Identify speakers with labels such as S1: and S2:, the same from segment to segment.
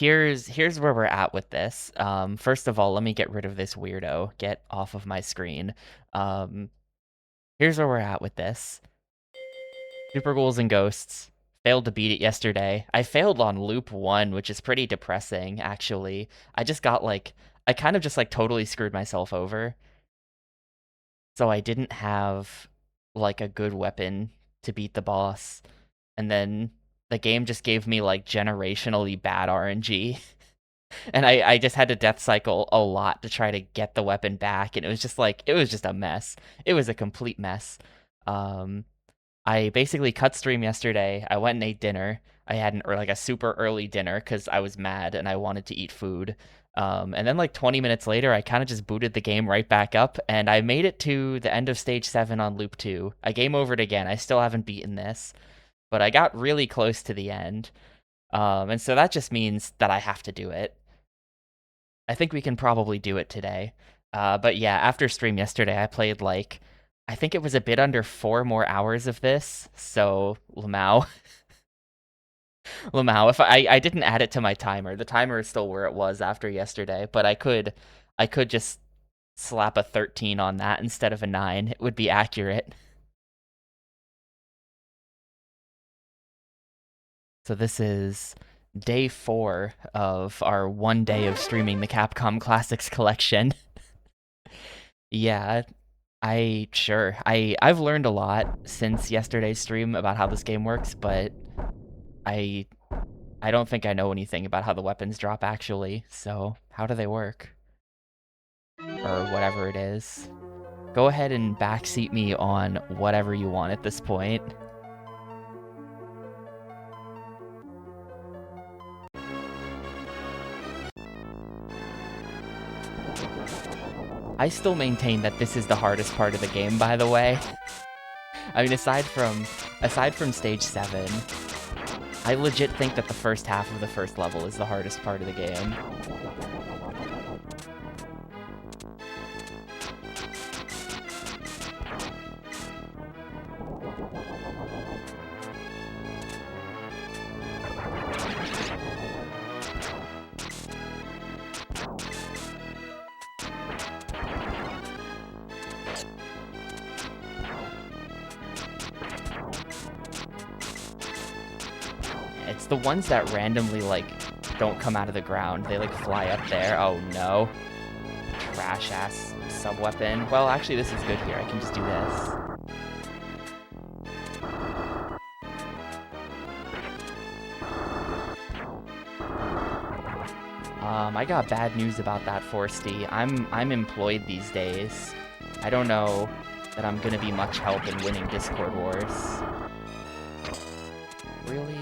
S1: here's where we're at with this. First of all, let me get rid of this weirdo. Get off of my screen. Um, here's where we're at with this. Super Ghouls and Ghosts. Failed to beat it yesterday. I failed on loop 1, which is pretty depressing, actually. I just got, like... I kind of just, like, totally screwed myself over. So I didn't have, like, a good weapon to beat the boss. And then the game just gave me, like, generationally bad RNG. And I just had to death cycle a lot to try to get the weapon back, and it was just, like... It was just a mess. It was a complete mess. I basically cut stream yesterday. I went and ate dinner. I had like a super early dinner because I was mad and I wanted to eat food. And then like 20 minutes later, I kind of just booted the game right back up, and I made it to the end of stage 7 on loop 2. I game overed again. I still haven't beaten this, but I got really close to the end. And so that just means that I have to do it. I think we can probably do it today. But yeah, after stream yesterday, I played like... I think it was a bit under 4 more hours of this, so Lamau. Lamau, if I didn't add it to my timer. The timer is still where it was after yesterday, but I could just slap a 13 on that instead of a 9. It would be accurate. So this is day 4 of our 1 day of streaming the Capcom Classics collection. Yeah, I've learned a lot since yesterday's stream about how this game works, but I don't think I know anything about how the weapons drop actually. So how do they work? Or whatever it is. Go ahead and backseat me on whatever you want at this point. I still maintain that this is the hardest part of the game, by the way. I mean, aside from stage 7, I legit think that the first half of the first level is the hardest part of the game. It's the ones that randomly, like, don't come out of the ground. They, like, fly up there. Oh, no. Trash-ass sub-weapon. Well, actually, this is good here. I can just do this. I got bad news about that, Forsty. I'm employed these days. I don't know that I'm gonna be much help in winning Discord Wars. Really?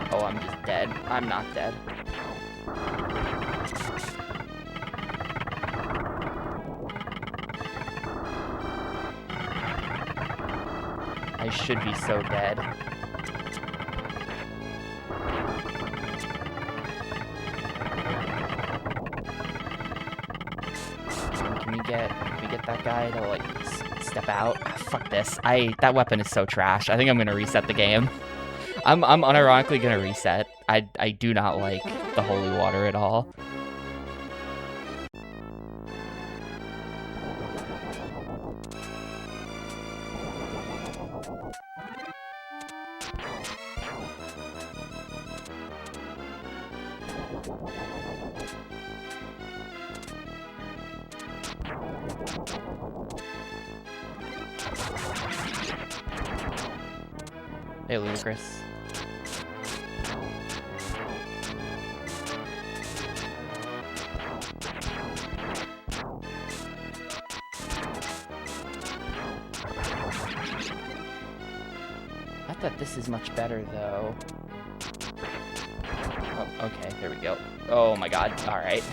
S1: Oh, I'm just dead. I'm not dead. I should be so dead. Can we get that guy to, like, step out? Ah, fuck this. That weapon is so trash. I think I'm gonna reset the game. I'm unironically gonna reset. I do not like the holy water at all. Hey, Ludicrous. I thought this is much better, though. Oh, okay, there we go. Oh my god, alright.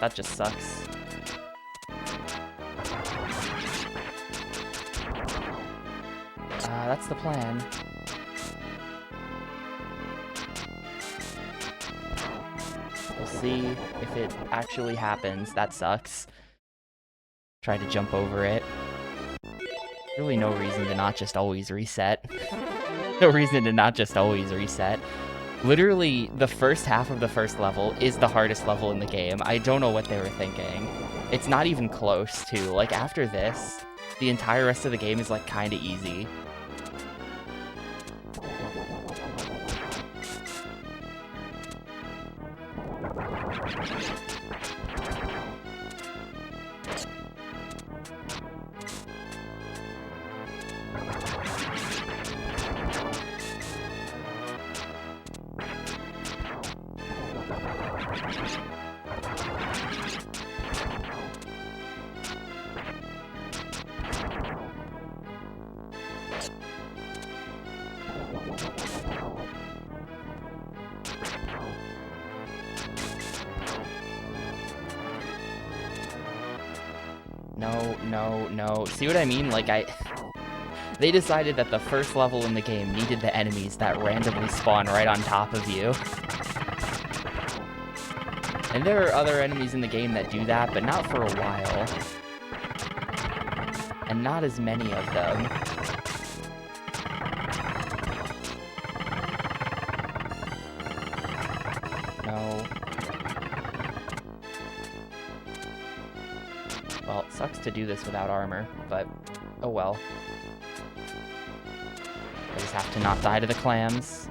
S1: That just sucks. That's the plan. We'll see if it actually happens. That sucks. Try to jump over it. Really no reason to not just always reset. No reason to not just always reset. Literally, the first half of the first level is the hardest level in the game. I don't know what they were thinking. It's not even close, too. Like, after this, the entire rest of the game is, like, kinda easy. No. See what I mean? Like, they decided that the first level in the game needed the enemies that randomly spawn right on top of you. And there are other enemies in the game that do that, but not for a while. And not as many of them. No. Well, it sucks to do this without armor, but oh well. I just have to not die to the clams.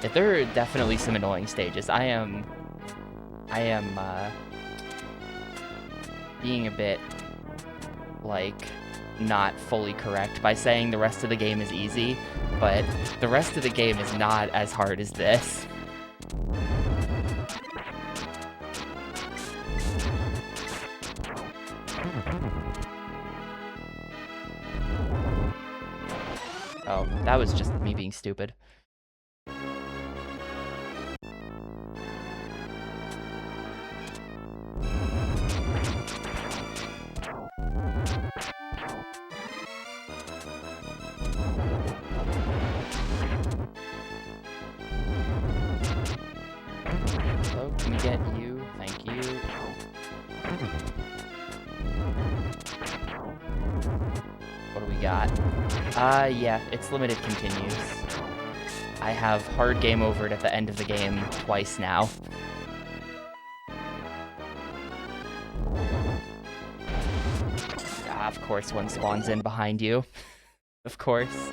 S1: Yeah, there are definitely some annoying stages. I am being a bit, like, not fully correct by saying the rest of the game is easy, but the rest of the game is not as hard as this. Oh, that was just me being stupid. Hello, can we get you? Thank you. What do we got? Yeah, it's limited continues. I have hard game overed at the end of the game twice now. Of course one spawns in behind you. Of course.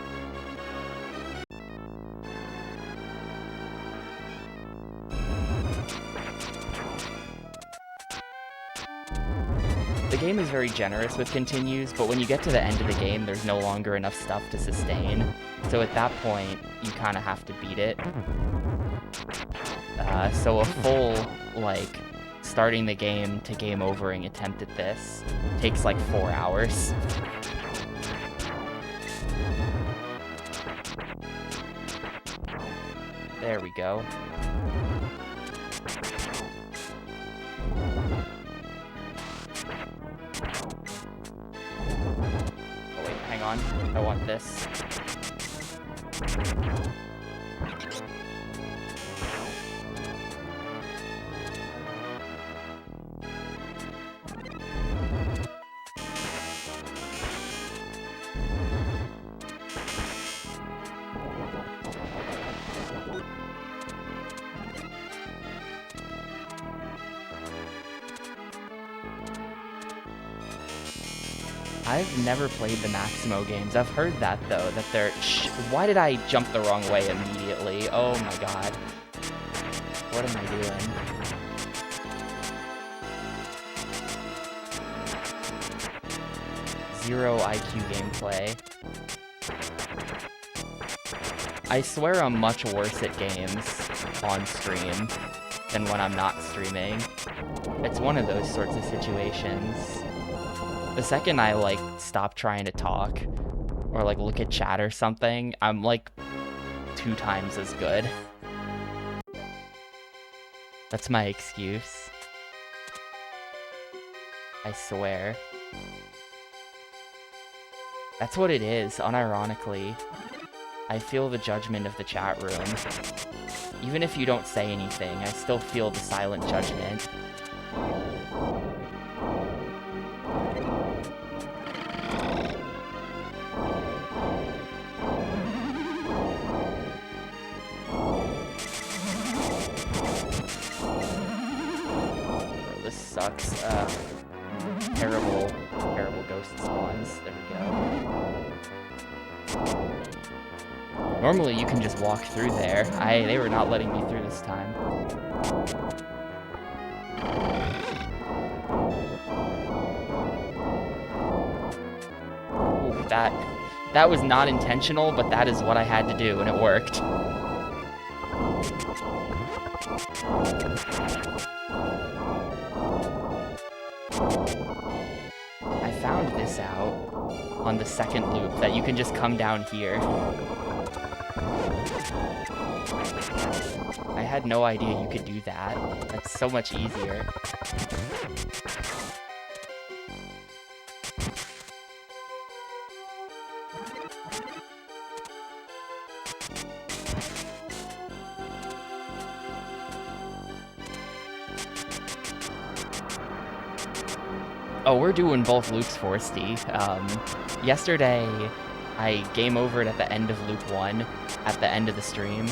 S1: The game is very generous with continues, but when you get to the end of the game, there's no longer enough stuff to sustain. So at that point, you kind of have to beat it. So a full, like, starting the game to game overing attempt at this takes like 4 hours. There we go. Oh wait, hang on. I want this. I've never played the Maximo games. I've heard that, though, that they're... Why did I jump the wrong way immediately? Oh my god. What am I doing? Zero IQ gameplay. I swear I'm much worse at games on stream than when I'm not streaming. It's one of those sorts of situations. The second I, like, stop trying to talk, or, like, look at chat or something, I'm, like, 2 times as good. That's my excuse. I swear. That's what it is, unironically. I feel the judgment of the chat room. Even if you don't say anything, I still feel the silent judgment. Oh, this sucks. Terrible ghost spawns. There we go. Normally you can just walk through there. They were not letting me through this time. Ooh, that was not intentional, but that is what I had to do, and it worked. I found this out on the second loop, that you can just come down here. I had no idea you could do that. That's so much easier. Oh, we're doing both loops, Forsty. Yesterday, I game overed at the end of loop 1, at the end of the stream,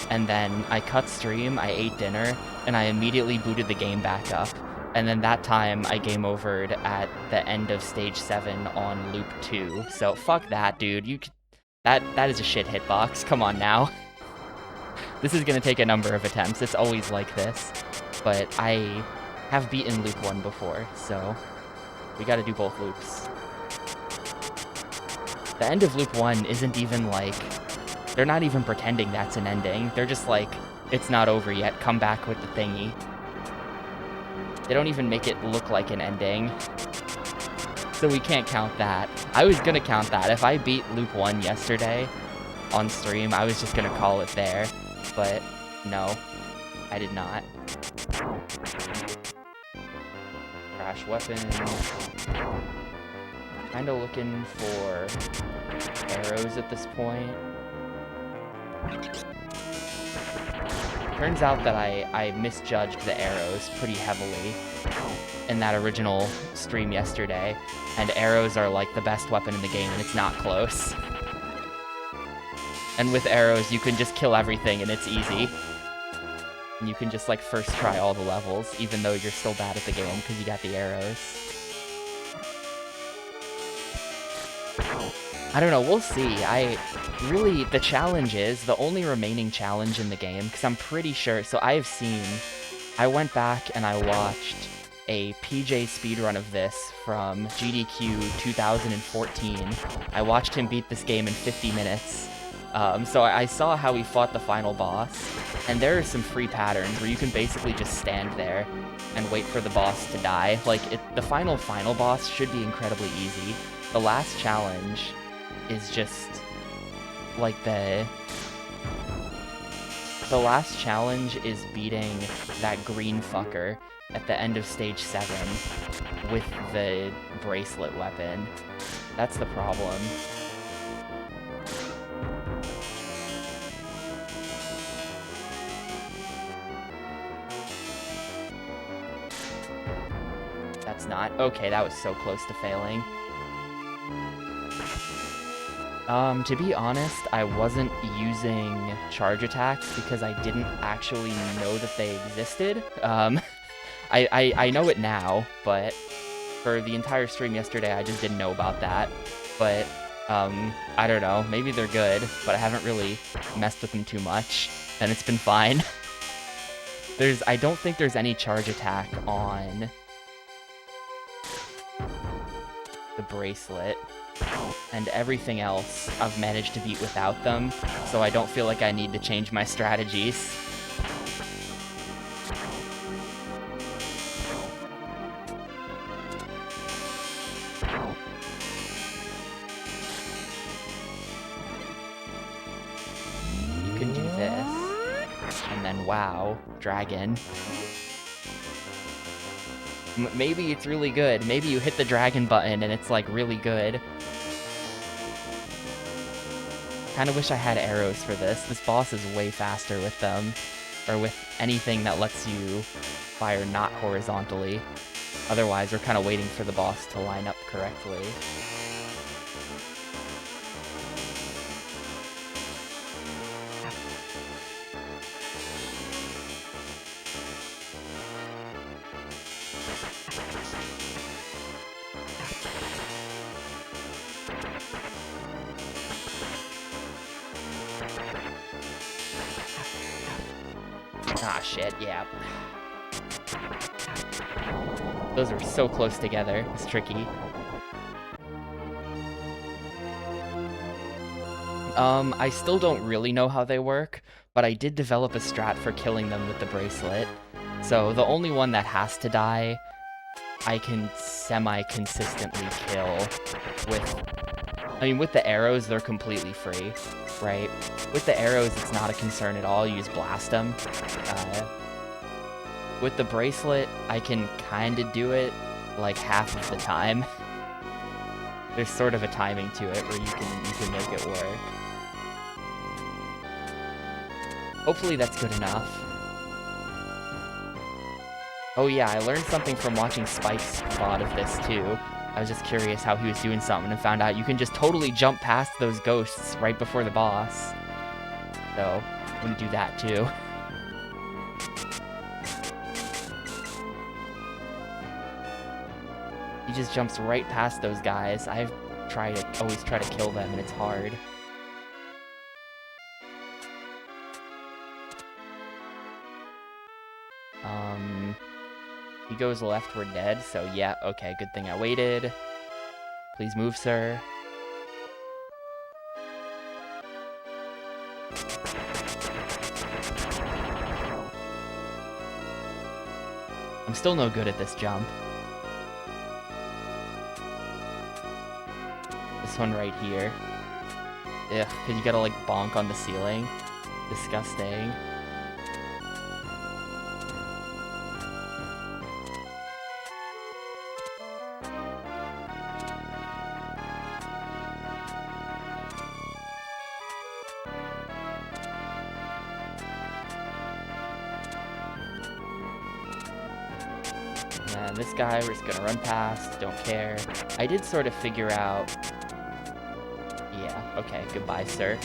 S1: and then I cut stream, I ate dinner, and I immediately booted the game back up. And then that time, I game overed at the end of stage 7 on loop 2. So fuck that, dude. That is a shit hitbox. Come on now. This is gonna take a number of attempts. It's always like this. But I have beaten loop 1 before, so we gotta do both loops. The end of loop 1 isn't even like... They're not even pretending that's an ending. They're just like, it's not over yet, come back with the thingy. They don't even make it look like an ending. So we can't count that. I was gonna count that. If I beat loop 1 yesterday on stream, I was just gonna call it there. But no, I did not. Crash weapons. Kinda looking for arrows at this point. Turns out that I misjudged the arrows pretty heavily in that original stream yesterday, and arrows are like the best weapon in the game, and it's not close. And with arrows, you can just kill everything, and it's easy. And you can just like first try all the levels, even though you're still bad at the game because you got the arrows. I don't know, we'll see. The challenge is, the only remaining challenge in the game, because I'm pretty sure, so I went back and I watched a PJ speedrun of this from GDQ 2014. I watched him beat this game in 50 minutes. So I saw how he fought the final boss, and there are some free patterns where you can basically just stand there and wait for the boss to die. Like, the final boss should be incredibly easy. The last challenge is just, like, the last challenge is beating that green fucker at the end of stage 7 with the bracelet weapon. That's the problem. That's not... Okay, that was so close to failing. To be honest, I wasn't using charge attacks because I didn't actually know that they existed. I know it now, but for the entire stream yesterday, I just didn't know about that. But, I don't know, maybe they're good, but I haven't really messed with them too much, and it's been fine. I don't think there's any charge attack on the bracelet. And everything else I've managed to beat without them, so I don't feel like I need to change my strategies. then wow, dragon. Maybe it's really good. Maybe you hit the dragon button and it's like really good. Kinda wish I had arrows for this. This boss is way faster with them. Or with anything that lets you fire not horizontally. Otherwise, we're kind of waiting for the boss to line up correctly. Ah, shit, yeah. Those are so close together. It's tricky. I still don't really know how they work, but I did develop a strat for killing them with the bracelet. So the only one that has to die, I can semi-consistently kill with... I mean, with the arrows, they're completely free, right? With the arrows, it's not a concern at all. You just blast them. With the bracelet, I can kind of do it, like, half of the time. There's sort of a timing to it where you can make it work. Hopefully that's good enough. Oh yeah, I learned something from watching Spike's VOD of this too. I was just curious how he was doing something and found out you can just totally jump past those ghosts right before the boss. So, I'm gonna do that too. He just jumps right past those guys. I've always try to kill them and it's hard. He goes left, we're dead, so yeah, okay, good thing I waited. Please move, sir. I'm still no good at this jump. This one right here. Ugh, cause you gotta like bonk on the ceiling. Disgusting. And this guy, we're just gonna run past, don't care. I did sort of figure out... Yeah, okay, goodbye, sir.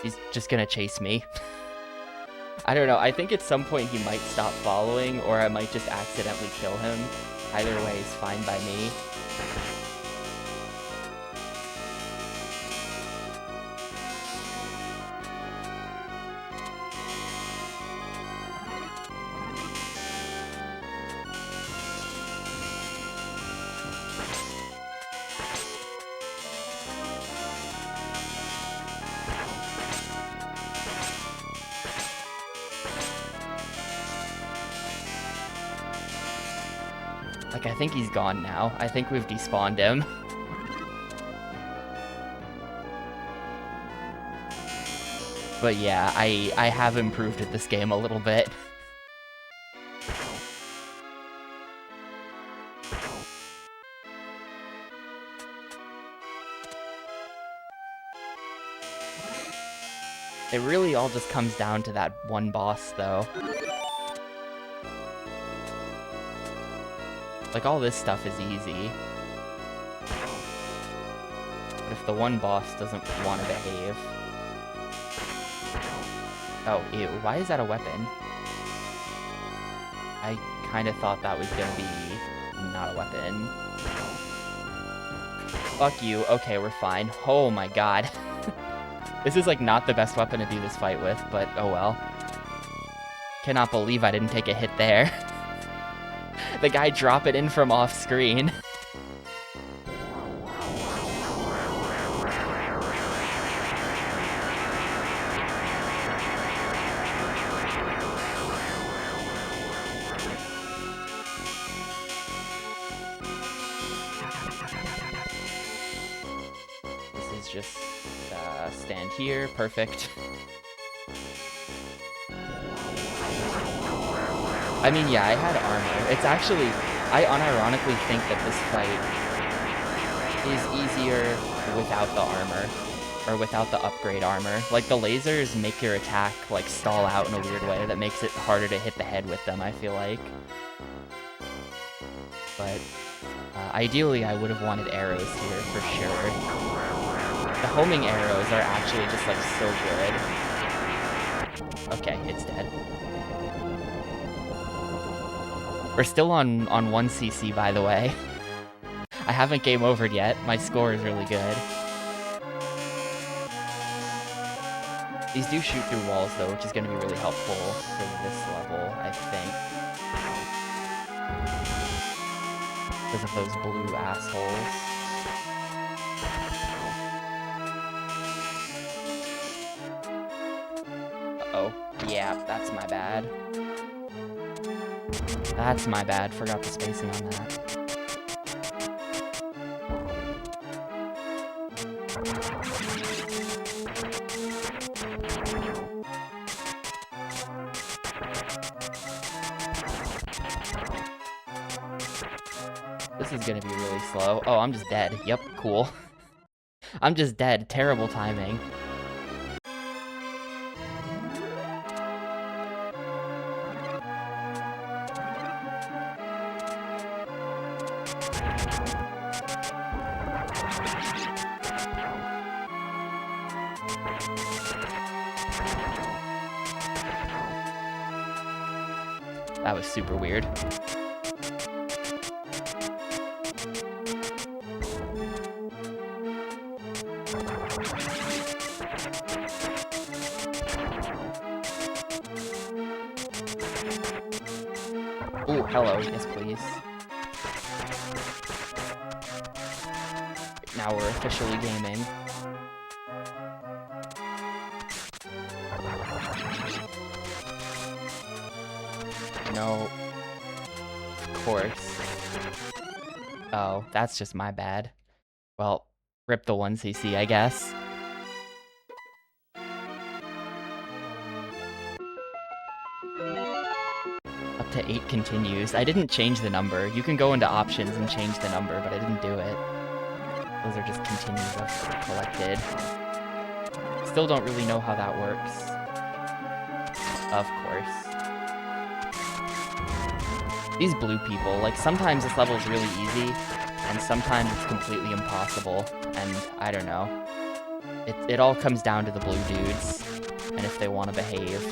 S1: He's just gonna chase me. I don't know, I think at some point he might stop following, or I might just accidentally kill him. Either way is fine by me. Like, I think he's gone now. I think we've despawned him. But yeah, I have improved at this game a little bit. It really all just comes down to that one boss, though. Like, all this stuff is easy. But if the one boss doesn't want to behave... Oh, ew, why is that a weapon? I kind of thought that was gonna be not a weapon. Fuck you. Okay, we're fine. Oh my god. This is, like, not the best weapon to do this fight with, but oh well. Cannot believe I didn't take a hit there. The guy drop it in from off screen. just stand here. Perfect. I mean, yeah, I had armor. It's actually, I unironically think that this fight is easier without the armor, or without the upgrade armor. Like, the lasers make your attack, like, stall out in a weird way that makes it harder to hit the head with them, I feel like. But, ideally, I would have wanted arrows here, for sure. The homing arrows are actually just, like, so good. Okay, it's dead. We're still on 1 CC, by the way. I haven't game overed yet. My score is really good. These do shoot through walls, though, which is going to be really helpful for this level, I think. Because of those blue assholes. Uh-oh. Yeah, that's my bad. That's my bad. Forgot the spacing on that. This is gonna be really slow. Oh, I'm just dead. Yep, cool. I'm just dead. Terrible timing. That was super weird. Ooh, hello. Yes, please. Now we're officially gaming. No. Of course. Oh, that's just my bad. Well, rip the 1 CC, I guess. Up to 8 continues. I didn't change the number. You can go into options and change the number, but I didn't do it. Those are just continues I've collected. Still don't really know how that works. Of course. These blue people, like, sometimes this level is really easy, and sometimes it's completely impossible, and I don't know. It all comes down to the blue dudes, and if they want to behave.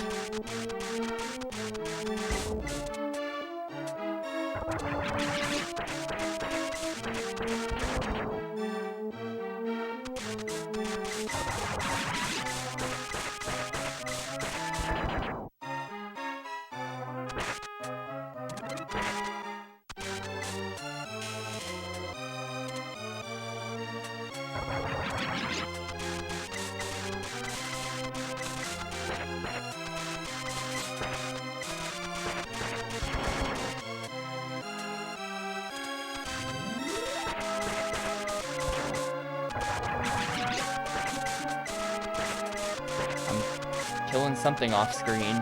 S1: Killing something off screen.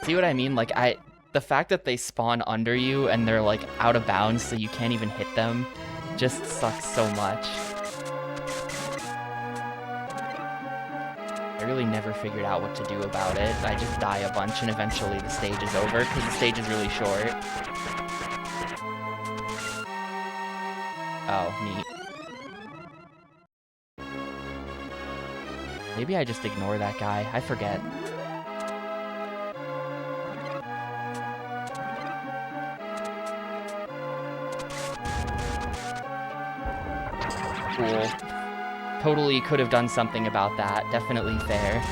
S1: See what I mean? Like, the fact that they spawn under you and they're, like, out of bounds so you can't even hit them just sucks so much. I really never figured out what to do about it. I just die a bunch and eventually the stage is over because the stage is really short. Oh, neat. Maybe I just ignore that guy. I forget. Cool. Totally could have done something about that. Definitely fair.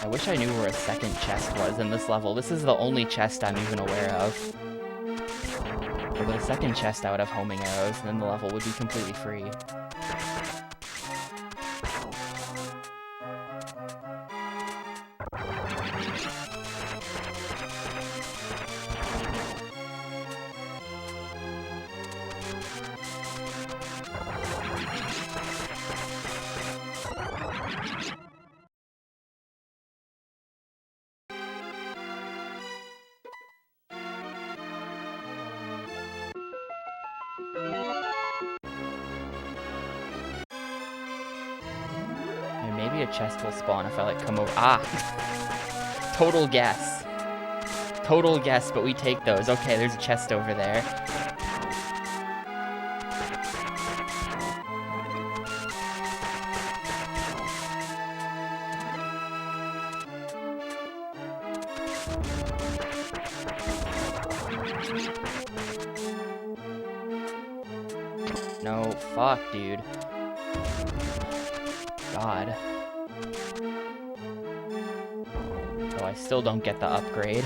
S1: I wish I knew where a second chest was in this level. This is the only chest I'm even aware of. But with a second chest, I would have homing arrows, and then the level would be completely free. Maybe a chest will spawn if I, like, come over. Ah! Total guess. Total guess, but we take those. Okay, there's a chest over there. No, fuck, dude. God. So I still don't get the upgrade.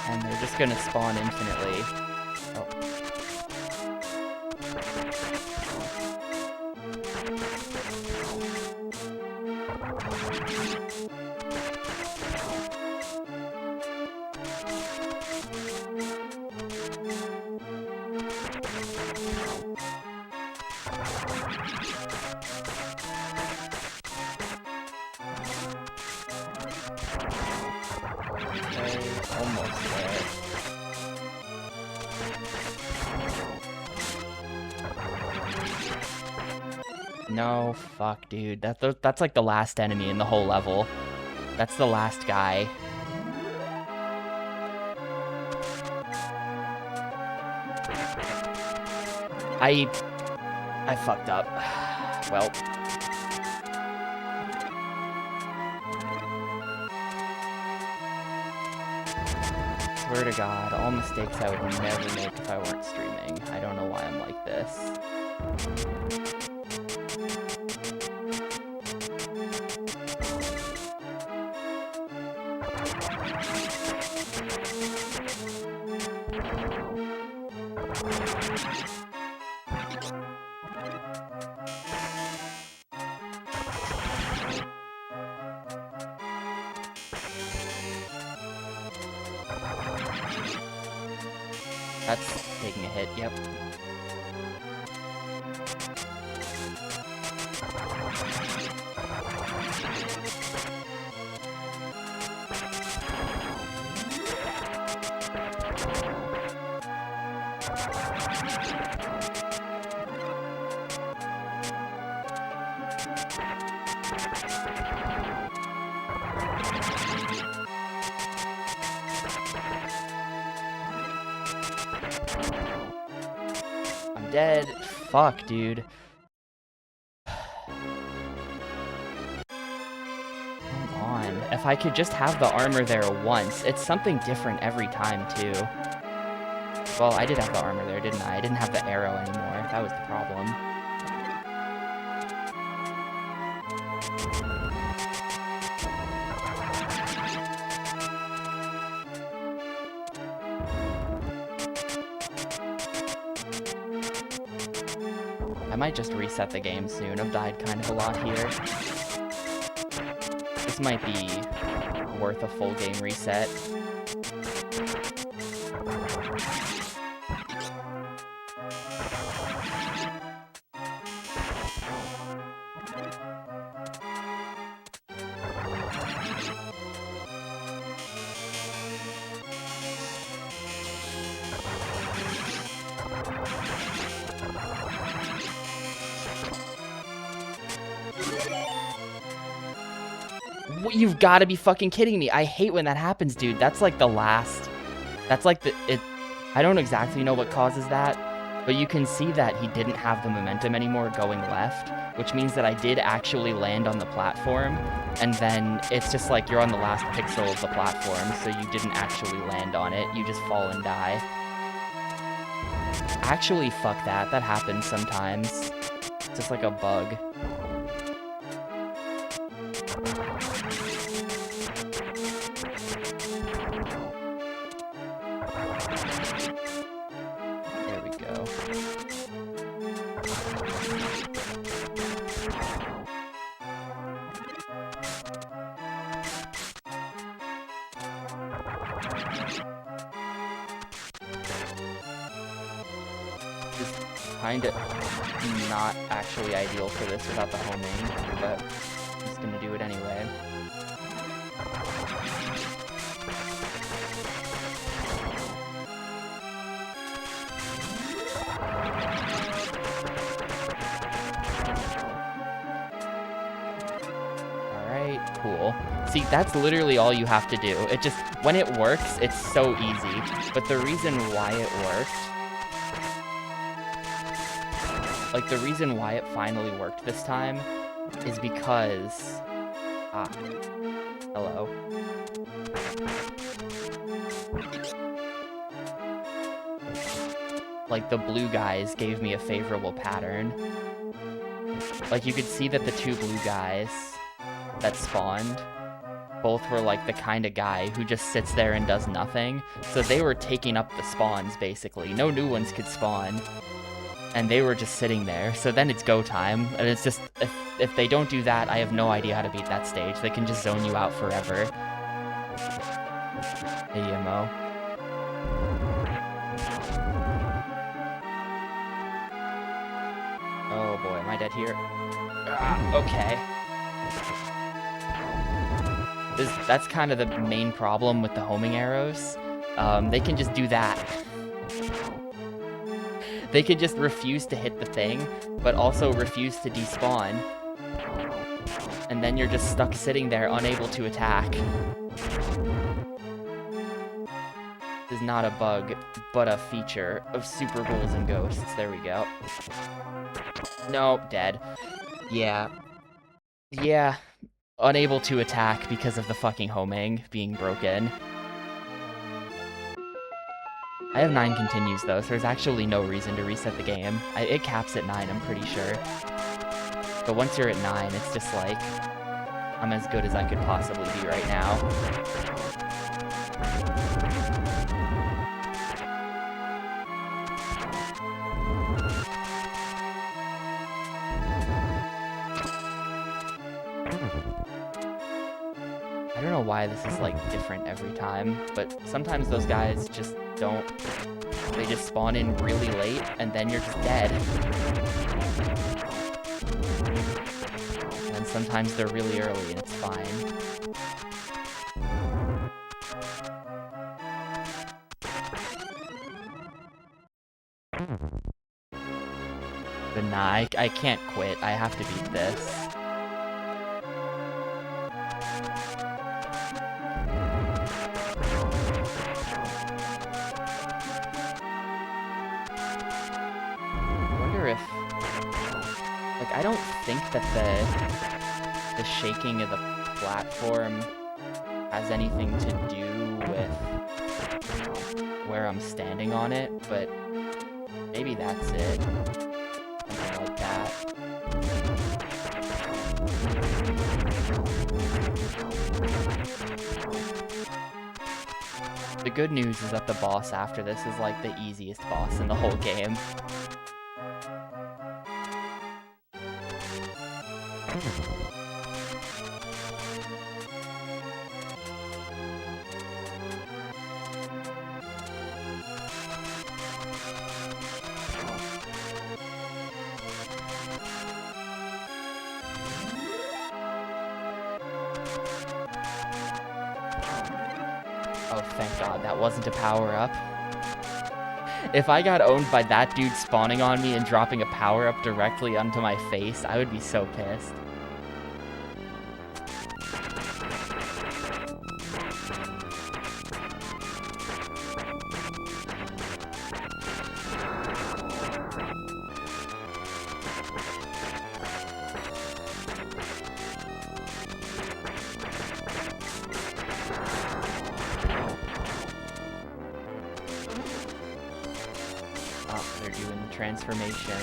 S1: And they're just gonna spawn infinitely. Oh. Almost there. No, fuck, dude. That's like the last enemy in the whole level. That's the last guy. I fucked up. Well. Swear to God, all mistakes I would never make if I weren't streaming. I don't know why I'm like this. That's taking a hit, yep. I'm dead. Fuck, dude. Come on. If I could just have the armor there once. It's something different every time, too. Well, I did have the armor there, didn't I? I didn't have the arrow anymore. That was the problem. I might just reset the game soon. I've died kind of a lot here. This might be worth a full game reset. You've got to be fucking kidding me. I hate when that happens, dude. That's like the last... That's like the... I don't exactly know what causes that, but you can see that he didn't have the momentum anymore going left, which means that I did actually land on the platform, and then it's just like you're on the last pixel of the platform, so you didn't actually land on it. You just fall and die. Actually, fuck that. That happens sometimes. It's just like a bug. There we go. Just kind of not actually ideal for this without the homing, but I'm just gonna do it anyway. Alright, cool. See, that's literally all you have to do. It just, when it works, it's so easy. But the reason why it worked, like the reason why it finally worked this time is because, hello. Like the blue guys gave me a favorable pattern. Like you could see that the two blue guys that spawned both were like the kind of guy who just sits there and does nothing. So they were taking up the spawns basically. No new ones could spawn. And they were just sitting there. So then it's go time. And it's just, if they don't do that, I have no idea how to beat that stage. They can just zone you out forever. Hey, Mo. Oh boy, am I dead here? Okay. That's kind of the main problem with the homing arrows. They can just do that. They can just refuse to hit the thing, but also refuse to despawn. And then you're just stuck sitting there, unable to attack. This is not a bug, but a feature of Super Ghouls and Ghosts. There we go. Nope, dead. Yeah. Yeah. Unable to attack because of the fucking homing being broken. I have 9 continues though, so there's actually no reason to reset the game. It caps at 9, I'm pretty sure. But once you're at 9, it's just like, I'm as good as I could possibly be right now. I don't know why this is like different every time, but sometimes those guys just don't, they just spawn in really late and then you're just dead. And sometimes they're really early and it's fine. But nah, I can't quit. I have to beat this. I don't think that the shaking of the platform has anything to do with where I'm standing on it, but maybe that's it. Something like that. The good news is that the boss after this is like the easiest boss in the whole game. Oh, thank God, that wasn't a power-up. If I got owned by that dude spawning on me and dropping a power-up directly onto my face, I would be so pissed. transformation.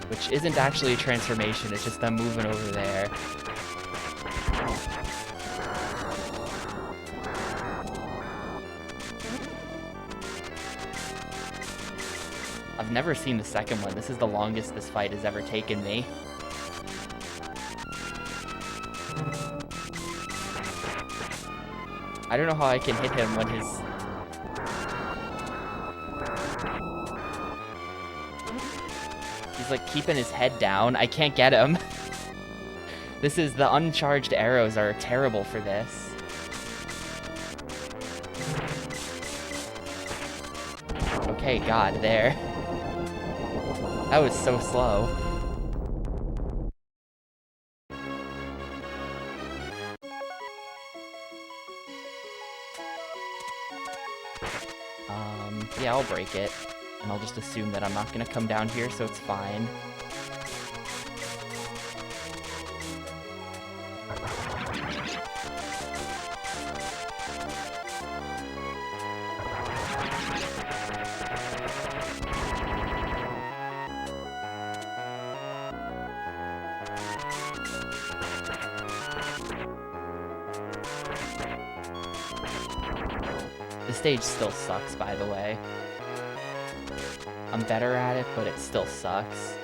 S1: Which isn't actually a transformation, it's just them moving over there. I've never seen the second one. This is the longest this fight has ever taken me. I don't know how I can hit him when his... He's like keeping his head down. I can't get him. This is... The uncharged arrows are terrible for this. Okay, God, there. That was so slow. Yeah, I'll break it. And I'll just assume that I'm not gonna come down here, so it's fine. The stage still sucks, by the way. I'm better at it, but it still sucks.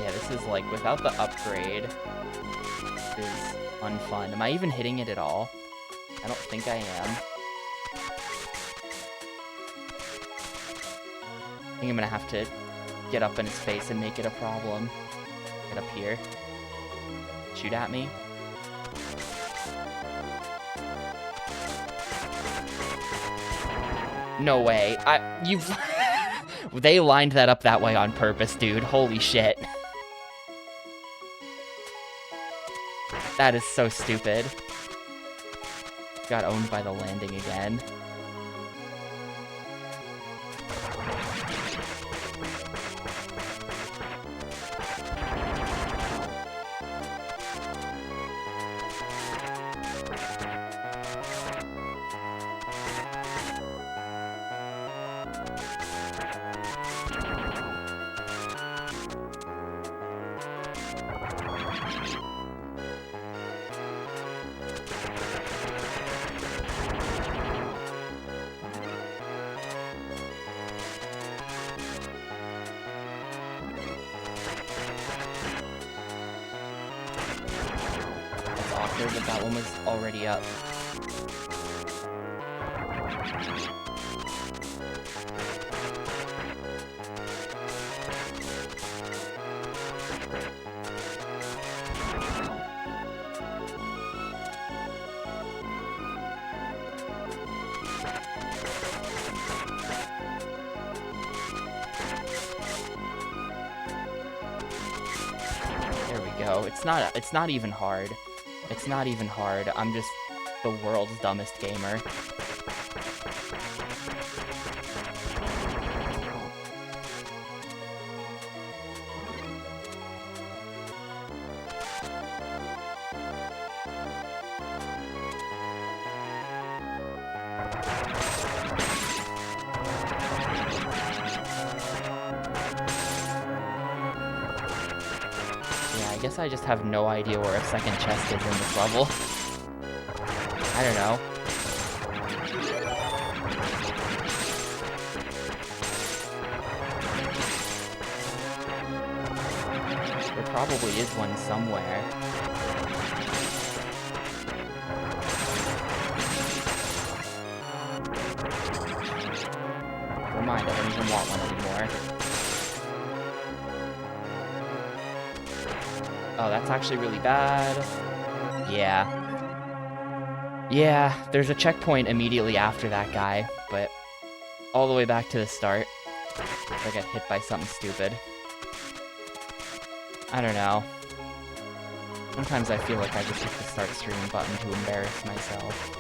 S1: Yeah, this is like, without the upgrade, is unfun. Am I even hitting it at all? I don't think I am. I think I'm gonna have to get up in his face and make it a problem. Get up here. Shoot at me. No way. You've... They lined that up that way on purpose, dude. Holy shit. That is so stupid. Got owned by the landing again. But that one was already up. There we go. It's not even hard. It's not even hard. I'm just the world's dumbest gamer. I guess I just have no idea where a second chest is in this level. I don't know. There probably is one somewhere. Never mind, I don't even want one anymore. Oh, that's actually really bad. Yeah. Yeah, there's a checkpoint immediately after that guy, but all the way back to the start. I get hit by something stupid. I don't know. Sometimes I feel like I just hit the start streaming button to embarrass myself.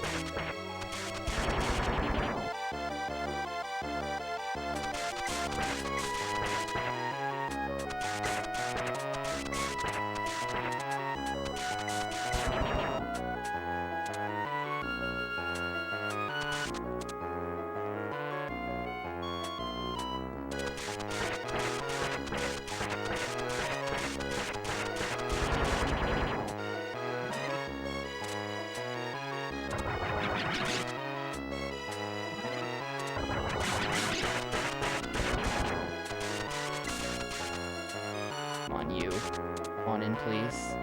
S1: Come on, you. Come on in, please.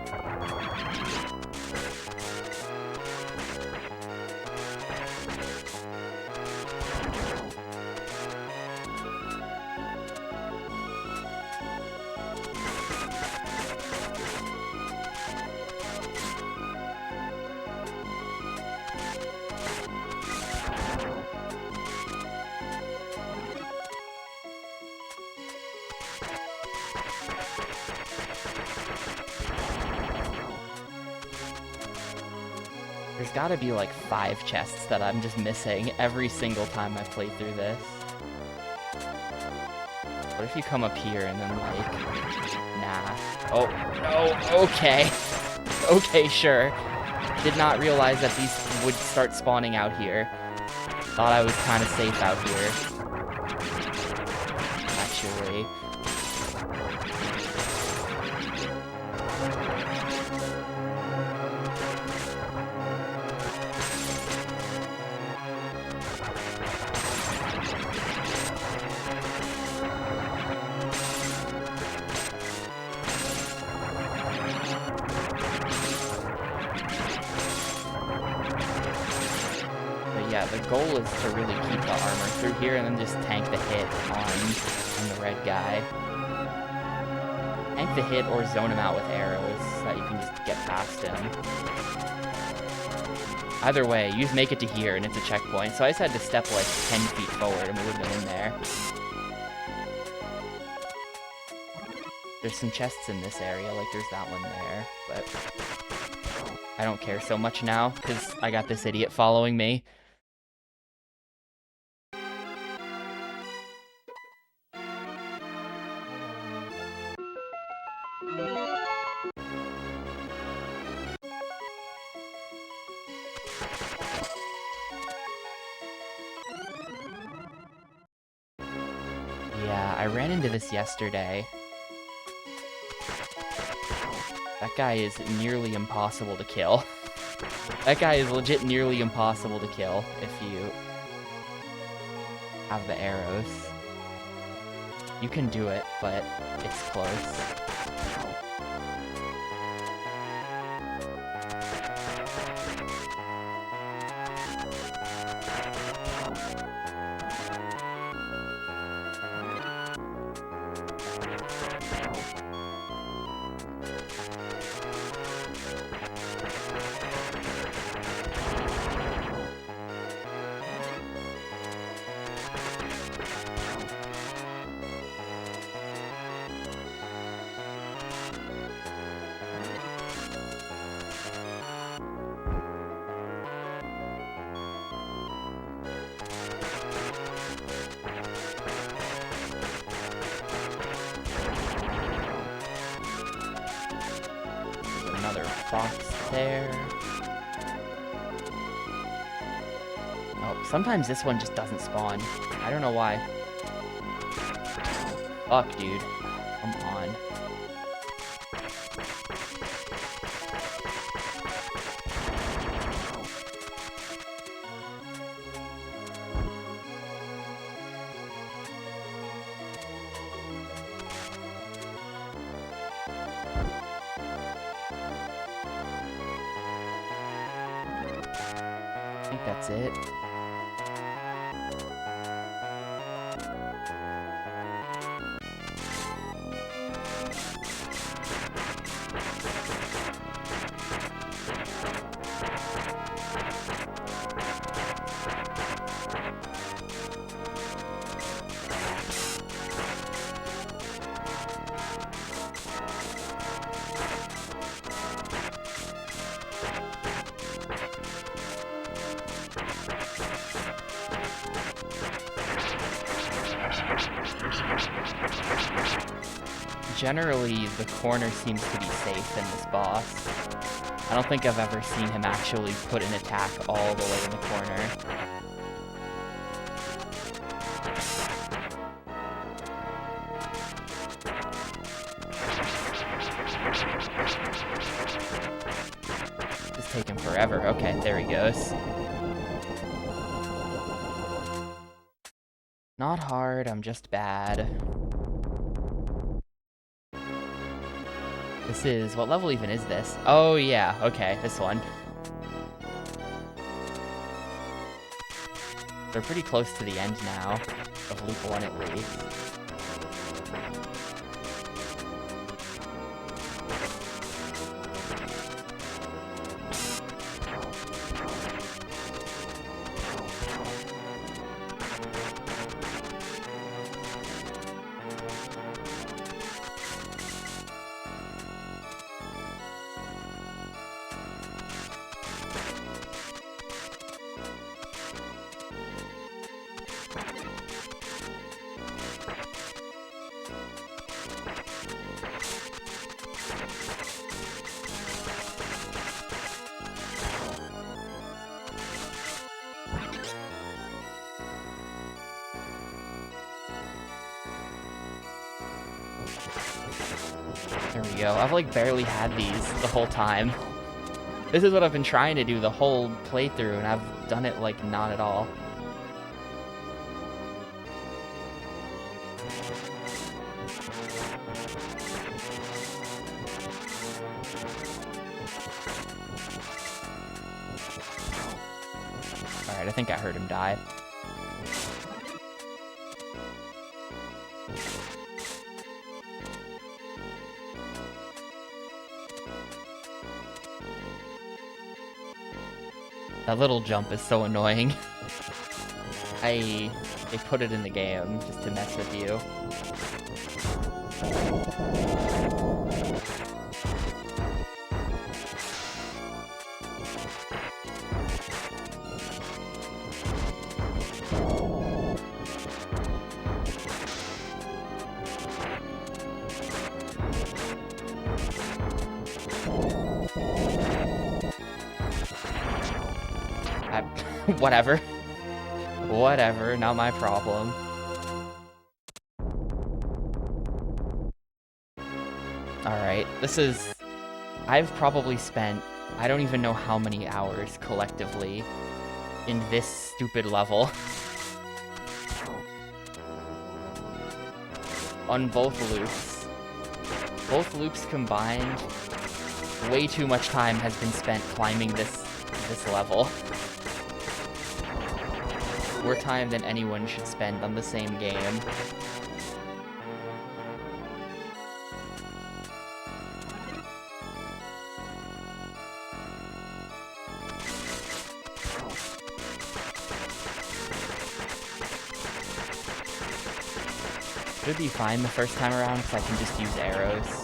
S1: There's gotta be like 5 chests that I'm just missing every single time I play through this. What if you come up here and then like... Nah. Oh, no, okay. Okay, sure. Did not realize that these would start spawning out here. Thought I was kind of safe out here. Actually. Yeah, the goal is to really keep the armor through here and then just tank the hit on the red guy. Tank the hit or zone him out with arrows so that you can just get past him. Either way, you just make it to here and it's a checkpoint. So I just had to step like 10 feet forward and we would have been in there. There's some chests in this area, like there's that one there, but I don't care so much now because I got this idiot following me. Yeah, I ran into this yesterday. That guy is nearly impossible to kill. That guy is legit nearly impossible to kill if you have the arrows. You can do it, but it's close. Another fox there. Oh, sometimes this one just doesn't spawn. I don't know why. Fuck, dude. Come on. I think that's it. generally the corner seems to be safe in this boss. I don't think I've ever seen him actually put an attack all the way in the corner. It's taking forever. Okay, there he goes. Not hard, I'm just bad. This is... what level even is this? Oh, yeah. Okay, this one. They're pretty close to the end now, of Loop 1 at least. There we go. I've like barely had these the whole time. This is what I've been trying to do the whole playthrough, and I've done it like not at all. Alright, I think I heard him die. That little jump is so annoying. They put it in the game just to mess with you. Whatever. Whatever, not my problem. Alright, this is... I've probably spent... I don't even know how many hours collectively in this stupid level. On both loops. Both loops combined, way too much time has been spent climbing this level. More time than anyone should spend on the same game. Should be fine the first time around because I can just use arrows.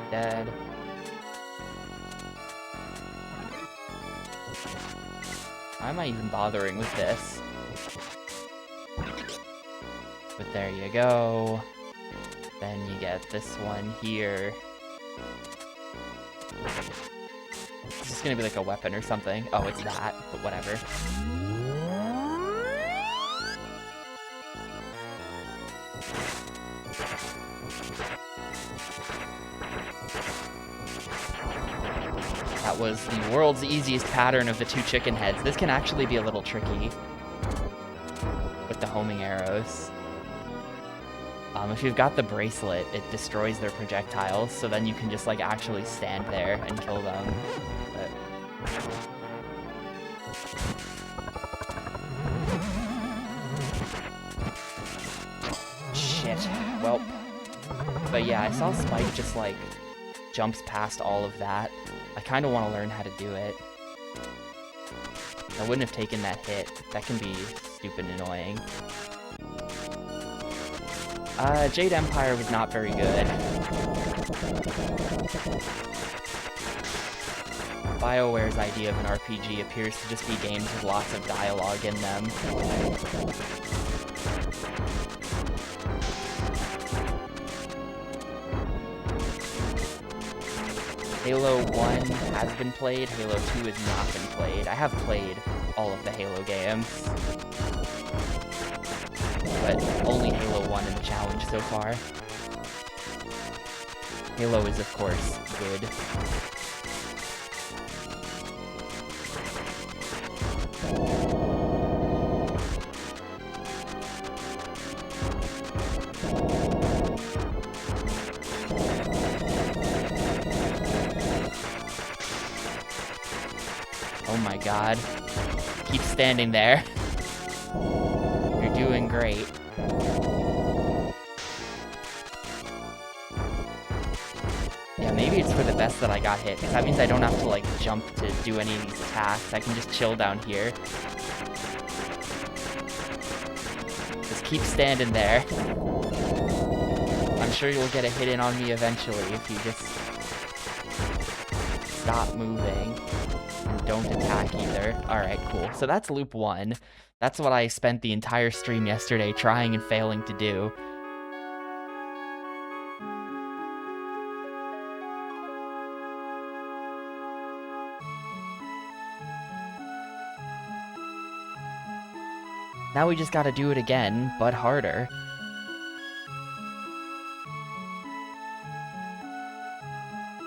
S1: Dead. Why am I even bothering with this? But there you go. Then you get this one here. It's just gonna be like a weapon or something. Oh, it's that, but whatever. That was the world's easiest pattern of the two chicken heads. This can actually be a little tricky with the homing arrows. If you've got the bracelet, it destroys their projectiles, so then you can just like actually stand there and kill them. Shit. Well, But yeah, I saw Spike just, like, jumps past all of that. I kind of want to learn how to do it. I wouldn't have taken that hit. That can be stupid annoying. Jade Empire was not very good. BioWare's idea of an RPG appears to just be games with lots of dialogue in them. Halo 1 has been played, Halo 2 has not been played. I have played all of the Halo games, but only Halo 1 in the challenge so far. Halo is, of course, good. Oh my god. Keep standing there. You're doing great. Yeah, maybe it's for the best that I got hit, because that means I don't have to, like, jump to do any of these attacks. I can just chill down here. Just keep standing there. I'm sure you'll get a hit in on me eventually if you just stop moving. And don't attack either. Alright, cool. So that's loop 1. That's what I spent the entire stream yesterday trying and failing to do. Now we just gotta do it again, but harder.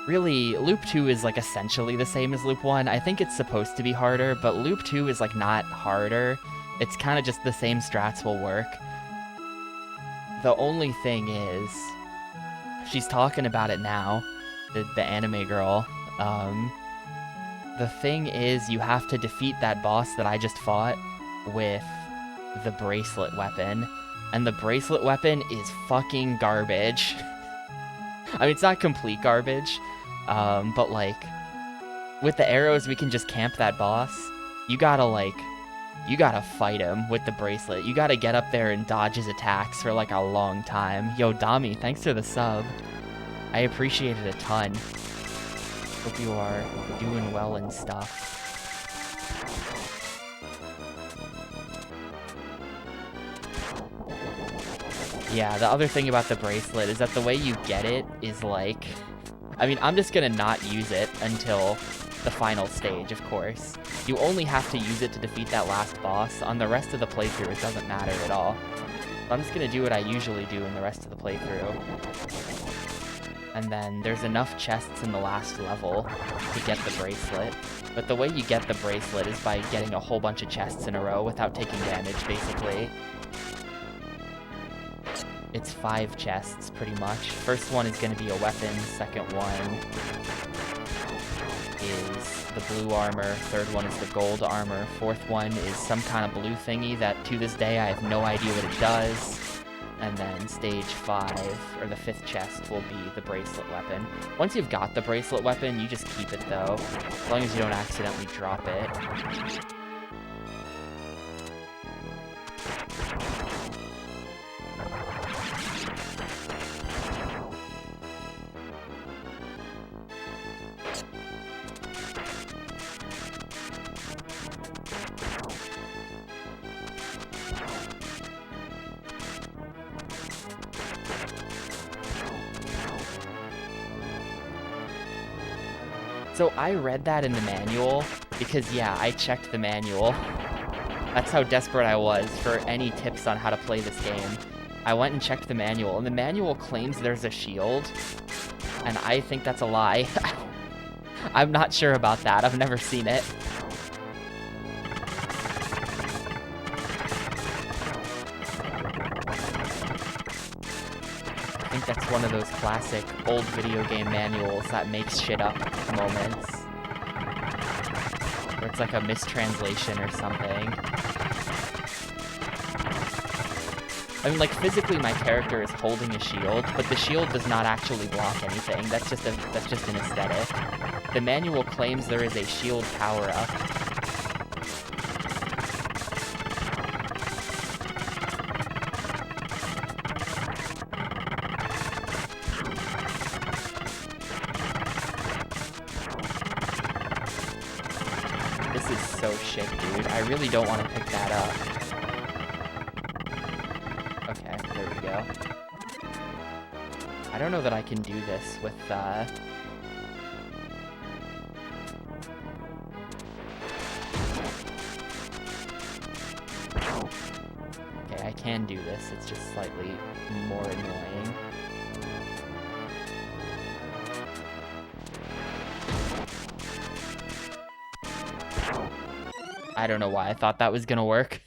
S1: Really, Loop 2 is, like, essentially the same as Loop 1. I think it's supposed to be harder, but Loop 2 is, like, not harder. It's kind of just the same strats will work. The only thing is, she's talking about it now, the anime girl. The thing is, you have to defeat that boss that I just fought with the bracelet weapon, and the bracelet weapon is fucking garbage. I mean, it's not complete garbage, but, like, with the arrows, we can just camp that boss. You gotta fight him with the bracelet. You gotta get up there and dodge his attacks for, like, a long time. Yo, Dami, thanks for the sub. I appreciate it a ton. Hope you are doing well and stuff. Yeah, the other thing about the bracelet is that the way you get it is, like... I mean, I'm just gonna not use it until the final stage, of course. You only have to use it to defeat that last boss. On the rest of the playthrough, it doesn't matter at all. So I'm just gonna do what I usually do in the rest of the playthrough. And then there's enough chests in the last level to get the bracelet. But the way you get the bracelet is by getting a whole bunch of chests in a row without taking damage, basically. It's 5 chests, pretty much. First one is going to be a weapon. Second one is the blue armor. Third one is the gold armor. Fourth one is some kind of blue thingy that, to this day, I have no idea what it does. And then stage 5, or the 5th chest, will be the bracelet weapon. Once you've got the bracelet weapon, you just keep it, though. As long as you don't accidentally drop it. So I read that in the manual, because yeah, I checked the manual. That's how desperate I was for any tips on how to play this game. I went and checked the manual, and the manual claims there's a shield, and I think that's a lie. I'm not sure about that, I've never seen it. I think that's one of those classic old video game manuals that makes shit up moments. Where it's like a mistranslation or something. I mean, like, physically my character is holding a shield, but the shield does not actually block anything. That's just an aesthetic. The manual claims there is a shield power-up. This is so shit, dude. I really don't want to pick that up. Okay, there we go. I don't know that I can do this with, Okay, I can do this. It's just slightly more annoying. I don't know why I thought that was gonna work.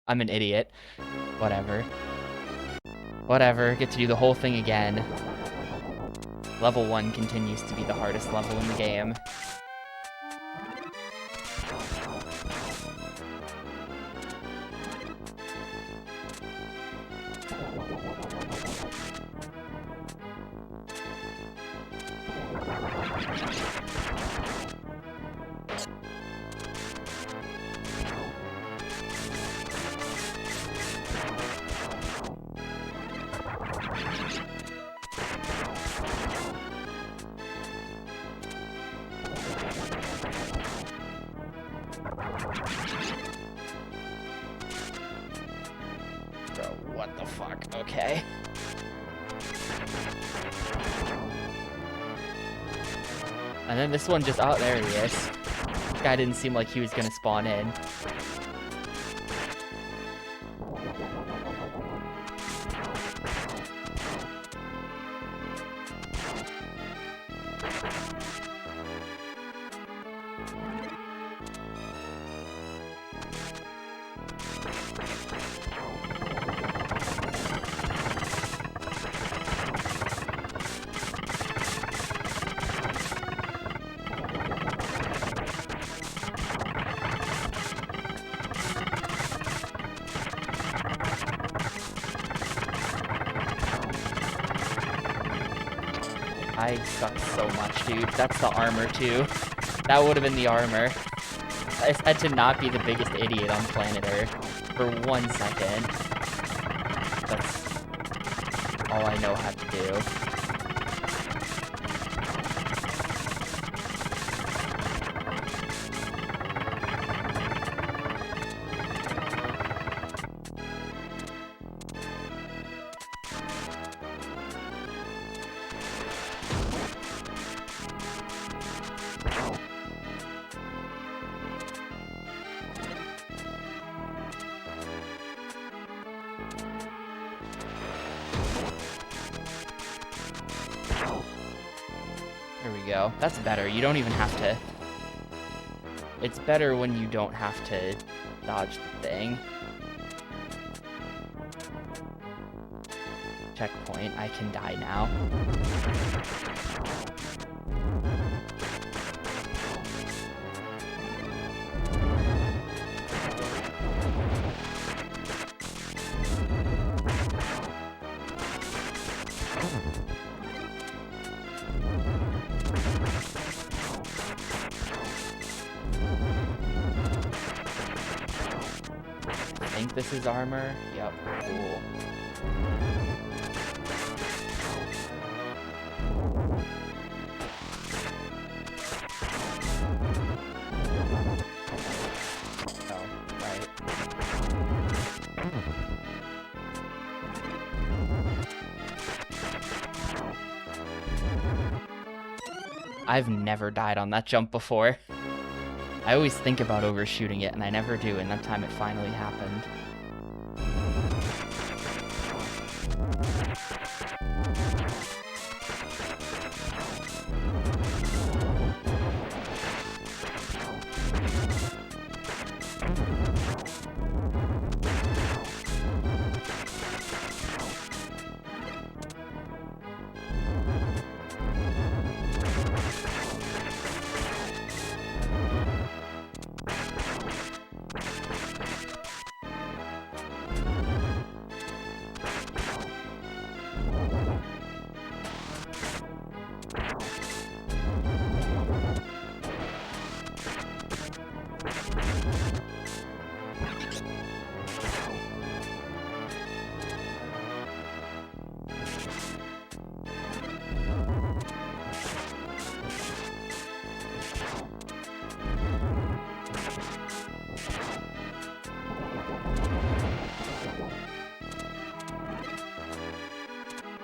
S1: I'm an idiot. Whatever. Whatever, get to do the whole thing again. Level 1 continues to be the hardest level in the game. Bro, what the fuck? Okay. And then this one just... Oh, there he is. This guy didn't seem like he was gonna spawn in. I suck so much, dude. That's the armor, too. That would have been the armor. I had to not be the biggest idiot on planet Earth for 1 second. That's all I know how to do. There we go. That's better. You don't even have to... It's better when you don't have to dodge the thing. Checkpoint. I can die now. I think this is armor. Yep, cool. Oh, right. I've never died on that jump before. I always think about overshooting it, and I never do, and that time it finally happened.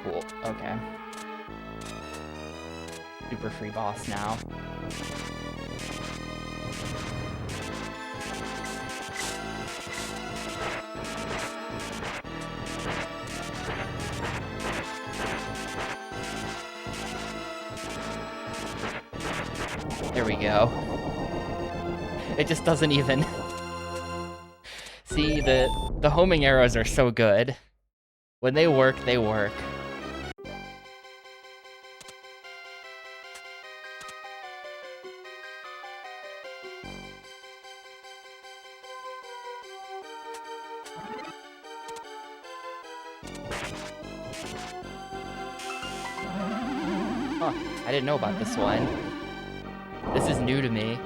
S1: Cool, okay. Super free boss now. There we go. It just doesn't even... See, the homing arrows are so good. When they work, they work. Huh, I didn't know about this one. This is new to me.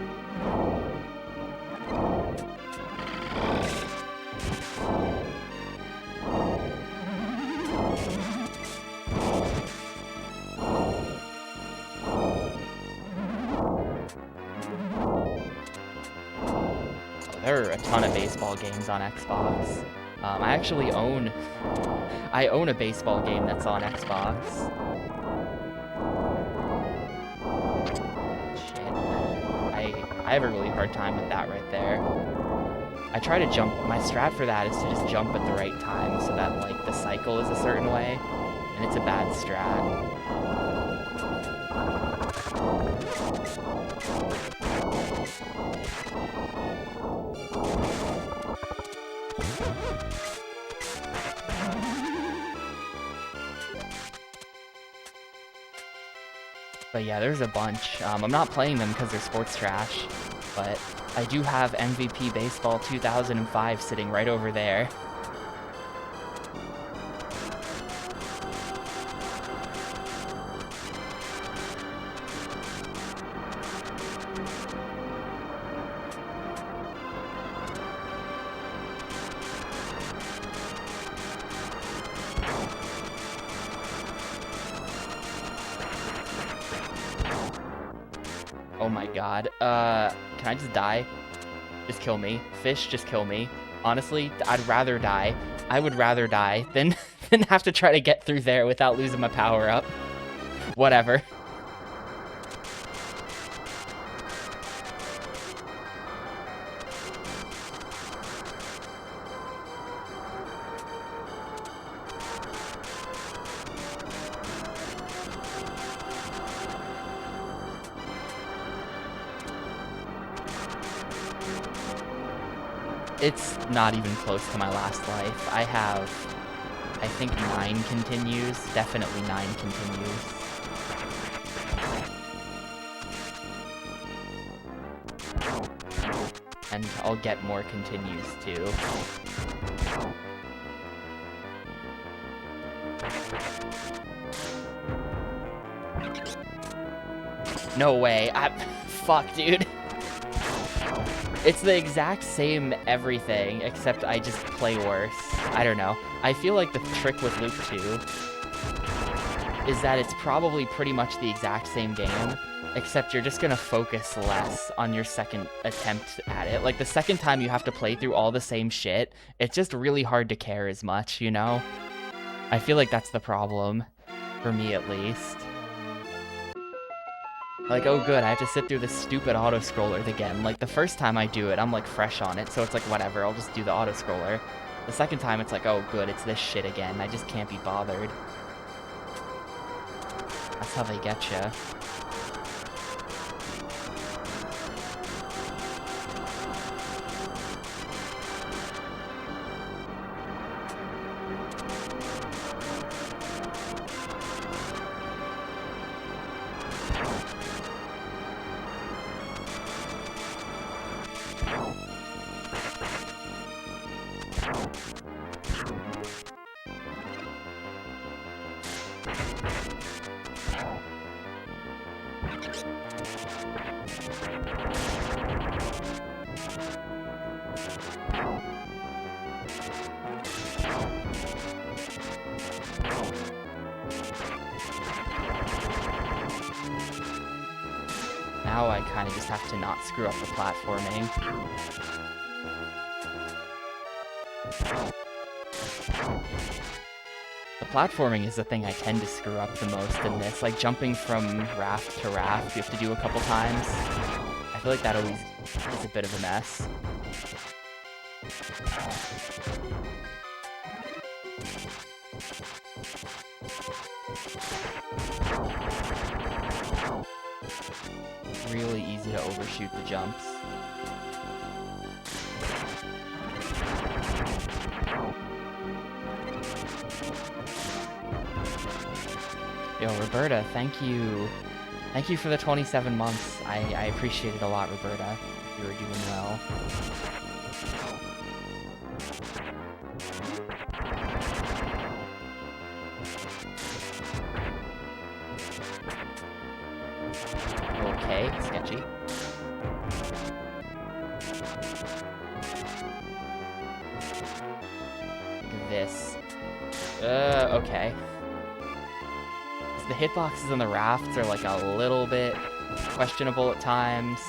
S1: There are a ton of baseball games on Xbox. I actually own a baseball game that's on Xbox. Shit. I have a really hard time with that right there. I try to jump. My strat for that is to just jump at the right time so that like the cycle is a certain way, and it's a bad strat. But yeah, there's a bunch. I'm not playing them because they're sports trash, but I do have MVP Baseball 2005 sitting right over there. Oh my god. Can I just die? Just kill me. Fish, just kill me. Honestly, I'd rather die. I would rather die than have to try to get through there without losing my power up. Whatever. It's not even close to my last life. I have, I think, 9 continues. Definitely 9 continues. And I'll get more continues too. No way. Fuck, dude. It's the exact same everything, except I just play worse. I don't know. I feel like the trick with Loop 2 is that it's probably pretty much the exact same game, except you're just gonna focus less on your second attempt at it. Like, the second time you have to play through all the same shit, it's just really hard to care as much, you know? I feel like that's the problem, for me at least. Like, oh good, I have to sit through this stupid auto-scroller again. Like, the first time I do it, I'm, like, fresh on it, so it's like, whatever, I'll just do the auto-scroller. The second time, it's like, oh good, it's this shit again. I just can't be bothered. That's how they get ya. Now I kind of just have to not screw up the platforming. The platforming is the thing I tend to screw up the most in this. Like jumping from raft to raft, you have to do a couple times. I feel like that always is a bit of a mess. Really easy to overshoot the jumps. Yo, Roberta, thank you. Thank you for the 27 months. I appreciate it a lot, Roberta. You were doing well. Okay, sketchy. This. Okay. The hitboxes on the rafts are like a little bit questionable at times.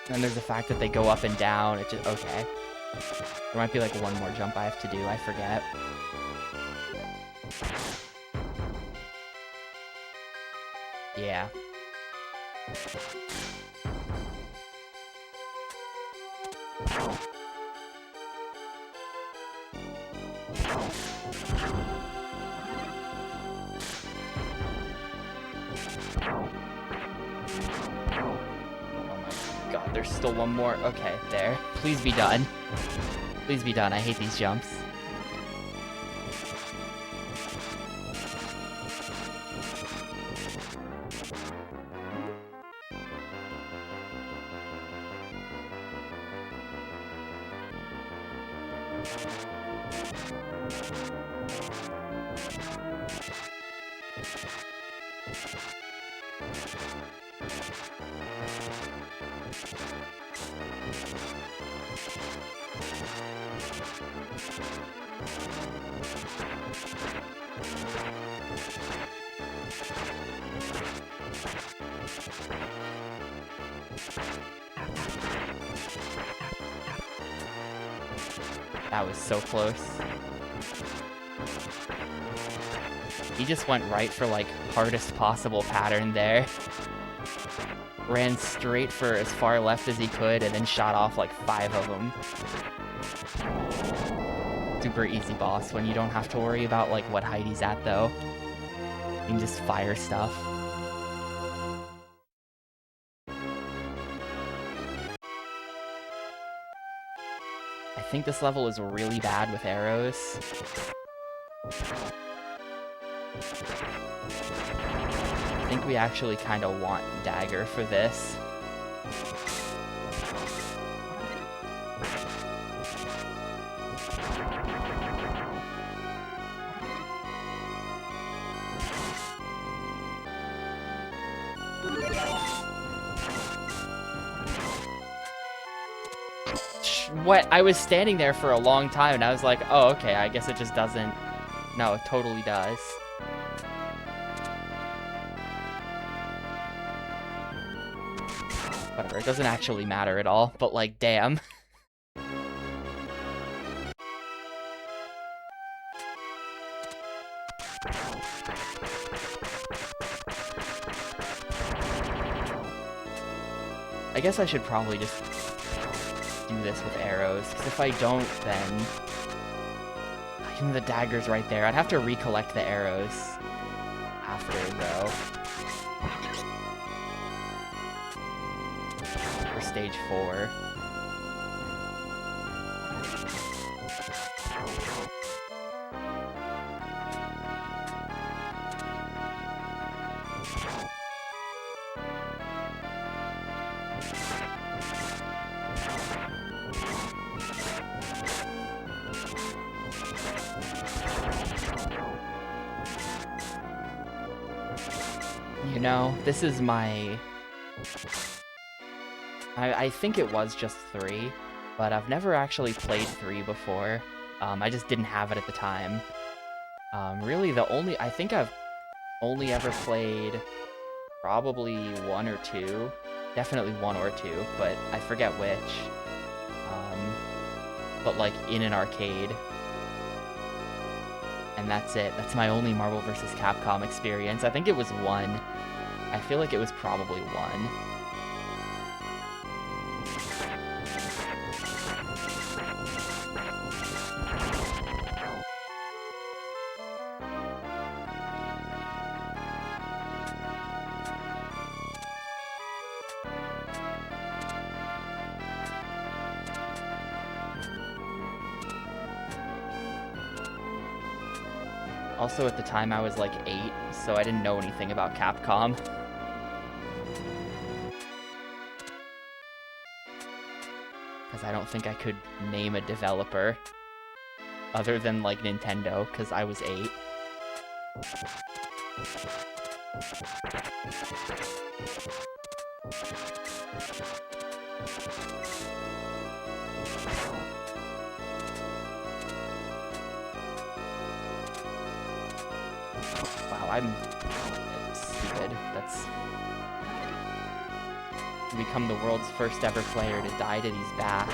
S1: And there's the fact that they go up and down. It just, okay. There might be like one more jump I have to do, I forget. Yeah. God, there's still one more. Okay, there. Please be done. Please be done. I hate these jumps. That was so close. He just went right for, like, hardest possible pattern there. Ran straight for as far left as he could and then shot off, like, 5 of them. Super easy boss when you don't have to worry about, like, what height he's at, though. You can just fire stuff. I think this level is really bad with arrows. I think we actually kind of want dagger for this. What? I was standing there for a long time and I was like, oh, okay, I guess it just doesn't. No, it totally does. Whatever, it doesn't actually matter at all, but like, damn. I guess I should probably just do this with arrows, because if I don't, then even the dagger's right there. I'd have to recollect the arrows after, though. For stage 4. No, this is my... I think it was just 3, but I've never actually played 3 before. I just didn't have it at the time. Really, I think I've only ever played probably 1 or 2. Definitely 1 or 2, but I forget which. But like in an arcade. And that's it. That's my only Marvel vs. Capcom experience. I think it was 1. I feel like it was probably 1. Also, at the time, I was like 8, so I didn't know anything about Capcom. Because I don't think I could name a developer other than, like, Nintendo, because I was 8. Wow, I'm stupid. That's... become the world's first ever player to die to these bats.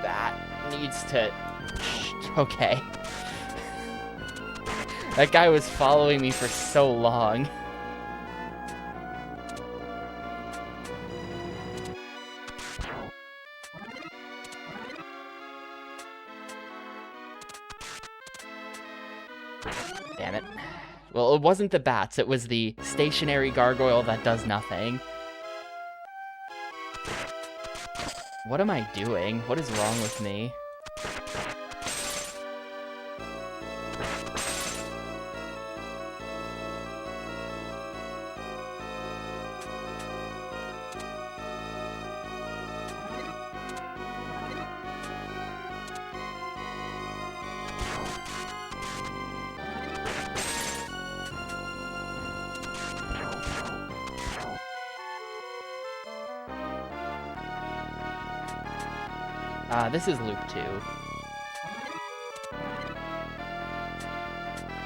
S1: That needs to... Okay. That guy was following me for so long. Damn it. Well, it wasn't the bats, it was the stationary gargoyle that does nothing. What am I doing? What is wrong with me? This is loop 2.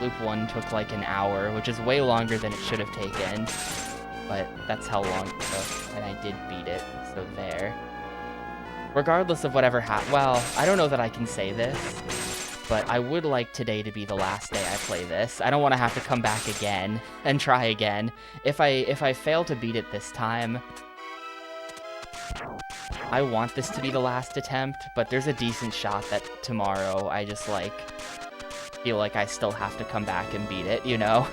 S1: Loop 1 took like an hour, which is way longer than it should have taken. But that's how long it took, and I did beat it, so there. Regardless of whatever happened, well, I don't know that I can say this, but I would like today to be the last day I play this. I don't want to have to come back again and try again. If I fail to beat it this time, I want this to be the last attempt, but there's a decent shot that tomorrow I just, like, feel like I still have to come back and beat it, you know?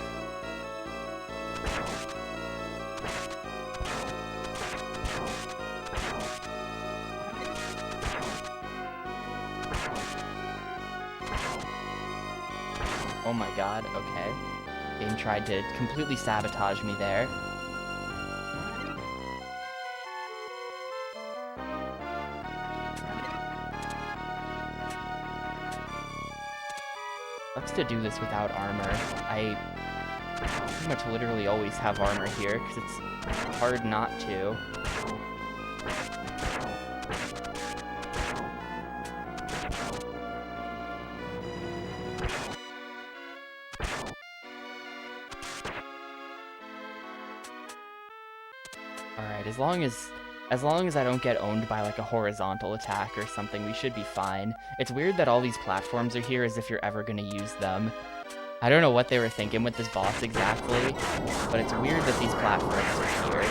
S1: Oh my god, okay. Game tried to completely sabotage me there. Sucks to do this without armor. I pretty much literally always have armor here, because it's hard not to. Alright, as long as I don't get owned by like a horizontal attack or something, we should be fine. It's weird that all these platforms are here as if you're ever gonna use them. I don't know what they were thinking with this boss exactly, but it's weird that these platforms are here.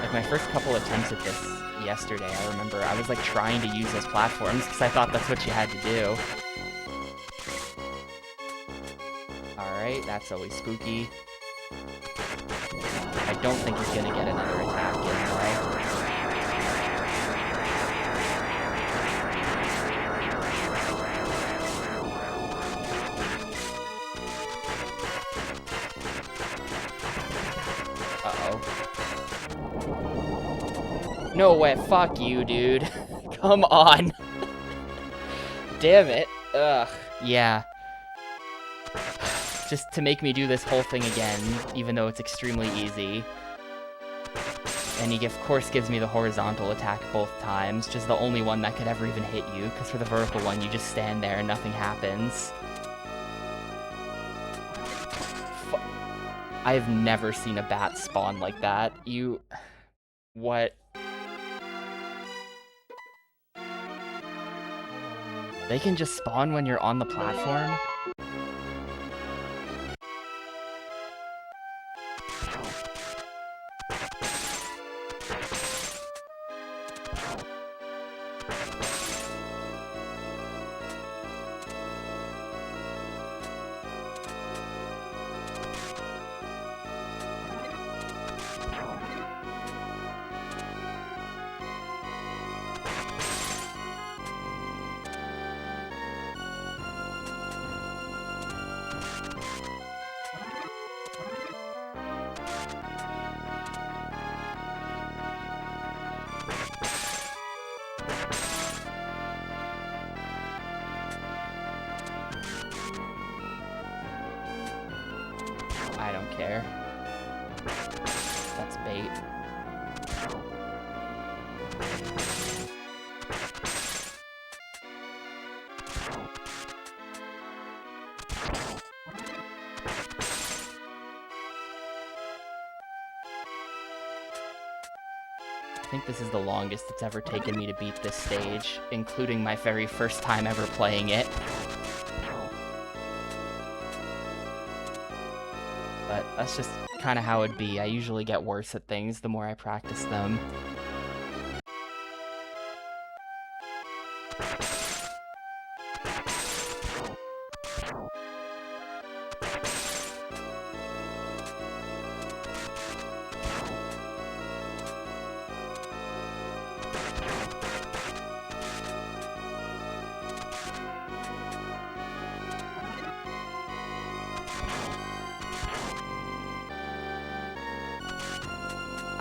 S1: Like my first couple attempts at this yesterday, I remember I was like trying to use those platforms because I thought that's what you had to do. Alright, that's always spooky. I don't think he's gonna get another attack anyway. No way, fuck you, dude. Come on. Damn it. Ugh. Yeah. Just to make me do this whole thing again, even though it's extremely easy. And he, of course, gives me the horizontal attack both times, just the only one that could ever even hit you, because for the vertical one, you just stand there and nothing happens. I've never seen a bat spawn like that. You... What? They can just spawn when you're on the platform? I don't care. That's bait. I think this is the longest it's ever taken me to beat this stage, including my very first time ever playing it. But that's just kind of how it'd be. I usually get worse at things the more I practice them.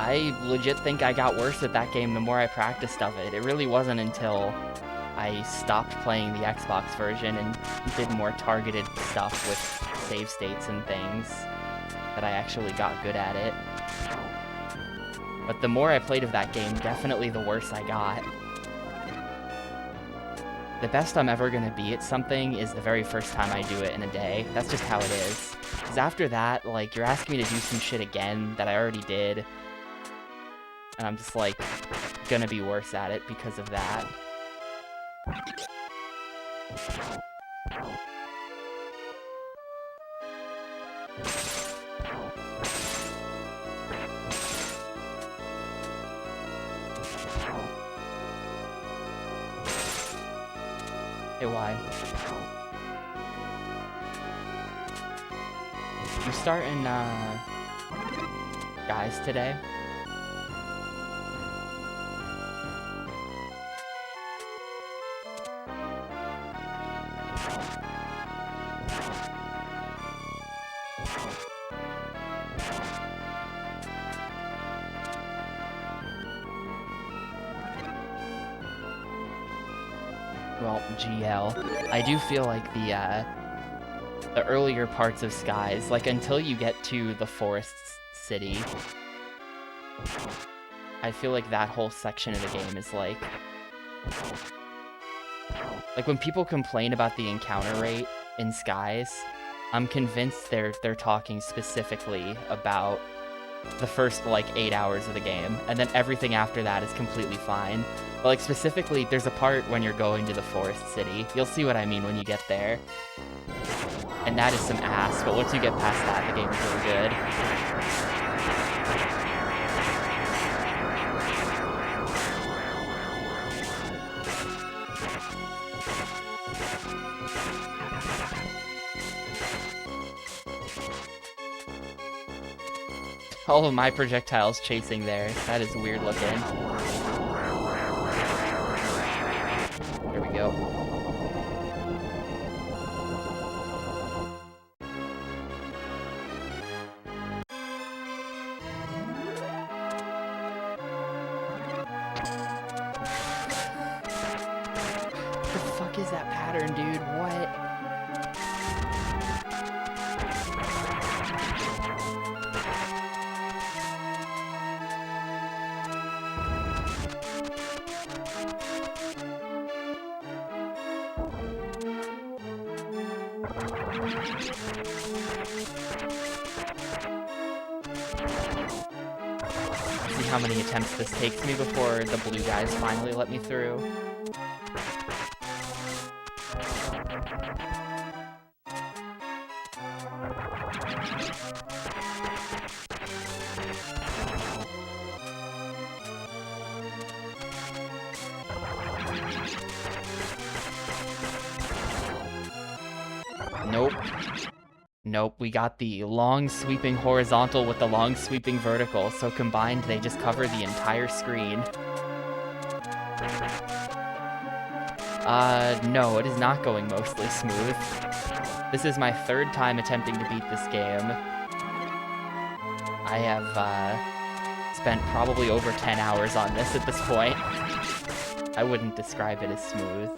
S1: I legit think I got worse at that game the more I practiced of it. It really wasn't until I stopped playing the Xbox version and did more targeted stuff with save states and things that I actually got good at it. But the more I played of that game, definitely the worse I got. The best I'm ever gonna be at something is the very first time I do it in a day. That's just how it is. Because after that, like, you're asking me to do some shit again that I already did. And I'm just, like, gonna be worse at it because of that. Hey, why? You starting, guys today? Well, GL. I do feel like the earlier parts of Skies, like, until you get to the Forest City, I feel like that whole section of the game is, like, when people complain about the encounter rate in Skies, I'm convinced they're talking specifically about the first, like, 8 hours of the game, and then everything after that is completely fine. But, like, specifically, there's a part when you're going to the Forest City. You'll see what I mean when you get there. And that is some ass, but once you get past that, the game is really good. All of my projectiles chasing there. That is weird looking. There we go. pattern, dude. What? See how many attempts this takes me before the blue guys finally let me through. Nope. Nope, we got the long sweeping horizontal with the long sweeping vertical, so combined they just cover the entire screen. No, it is not going mostly smooth. This is my third time attempting to beat this game. I have, spent probably over 10 hours on this at this point. I wouldn't describe it as smooth.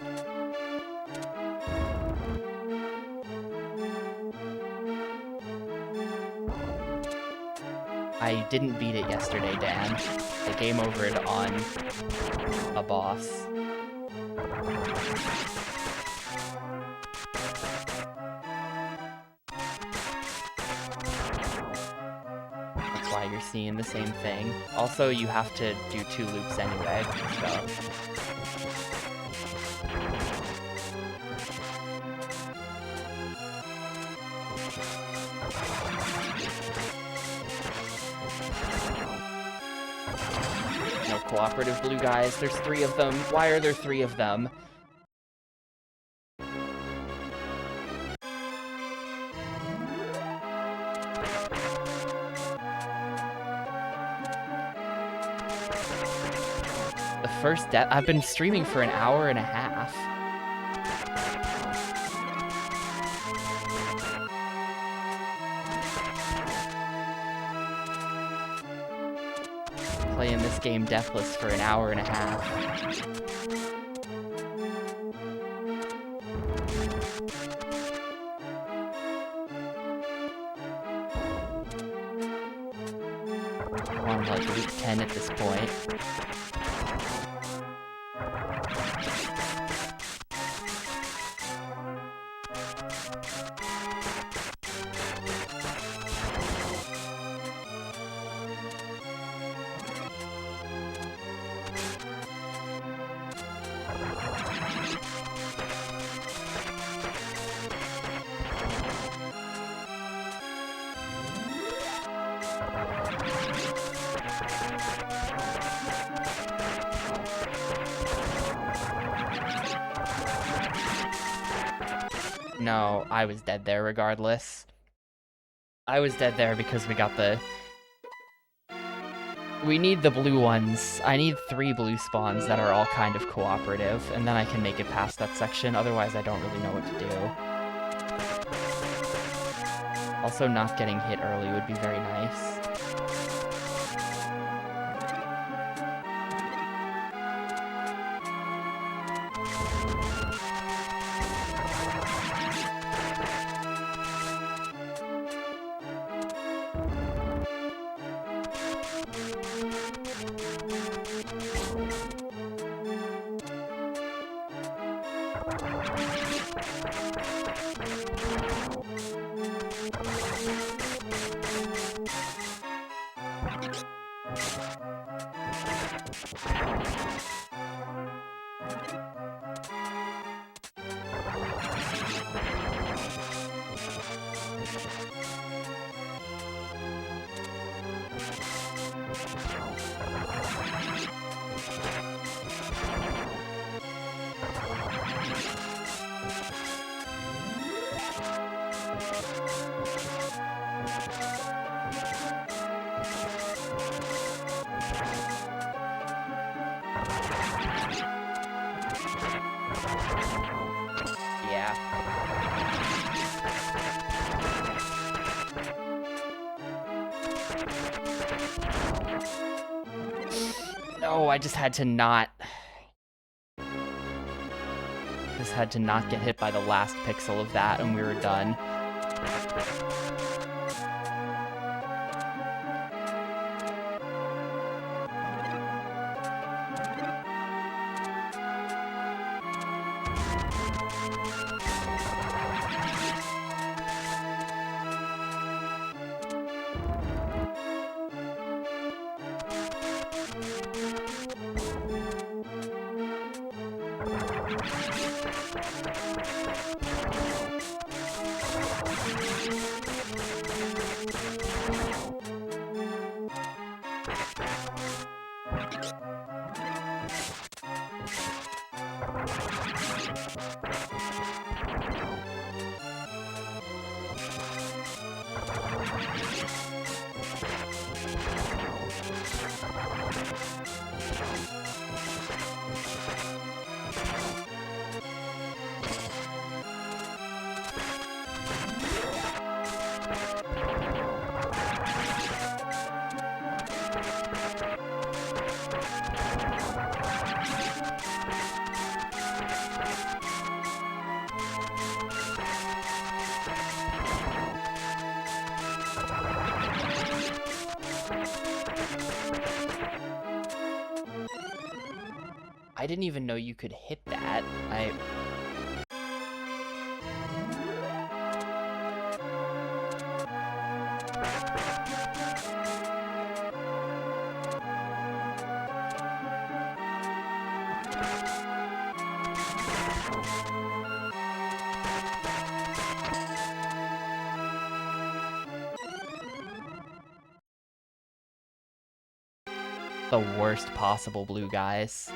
S1: I didn't beat it yesterday, Dan. I game overed on a boss. That's why you're seeing the same thing. Also, you have to do 2 loops anyway, so... No cooperative blue guys. There's 3 of them. Why are there 3 of them? The first death... I've been streaming for an hour and a half. Playing this game deathless for an hour and a half. I'm on like loop 10 at this point. No, I was dead there regardless. I was dead there because we got the... We need the blue ones. I need 3 blue spawns that are all kind of cooperative, and then I can make it past that section. Otherwise, I don't really know what to do. Also, not getting hit early would be very nice. No, I just had to not... Just had to not get hit by the last pixel of that and we were done. I didn't even know you could hit that. The worst possible blue guys.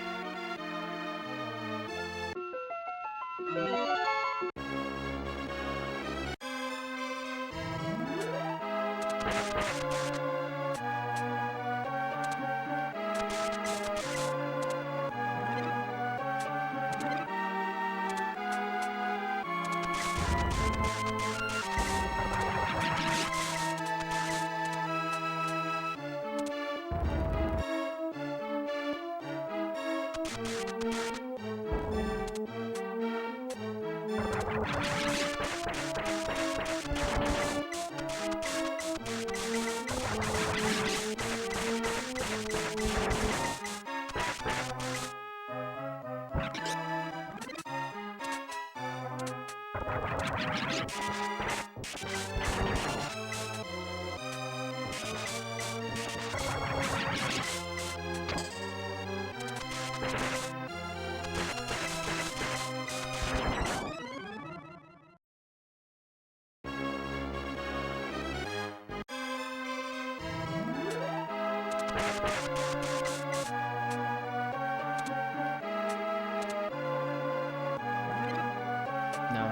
S1: No,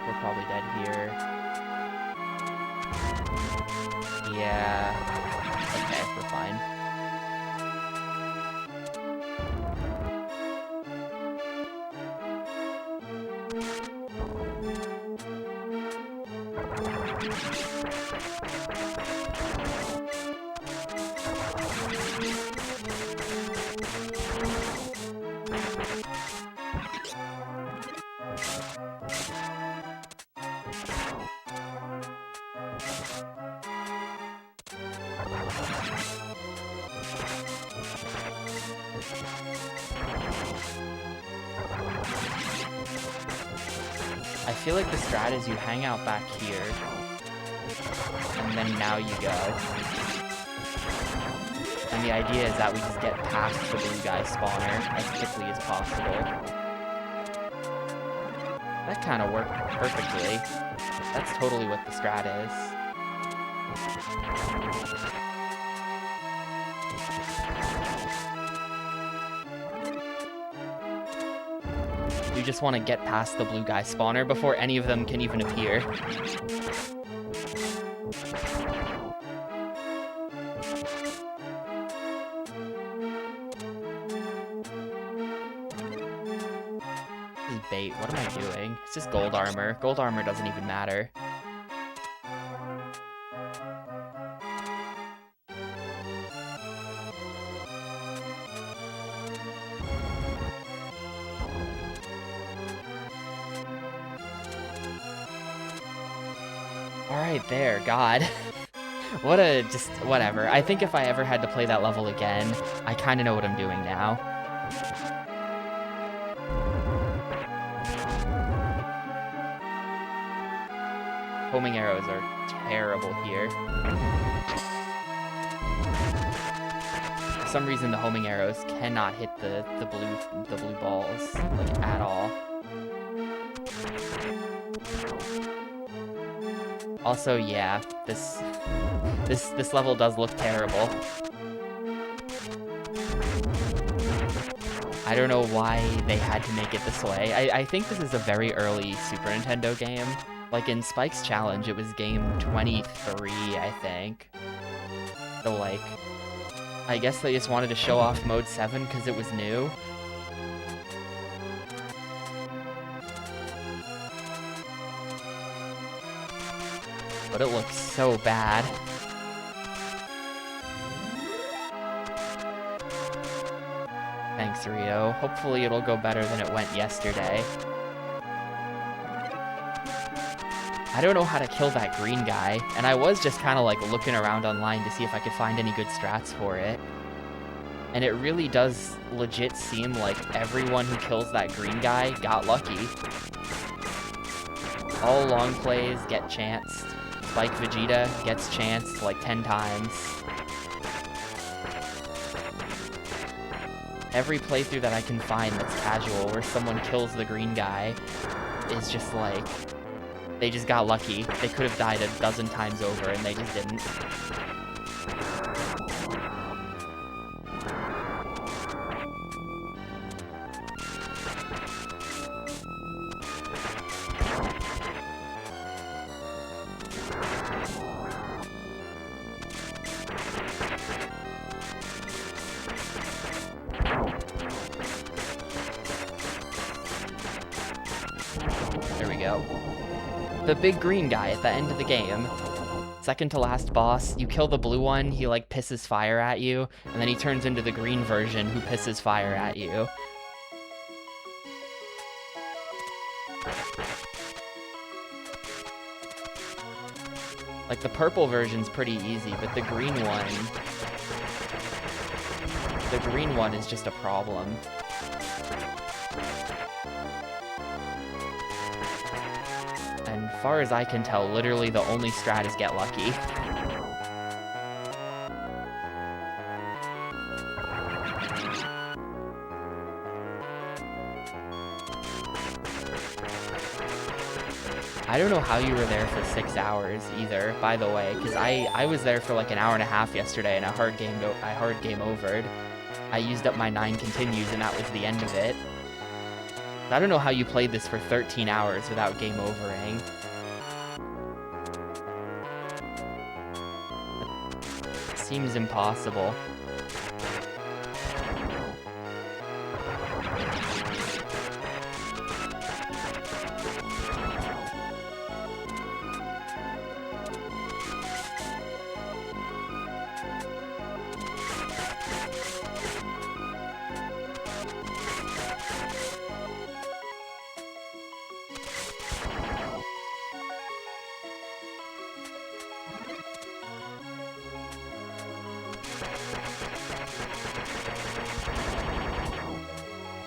S1: we're probably dead here. Yeah. Okay, we're fine. I feel like the strat is you hang out back here, and then now you go. And the idea is that we just get past the blue guy spawner as quickly as possible. That kind of worked perfectly. That's totally what the strat is. You just want to get past the blue guy spawner before any of them can even appear. This is bait. What am I doing? It's just gold armor. Gold armor doesn't even matter. right there, God. What a, just, whatever. I think if I ever had to play that level again, I kind of know what I'm doing now. Homing arrows are terrible here. For some reason, the homing arrows cannot hit the blue balls, like, at all. Also, yeah, this level does look terrible. I don't know why they had to make it this way. I think this is a very early Super Nintendo game. Like, in Spike's Challenge, it was game 23, I think. So, like, I guess they just wanted to show off Mode 7 because it was new. But it looks so bad. Thanks, Rio. Hopefully it'll go better than it went yesterday. I don't know how to kill that green guy, and I was just kind of like looking around online to see if I could find any good strats for it. And it really does legit seem like everyone who kills that green guy got lucky. All long plays get chanced. Spike Vegeta gets chanced like 10 times. Every playthrough that I can find that's casual where someone kills the green guy is just like, they just got lucky. They could have died a dozen times over and they just didn't. There we go. The big green guy at the end of the game. Second to last boss. You kill the blue one, he like pisses fire at you, and then he turns into the green version who pisses fire at you. Like, the purple version's pretty easy, but the green one is just a problem. And as far as I can tell, literally the only strat is get lucky. I don't know how you were there for 6 hours either, by the way, because I was there for like an hour and a half yesterday and I hard game overed. I used up my 9 continues and that was the end of it. I don't know how you played this for 13 hours without game overing. It seems impossible.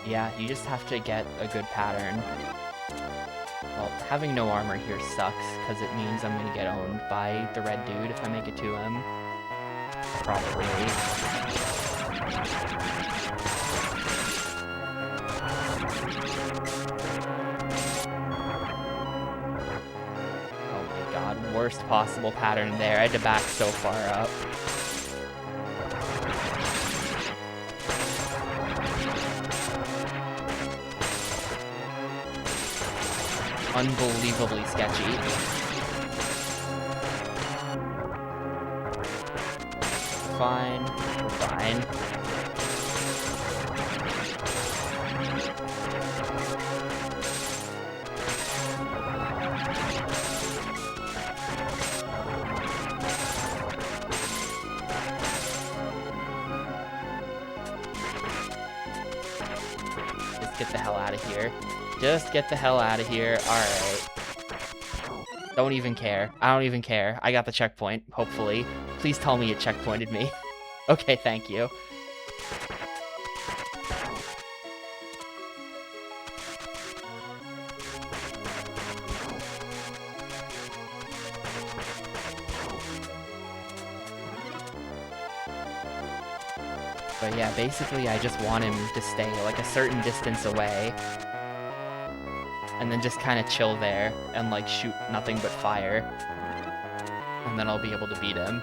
S1: Yeah, you just have to get a good pattern. Well, having no armor here sucks, because it means I'm gonna get owned by the red dude if I make it to him. Probably. Oh my god, worst possible pattern there. I had to back so far up. Unbelievably sketchy. Fine. Fine. Just get the hell out of here. Just get the hell out of here. Alright. Don't even care. I don't even care. I got the checkpoint, hopefully. Please tell me it checkpointed me. Okay, thank you. But yeah, basically I just want him to stay like a certain distance away. And then just kind of chill there and like shoot nothing but fire. And then I'll be able to beat him.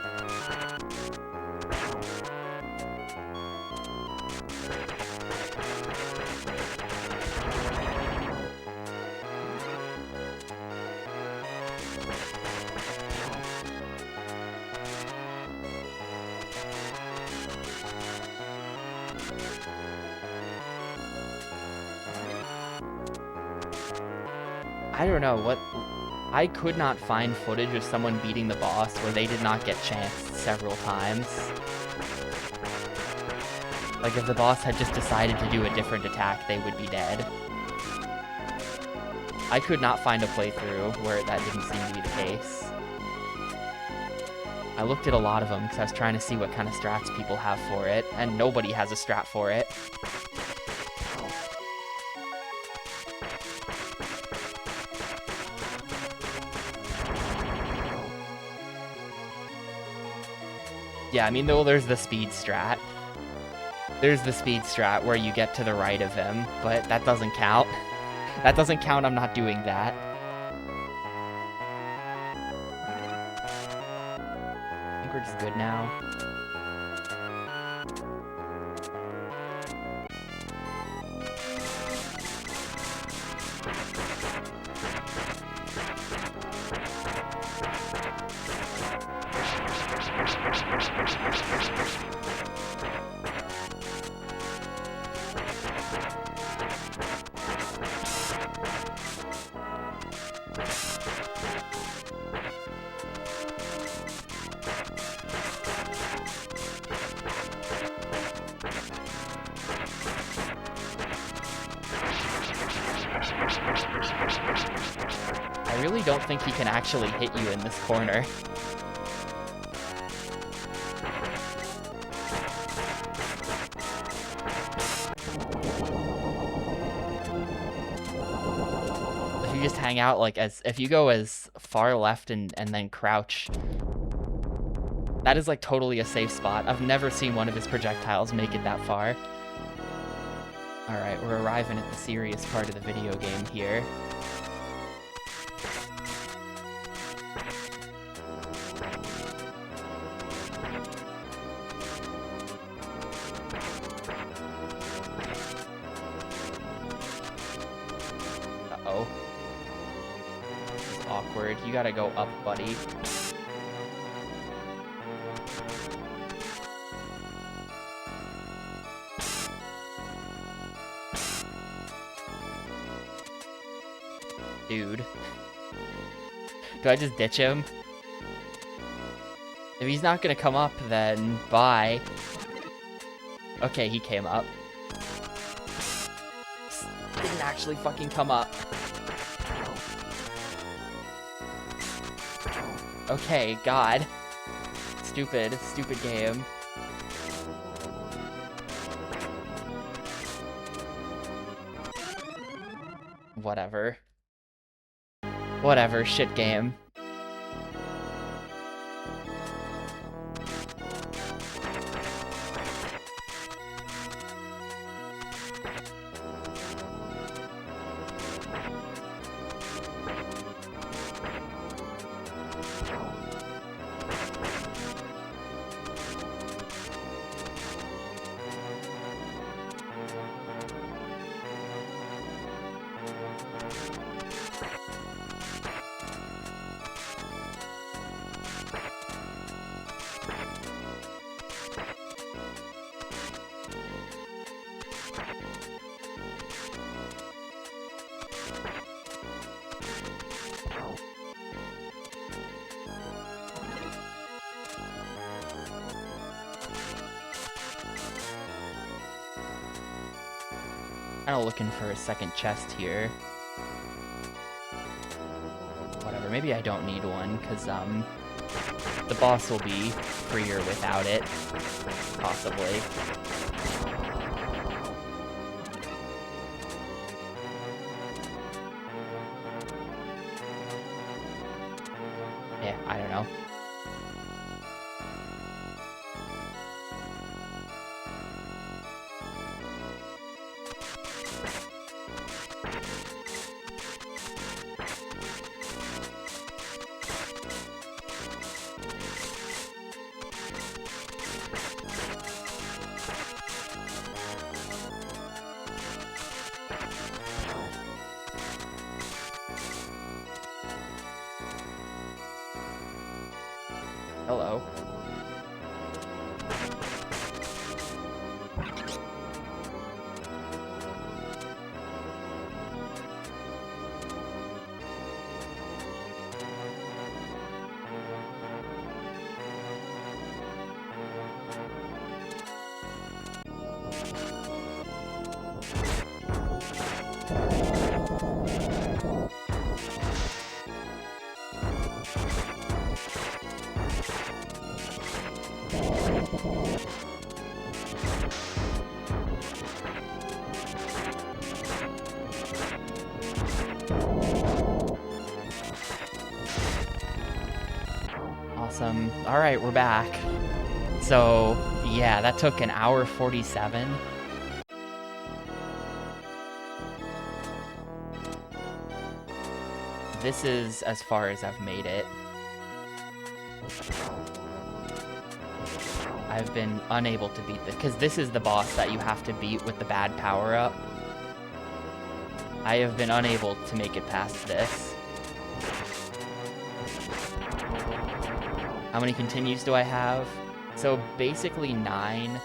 S1: I don't know what... I could not find footage of someone beating the boss where they did not get chanced several times. Like, if the boss had just decided to do a different attack, they would be dead. I could not find a playthrough where that didn't seem to be the case. I looked at a lot of them because I was trying to see what kind of strats people have for it, and nobody has a strat for it. Yeah, I mean, though, there's the speed strat. There's the speed strat where you get to the right of him, but that doesn't count. That doesn't count, I'm not doing that. I think we're just good now. I really don't think he can actually hit you in this corner. If you just hang out, like, if you go as far left and then crouch, that is, like, totally a safe spot. I've never seen one of his projectiles make it that far. Alright, we're arriving at the serious part of the video game here. Uh-oh. This is awkward. You gotta go up, buddy. Dude. Do I just ditch him? If he's not gonna come up, then bye. Okay, he came up. Didn't actually fucking come up. Okay, God. Stupid game. Whatever. Whatever, shit game. Kinda looking for a second chest here. Whatever. whatever. Maybe I don't need one, because the boss will be freer without it, possibly. Yeah, I don't know. Hello. Awesome. All right, we're back. So, yeah, that took an hour 47. This is as far as I've made it. I've been unable to beat this, because this is the boss that you have to beat with the bad power-up. I have been unable to make it past this. How many continues do I have? So basically 9.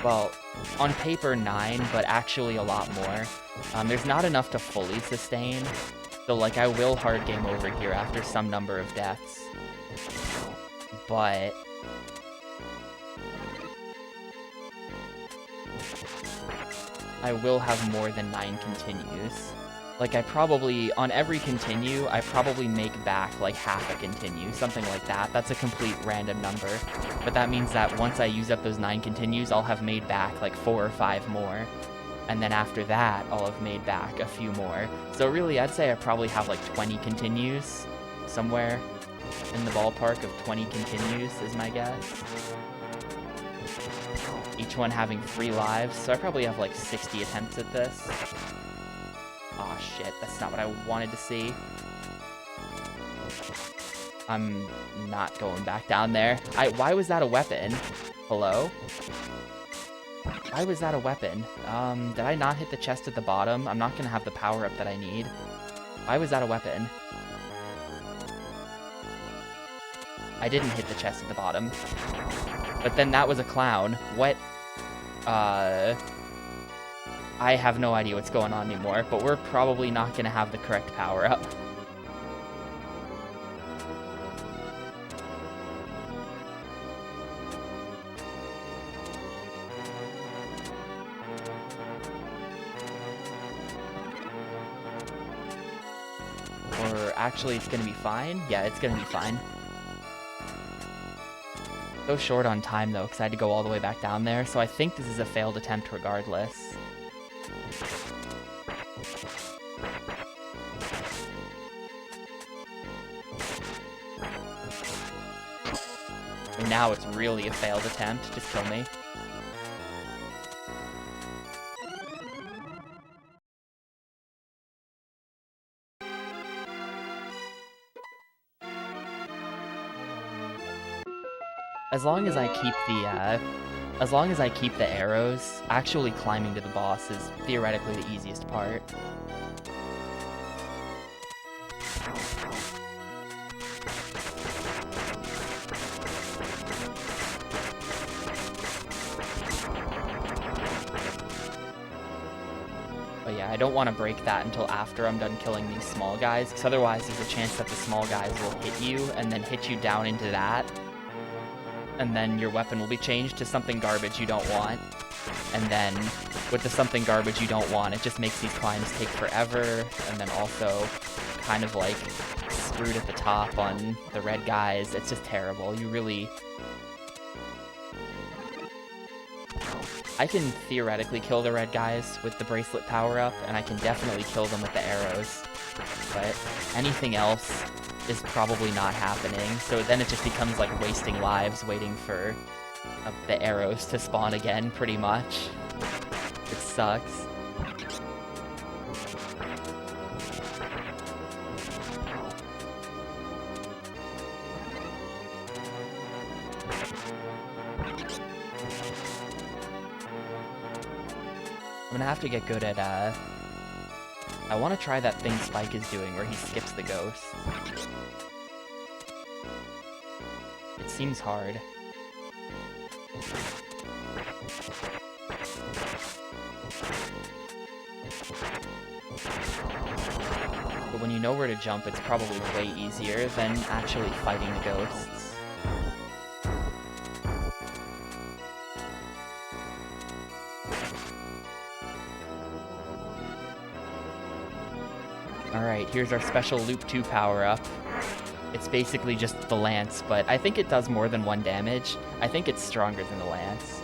S1: Well, on paper 9, but actually a lot more. There's not enough to fully sustain, so like I will hard game over here after some number of deaths. But I will have more than 9 continues. Like I probably, on every continue, I probably make back like half a continue, something like that. That's a complete random number. But that means that once I use up those 9 continues, I'll have made back like 4 or 5 more. And then after that, I'll have made back a few more. So really, I'd say I probably have like 20 continues, somewhere in the ballpark of 20 continues is my guess. Each one having 3 lives, so I probably have like 60 attempts at this. Aw, shit, that's not what I wanted to see. I'm not going back down there. Why was that a weapon? Hello? Why was that a weapon? Did I not hit the chest at the bottom? I'm not gonna have the power-up that I need. Why was that a weapon? I didn't hit the chest at the bottom. But then that was a clown. What? I have no idea what's going on anymore, but we're probably not gonna have the correct power-up. Or actually, it's gonna be fine? Yeah, it's gonna be fine. So short on time, though, because I had to go all the way back down there, so I think this is a failed attempt regardless. And now it's really a failed attempt. Just kill me. As long as I keep the arrows, actually climbing to the boss is theoretically the easiest part. But yeah, I don't want to break that until after I'm done killing these small guys, because otherwise there's a chance that the small guys will hit you and then hit you down into that. And then your weapon will be changed to something garbage you don't want. And then with the something garbage you don't want, it just makes these climbs take forever, and then also kind of like screwed at the top on the red guys. It's just terrible. You really... I can theoretically kill the red guys with the bracelet power-up, and I can definitely kill them with the arrows. But anything else is probably not happening, so then it just becomes like wasting lives waiting for the arrows to spawn again, pretty much. It sucks. I'm gonna have to get good at, I want to try that thing Spike is doing where he skips the ghosts. It seems hard. But when you know where to jump, it's probably way easier than actually fighting the ghosts. Alright, here's our special Loop 2 power-up. It's basically just the lance, but I think it does more than 1 damage. I think it's stronger than the lance.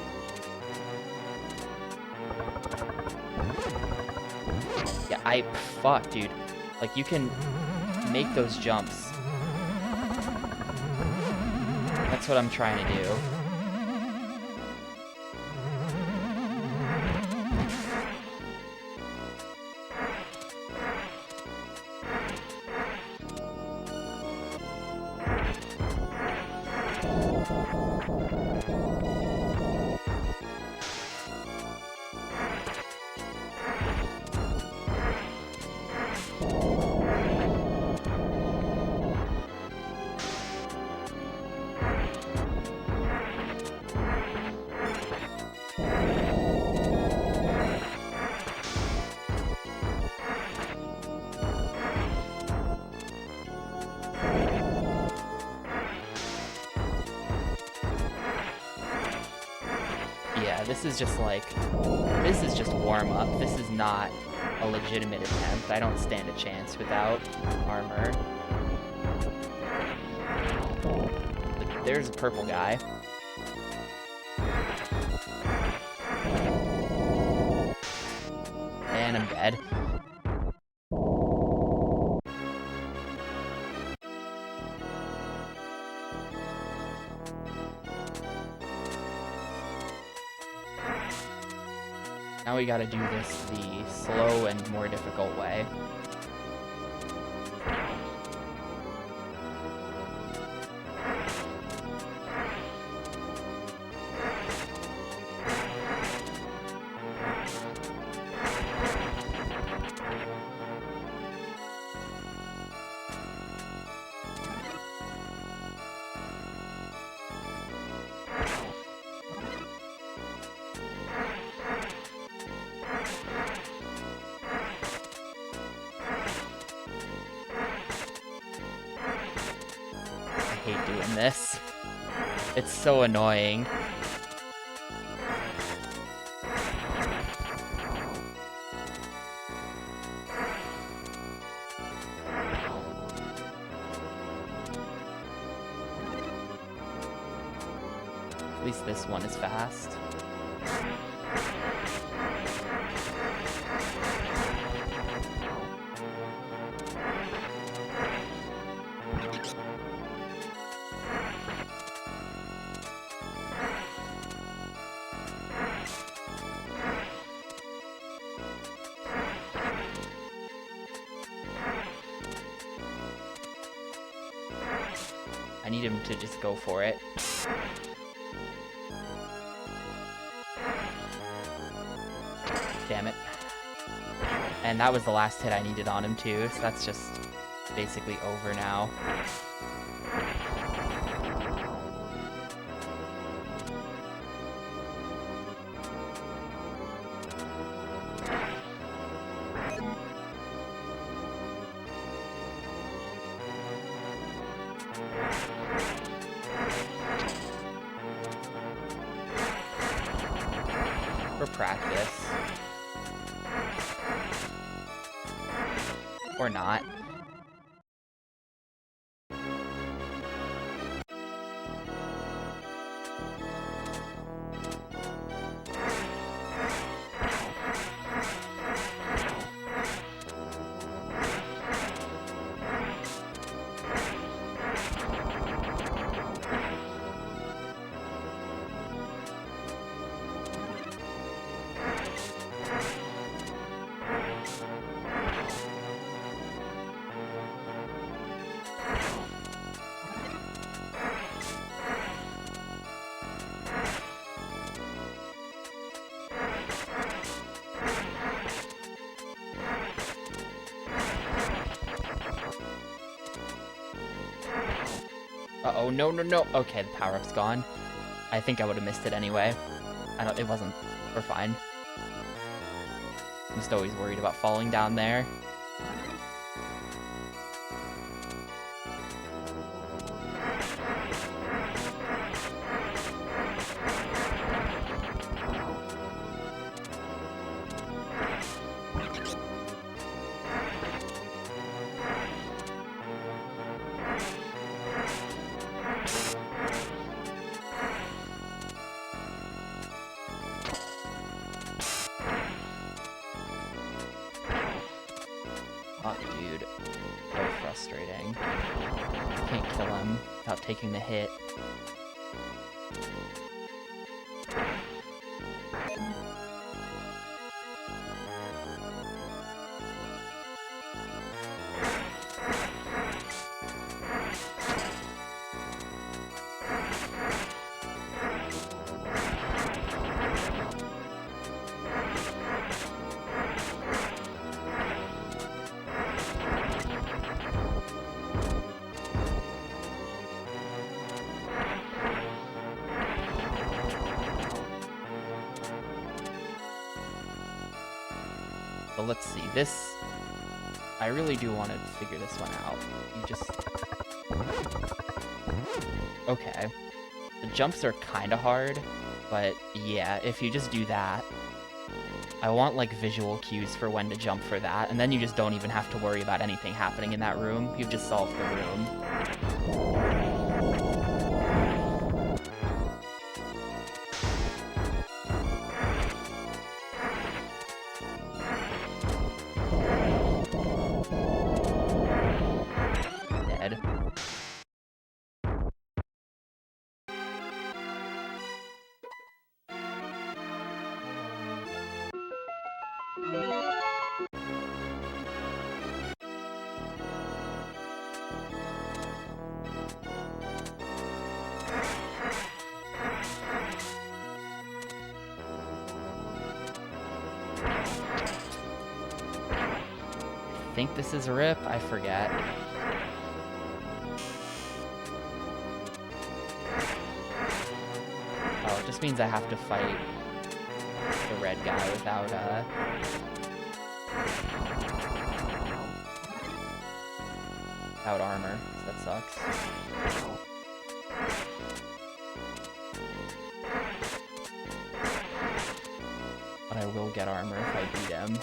S1: Yeah, fuck, dude. Like, you can make those jumps. That's what I'm trying to do. This is just like, this is just warm-up. This is not a legitimate attempt. I don't stand a chance without armor. But there's a purple guy. And I'm dead. Now we gotta do this the slow and more difficult way. I hate doing this. It's so annoying. At least this one is fast. I need him to just go for it. Damn it. And that was the last hit I needed on him too, so that's just basically over now. For practice. Or not. Oh, no, no, no. Okay, the power-up's gone. I think I would have missed it anyway. It wasn't. We're fine. I'm just always worried about falling down there. Oh, dude. So frustrating. Can't kill him without taking the hit. But let's see, this... I really do want to figure this one out. You just... Okay. The jumps are kind of hard, but yeah, if you just do that... I want, like, visual cues for when to jump for that, and then you just don't even have to worry about anything happening in that room. You've just solved the room. Dead. I think this is Rip, I forget. Oh, it just means I have to fight the red guy without, without armor, so that sucks. But I will get armor if I beat him.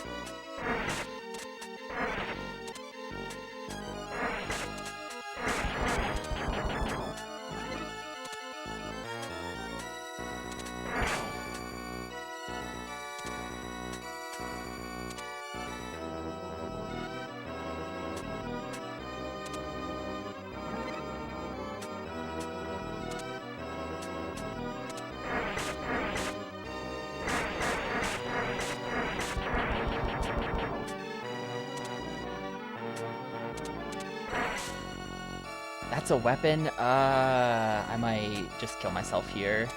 S1: That's a weapon? I might just kill myself here.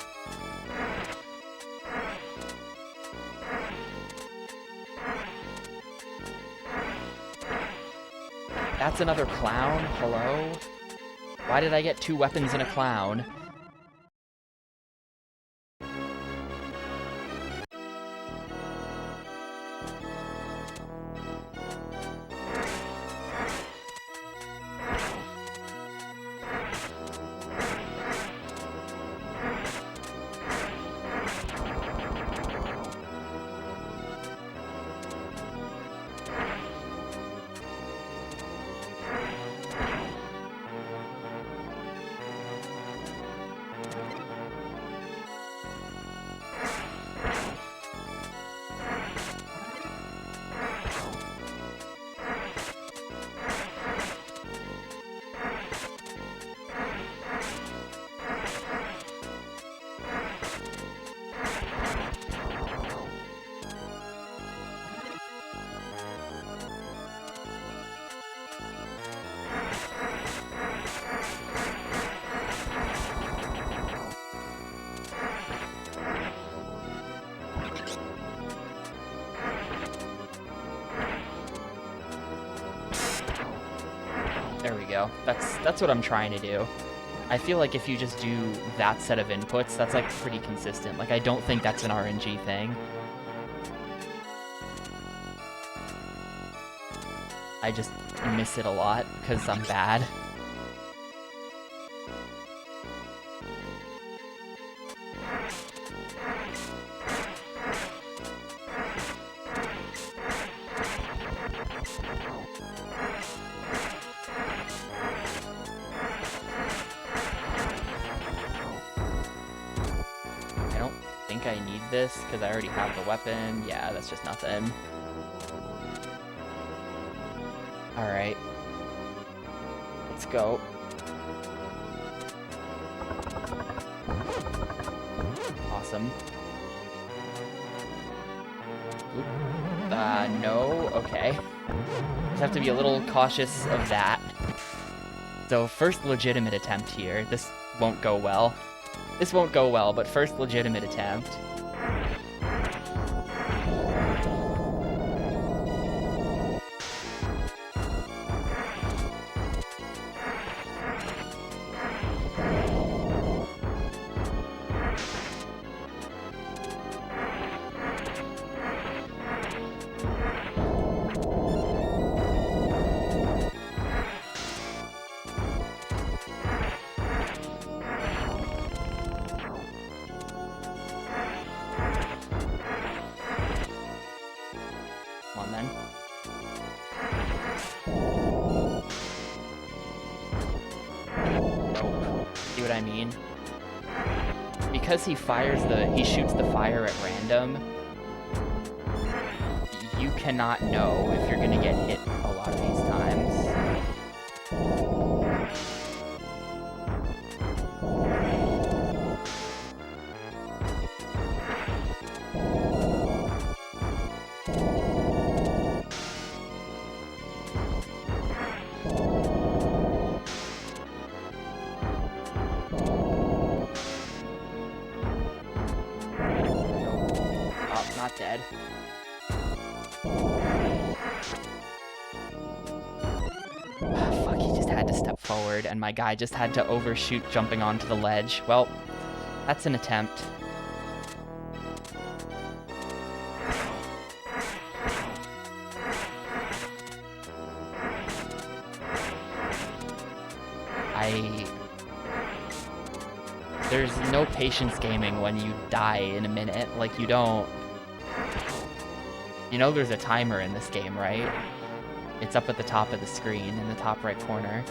S1: That's another clown? Hello? Why did I get 2 weapons and a clown? There we go. That's what I'm trying to do. I feel like if you just do that set of inputs, that's like pretty consistent. Like I don't think that's an RNG thing. I just miss it a lot because I'm bad. I don't think I need this because I already have the weapon. Yeah, that's just nothing. Alright. Let's go. Awesome. No? Okay. Just have to be a little cautious of that. So, first legitimate attempt here. This won't go well. This won't go well, but first legitimate attempt. Come on, then. Nope. See what I mean? Because he shoots the fire at random, you cannot know if you're gonna get hit a lot of these times. Not dead. Fuck, he just had to step forward, and my guy just had to overshoot jumping onto the ledge. Well, that's an attempt. There's no patience gaming when you die in a minute. Like, you don't... You know there's a timer in this game, right? It's up at the top of the screen, in the top right corner.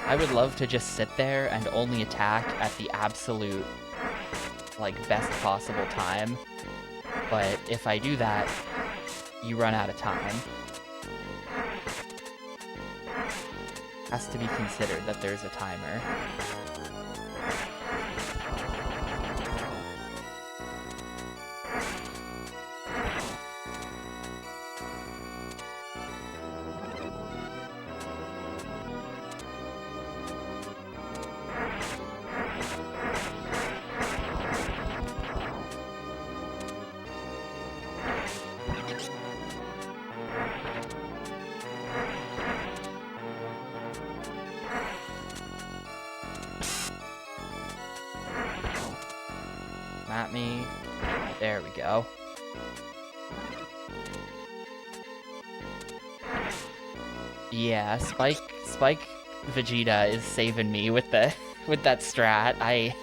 S1: I would love to just sit there and only attack at the absolute, like, best possible time. But if I do that, you run out of time. Has to be considered that there's a timer. At me. There we go. Yeah, Spike Vegeta is saving me with that strat. I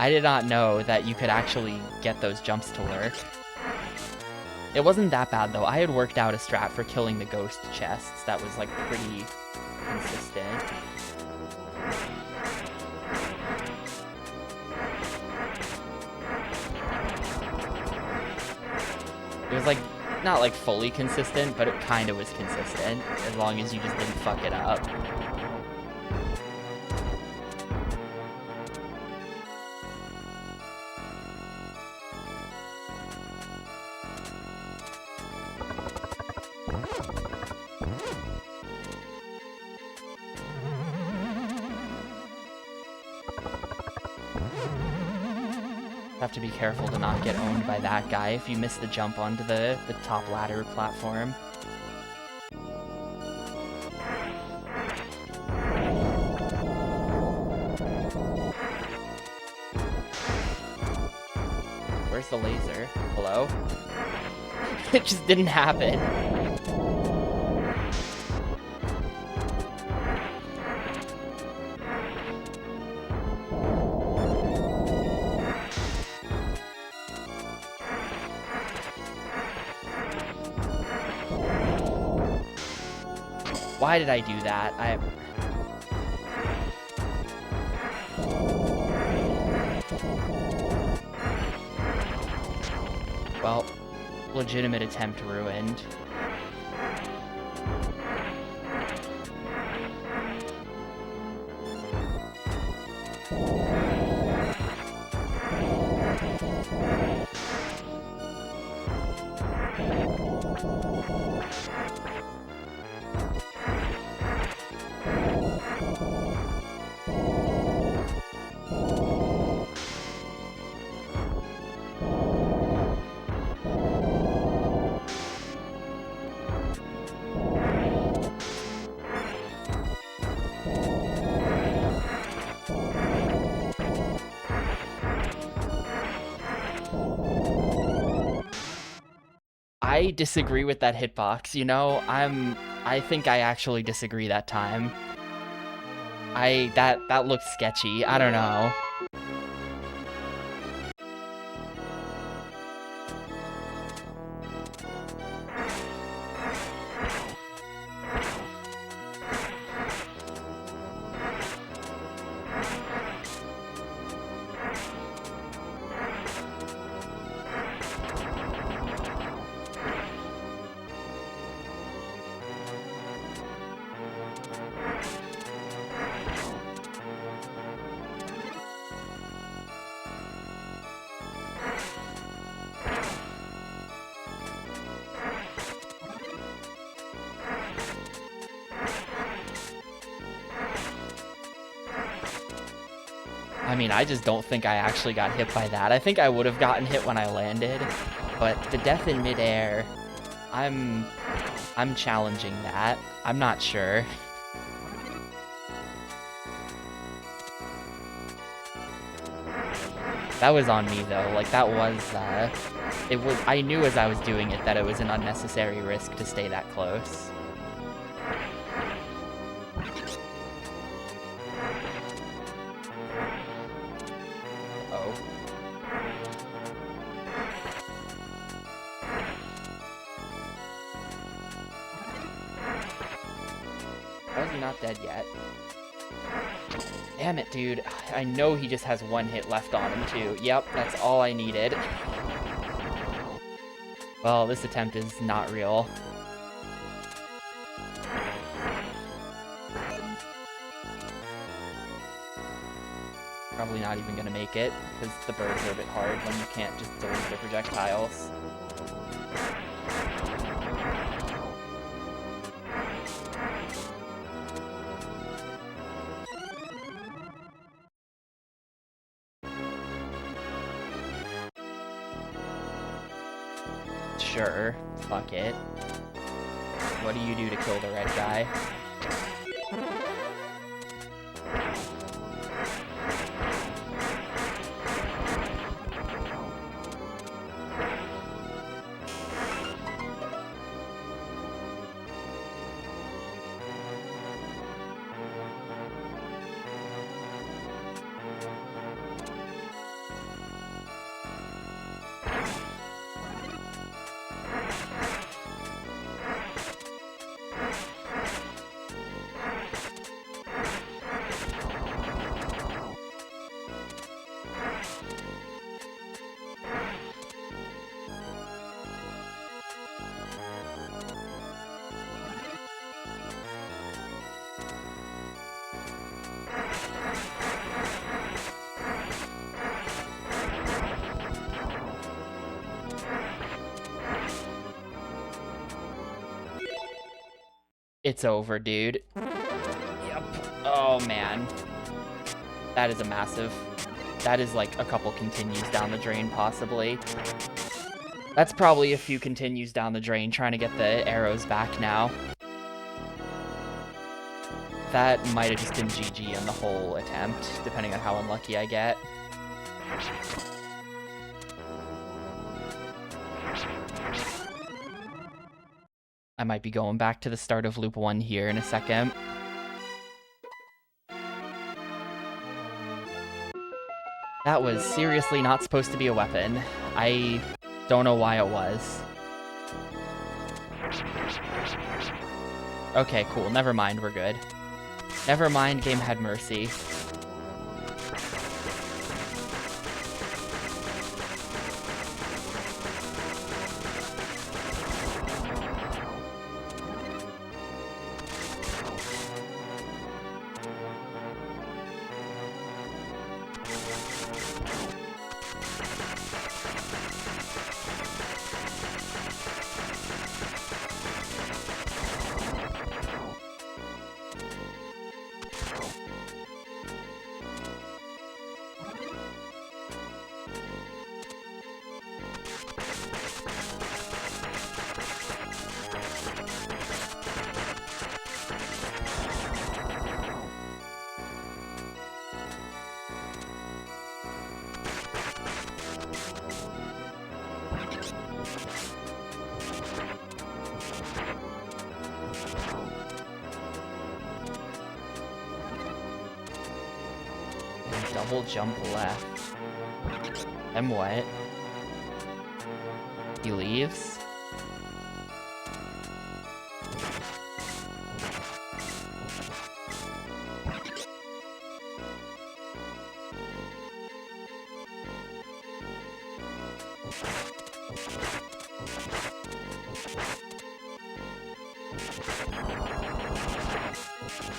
S1: did not know that you could actually get those jumps to work. It wasn't that bad though. I had worked out a strat for killing the ghost chests that was like pretty consistent. It was like, not like fully consistent, but it kind of was consistent, as long as you just didn't fuck it up. Have to be careful to not get owned by that guy if you miss the jump onto the top ladder platform. Where's the laser? Hello? It just didn't happen. Why did I do that? Well, legitimate attempt ruined. I disagree with that hitbox, you know? I think I actually disagree that time. That looks sketchy. I don't know. I mean, I just don't think I actually got hit by that. I think I would have gotten hit when I landed, but the death in midair, I'm challenging that. I'm not sure. That was on me though. Like that was, I knew as I was doing it that it was an unnecessary risk to stay that close. How is he not dead yet? Damn it, dude. I know he just has one hit left on him, too. Yep, that's all I needed. Well, this attempt is not real. Probably not even gonna make it, because the birds are a bit hard when you can't just deliver the projectiles. Sure, fuck it. What do you do to kill the red guy? It's over, dude. Yep. Oh, man. That is a massive... That is like a couple continues down the drain, possibly. That's probably a few continues down the drain, trying to get the arrows back now. That might have just been GG on the whole attempt, depending on how unlucky I get. I might be going back to the start of loop 1 here in a second. That was seriously not supposed to be a weapon. I don't know why it was. Okay, cool. Never mind, we're good. Never mind, game had mercy. Double jump left. Then what? He leaves?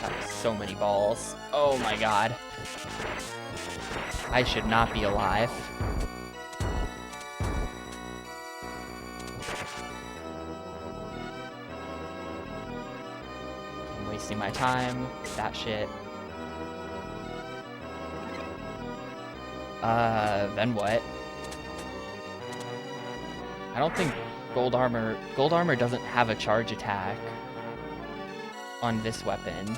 S1: That was so many balls. Oh my god. I should not be alive. I'm wasting my time. That shit. Then what? I don't think gold armor doesn't have a charge attack on this weapon.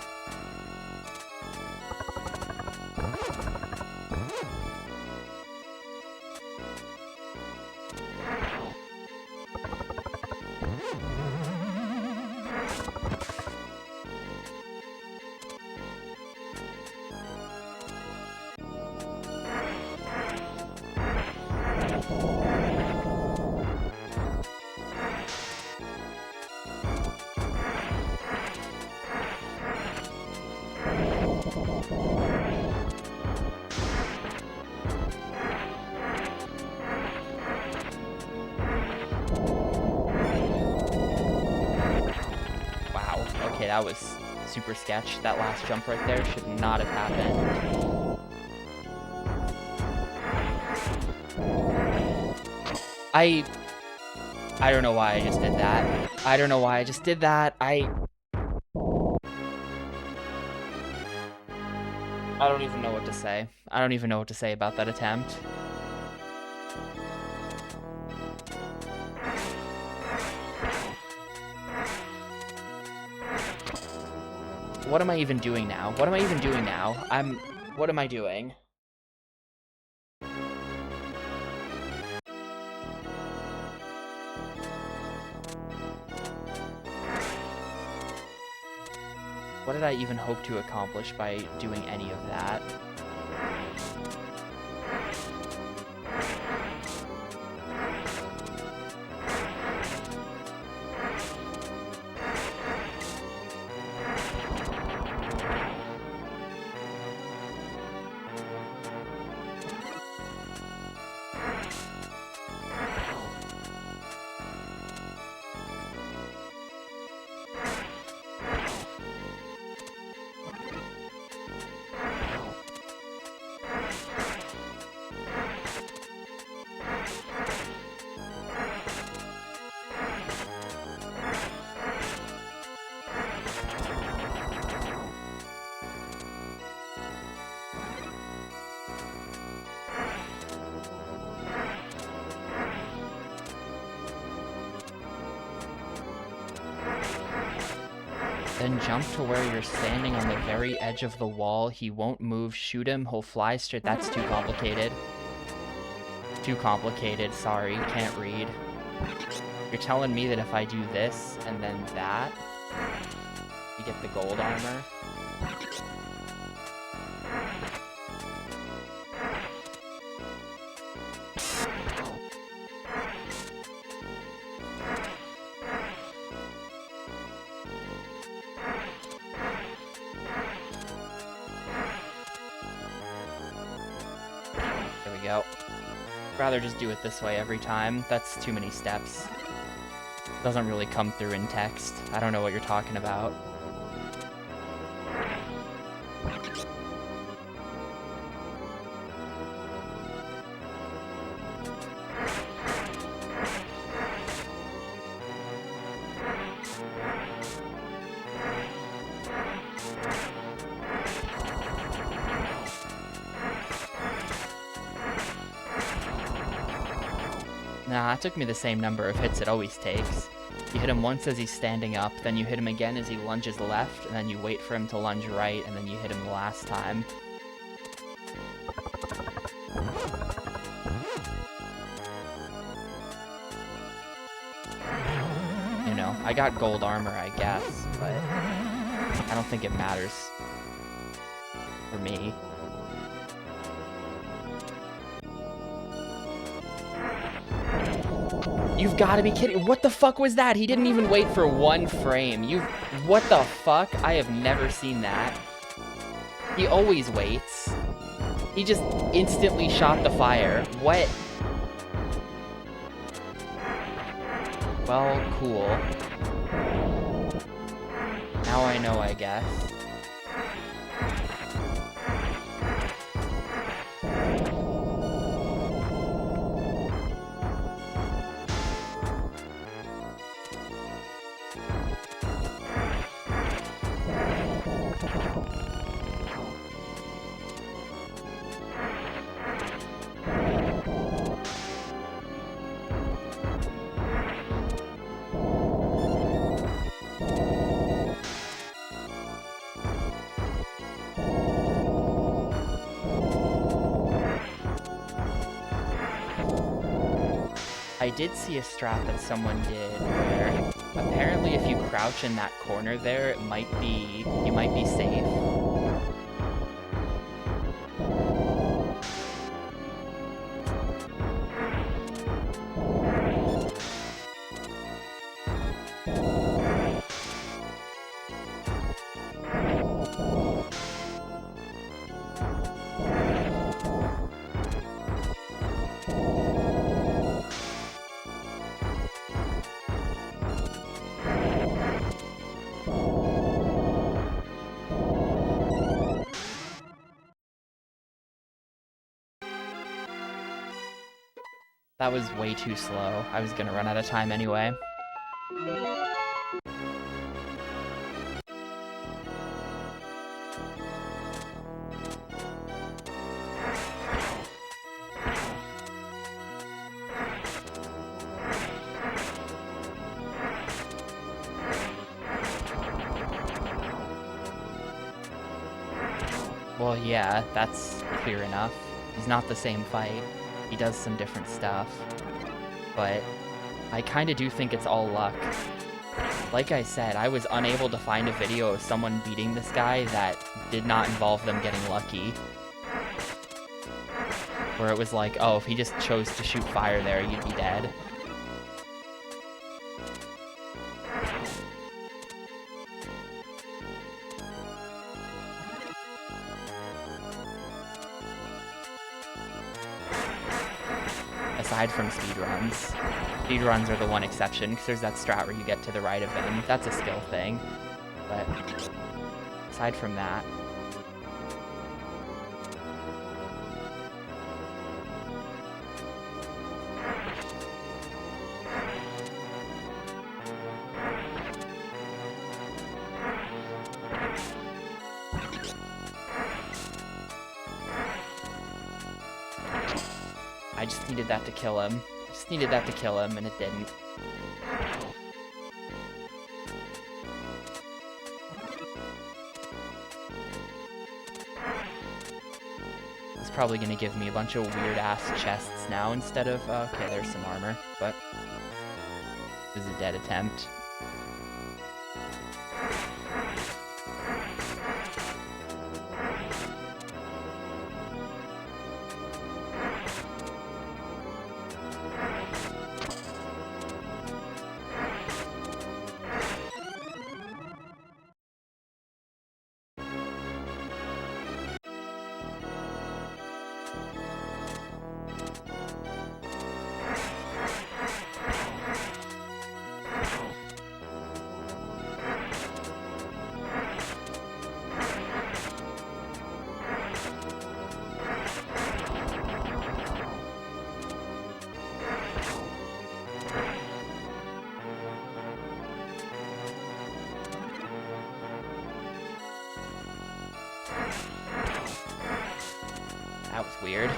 S1: Okay, that was super sketch. That last jump right there should not have happened. I don't know why I just did that. I don't know why I just did that. I don't even know what to say. I don't even know what to say about that attempt. What am I even doing now? What am I even doing now? What am I doing? What did I even hope to accomplish by doing any of that? Then jump to where you're standing on the very edge of the wall. He won't move. Shoot him. He'll fly straight. That's too complicated. Too complicated. Sorry. Can't read. You're telling me that if I do this and then that, you get the gold armor? There we go. I'd rather just do it this way every time. That's too many steps. Doesn't really come through in text. I don't know what you're talking about. Nah, it took me the same number of hits it always takes. You hit him once as he's standing up, then you hit him again as he lunges left, and then you wait for him to lunge right, and then you hit him the last time. You know, I got gold armor, I guess, but I don't think it matters for me. You've got to be kidding. What the fuck was that? He didn't even wait for one frame. What the fuck? I have never seen that. He always waits. He just instantly shot the fire. What? Well, cool. Now I know, I guess. I did see a strat that someone did where apparently if you crouch in that corner there, you might be safe. That was way too slow. I was gonna run out of time anyway. Well, yeah, that's clear enough. He's not the same fight. He does some different stuff. But I kind of do think it's all luck. Like I said, I was unable to find a video of someone beating this guy that did not involve them getting lucky. Where it was like, oh, if he just chose to shoot fire there, you'd be dead. Aside from speedruns. Speedruns are the one exception, because there's that strat where you get to the right of him. That's a skill thing. But aside from that... I just needed that to kill him. Just needed that to kill him, and it didn't. It's probably gonna give me a bunch of weird-ass chests now instead of... okay, there's some armor, but... dead attempt. That was weird.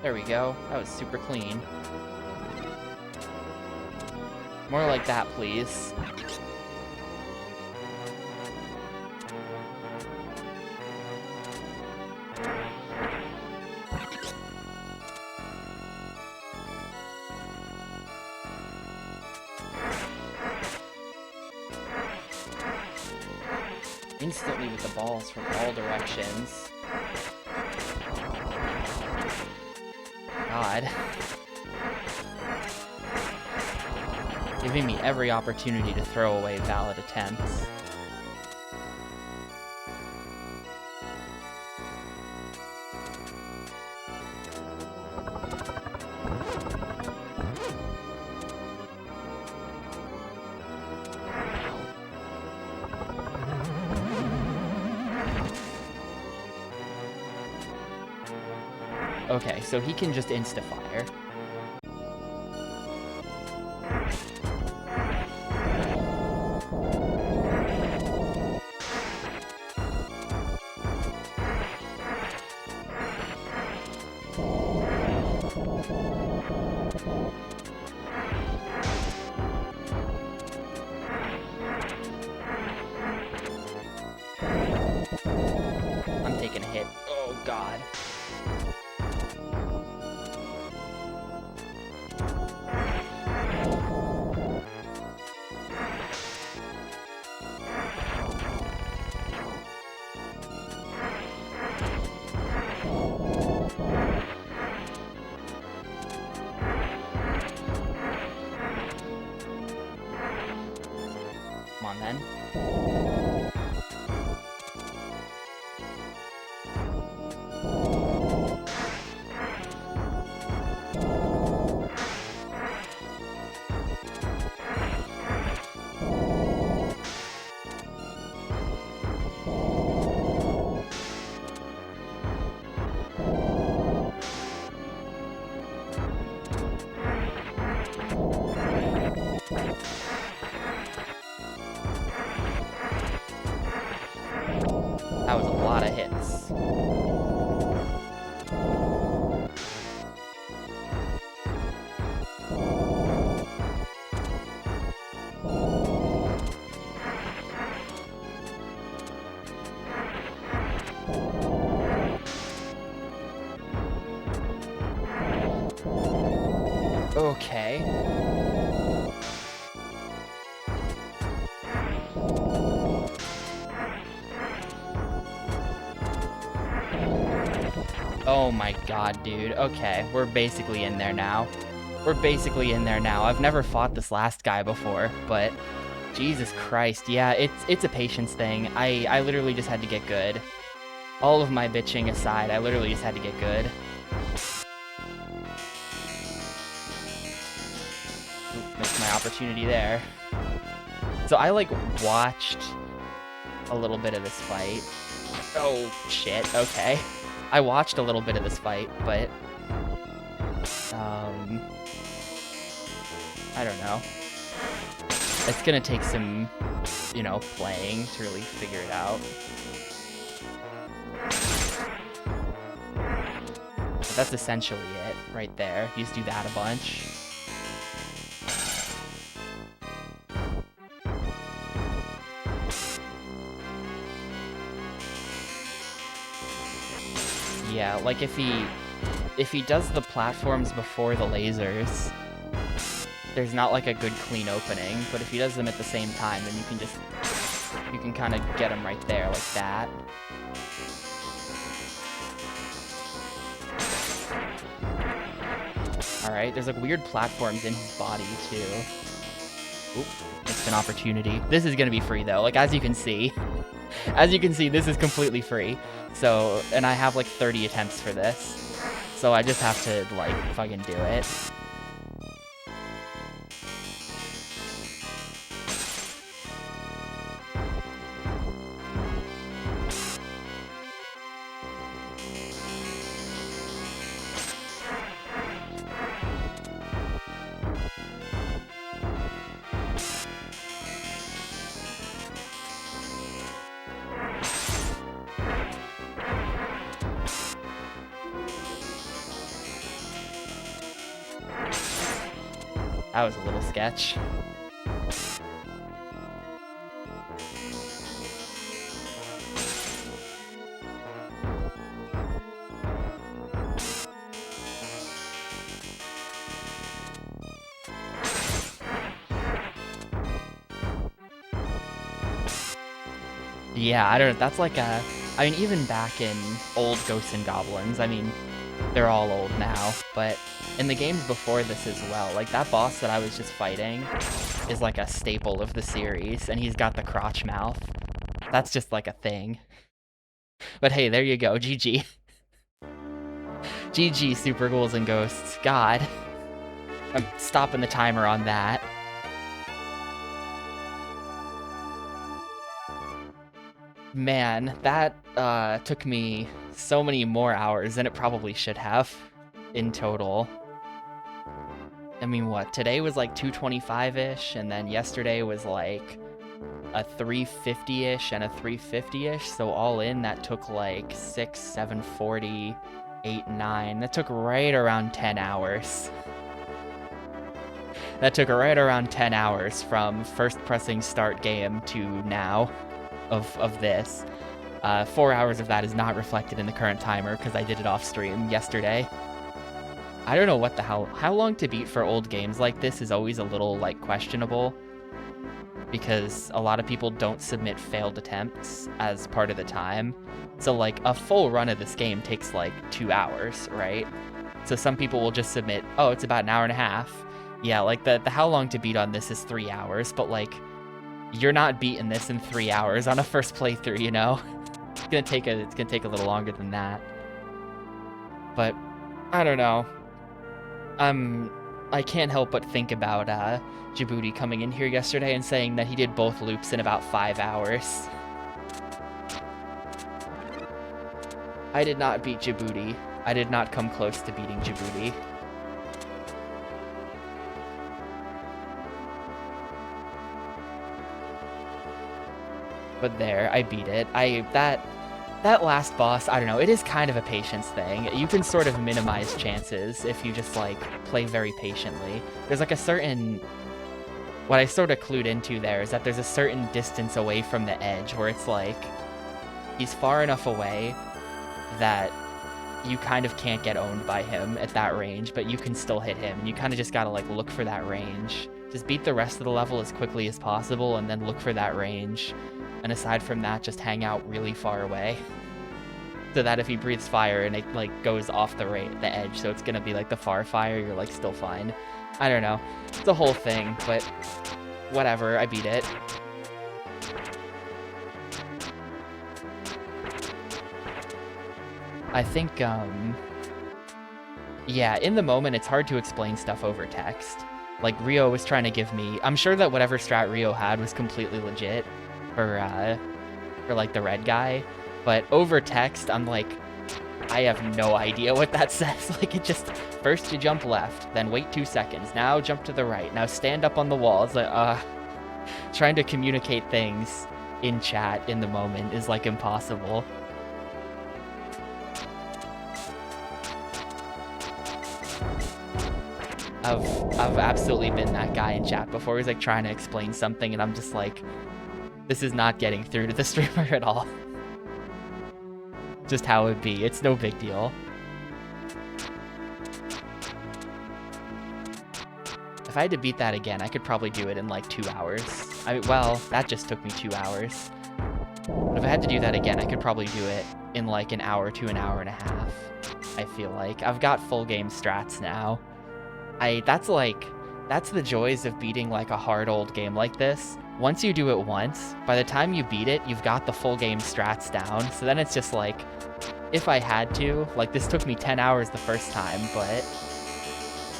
S1: There we go. That was super clean. More like that, please. Instantly with the balls from all directions. God. Giving me every opportunity to throw away valid attempts. Okay, so he can just insta-fire. I'm taking a hit. Oh, God. Come on, then. That was a lot of hits. Okay. Oh my God, dude. Okay, we're basically in there now. We're basically in there now. I've never fought this last guy before, but Jesus Christ. Yeah, it's a patience thing. I literally just had to get good. All of my bitching aside, I literally just had to get good. Oop, missed my opportunity there. So I, like, watched a little bit of this fight. Oh, shit. Okay. I watched a little bit of this fight, but I don't know. It's gonna take some, you know, playing to really figure it out. But that's essentially it right there. You just do that a bunch. Yeah, like if he does the platforms before the lasers, there's not like a good clean opening, but if he does them at the same time, then you can kind of get him right there like that. Alright, there's like weird platforms in his body too. Oop, missed an opportunity. This is gonna be free though, like as you can see, this is completely free. So, and I have like 30 attempts for this. So I just have to like fucking do it. That was a little sketch. Yeah, I don't know, that's like a... I mean, even back in old Ghosts and Goblins, I mean, they're all old now, but in the games before this as well, like that boss that I was just fighting is like a staple of the series, and he's got the crotch mouth. That's just like a thing. But hey, there you go, GG. GG, Super Ghouls and Ghosts. God. I'm stopping the timer on that. Man, that took me so many more hours than it probably should have in total. I mean, what, today was like 225-ish, and then yesterday was like a 350-ish and a 350-ish, so all in that took like 6, 740, 8, 9. That took right around 10 hours. That took right around 10 hours from first pressing start game to now of this. 4 hours of that is not reflected in the current timer because I did it off stream yesterday. I don't know what the hell. How long to beat for old games like this is always a little like questionable, because a lot of people don't submit failed attempts as part of the time. So like a full run of this game takes like 2 hours, right? So some people will just submit, oh, it's about an hour and a half. Yeah, like the how long to beat on this is 3 hours, but like you're not beating this in 3 hours on a first playthrough, you know? It's gonna take a little longer than that. But I don't know. I can't help but think about Djibouti coming in here yesterday and saying that he did both loops in about 5 hours. I did not beat Djibouti. I did not come close to beating Djibouti. But there, I beat it. That last boss, I don't know, it is kind of a patience thing. You can sort of minimize chances if you just, like, play very patiently. There's, like, a certain... What I sort of clued into there is that there's a certain distance away from the edge where it's, like, he's far enough away that you kind of can't get owned by him at that range, but you can still hit him, and you kind of just gotta, like, look for that range. Just beat the rest of the level as quickly as possible, and then look for that range. And aside from that, just hang out really far away. So that if he breathes fire and it like goes off the edge, so it's gonna be like the far fire, you're like still fine. I don't know. It's a whole thing, but whatever, I beat it. I think, yeah, in the moment it's hard to explain stuff over text. Like Rio was trying to give me, I'm sure that whatever strat Rio had was completely legit for like the red guy, but over text I'm like, I have no idea what that says. Like, it just, first you jump left, then wait 2 seconds, now jump to the right, now stand up on the wall. It's like, Trying to communicate things in chat in the moment is like impossible. I've absolutely been that guy in chat before. He's like trying to explain something and I'm just like, this is not getting through to the streamer at all. Just how it'd be. It's no big deal. If I had to beat that again, I could probably do it in like 2 hours. Well, that just took me 2 hours. But if I had to do that again, I could probably do it in like an hour to an hour and a half, I feel like. I've got full game strats now. That's the joys of beating like a hard old game like this. Once you do it once, by the time you beat it, you've got the full game strats down. So then it's just like, if I had to, like this took me 10 hours the first time, but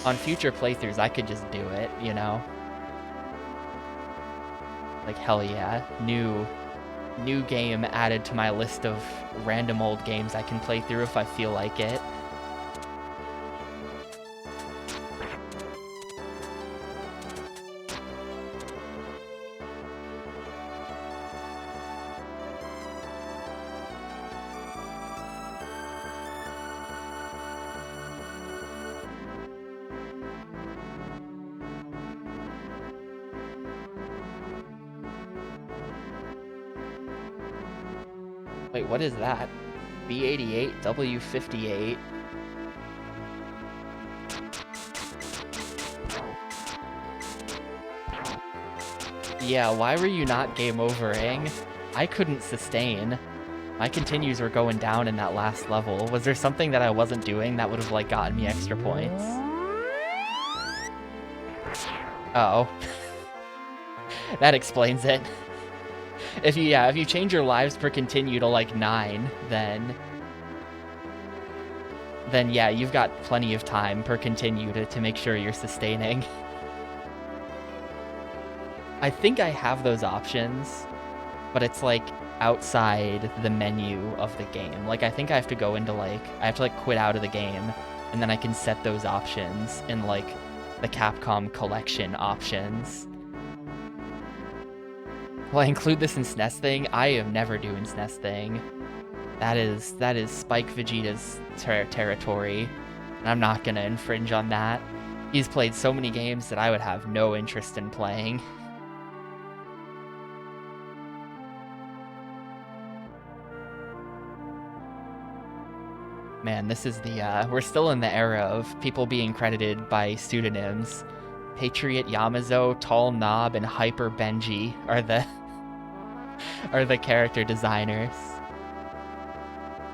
S1: on future playthroughs, I could just do it, you know? Like, hell yeah. New game added to my list of random old games I can play through if I feel like it. Wait, what is that? B88, W58. Yeah, why were you not game overing? I couldn't sustain. My continues were going down in that last level. Was there something that I wasn't doing that would have like gotten me extra points? Uh oh. That explains it. If you change your lives per continue to like 9, then yeah, you've got plenty of time per continue to make sure you're sustaining. I think I have those options, but it's like outside the menu of the game. Like I think I have to go into I have to like quit out of the game, and then I can set those options in like the Capcom collection options. Will I include this in SNES Thing? I am never doing SNES Thing. That is Spike Vegeta's territory, and I'm not gonna infringe on that. He's played so many games that I would have no interest in playing. Man, this is we're still in the era of people being credited by pseudonyms. Patriot Yamazo, Tall Knob, and Hyper Benji are the character designers.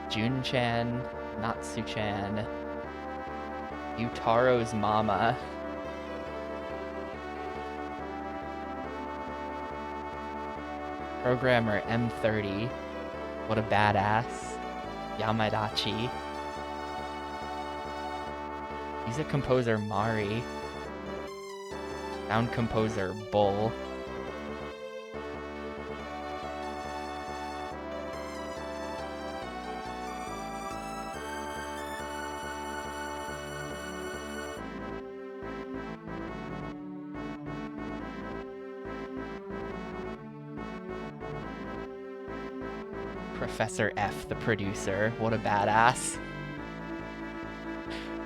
S1: Jun-chan, Natsu-chan, Utaro's mama. Programmer M30, what a badass. Yamadachi. Music composer Mari. Sound composer Bull. Professor F, the producer. What a badass.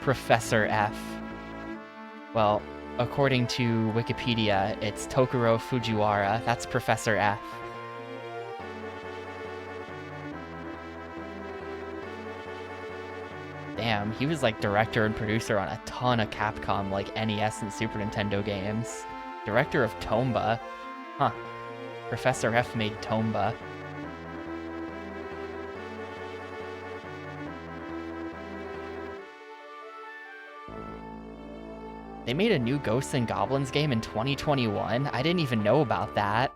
S1: Professor F. Well, according to Wikipedia, it's Tokuro Fujiwara. That's Professor F. Damn, he was like director and producer on a ton of Capcom, like NES and Super Nintendo games. Director of Tomba. Huh. Professor F made Tomba. They made a new Ghosts and Goblins game in 2021? I didn't even know about that.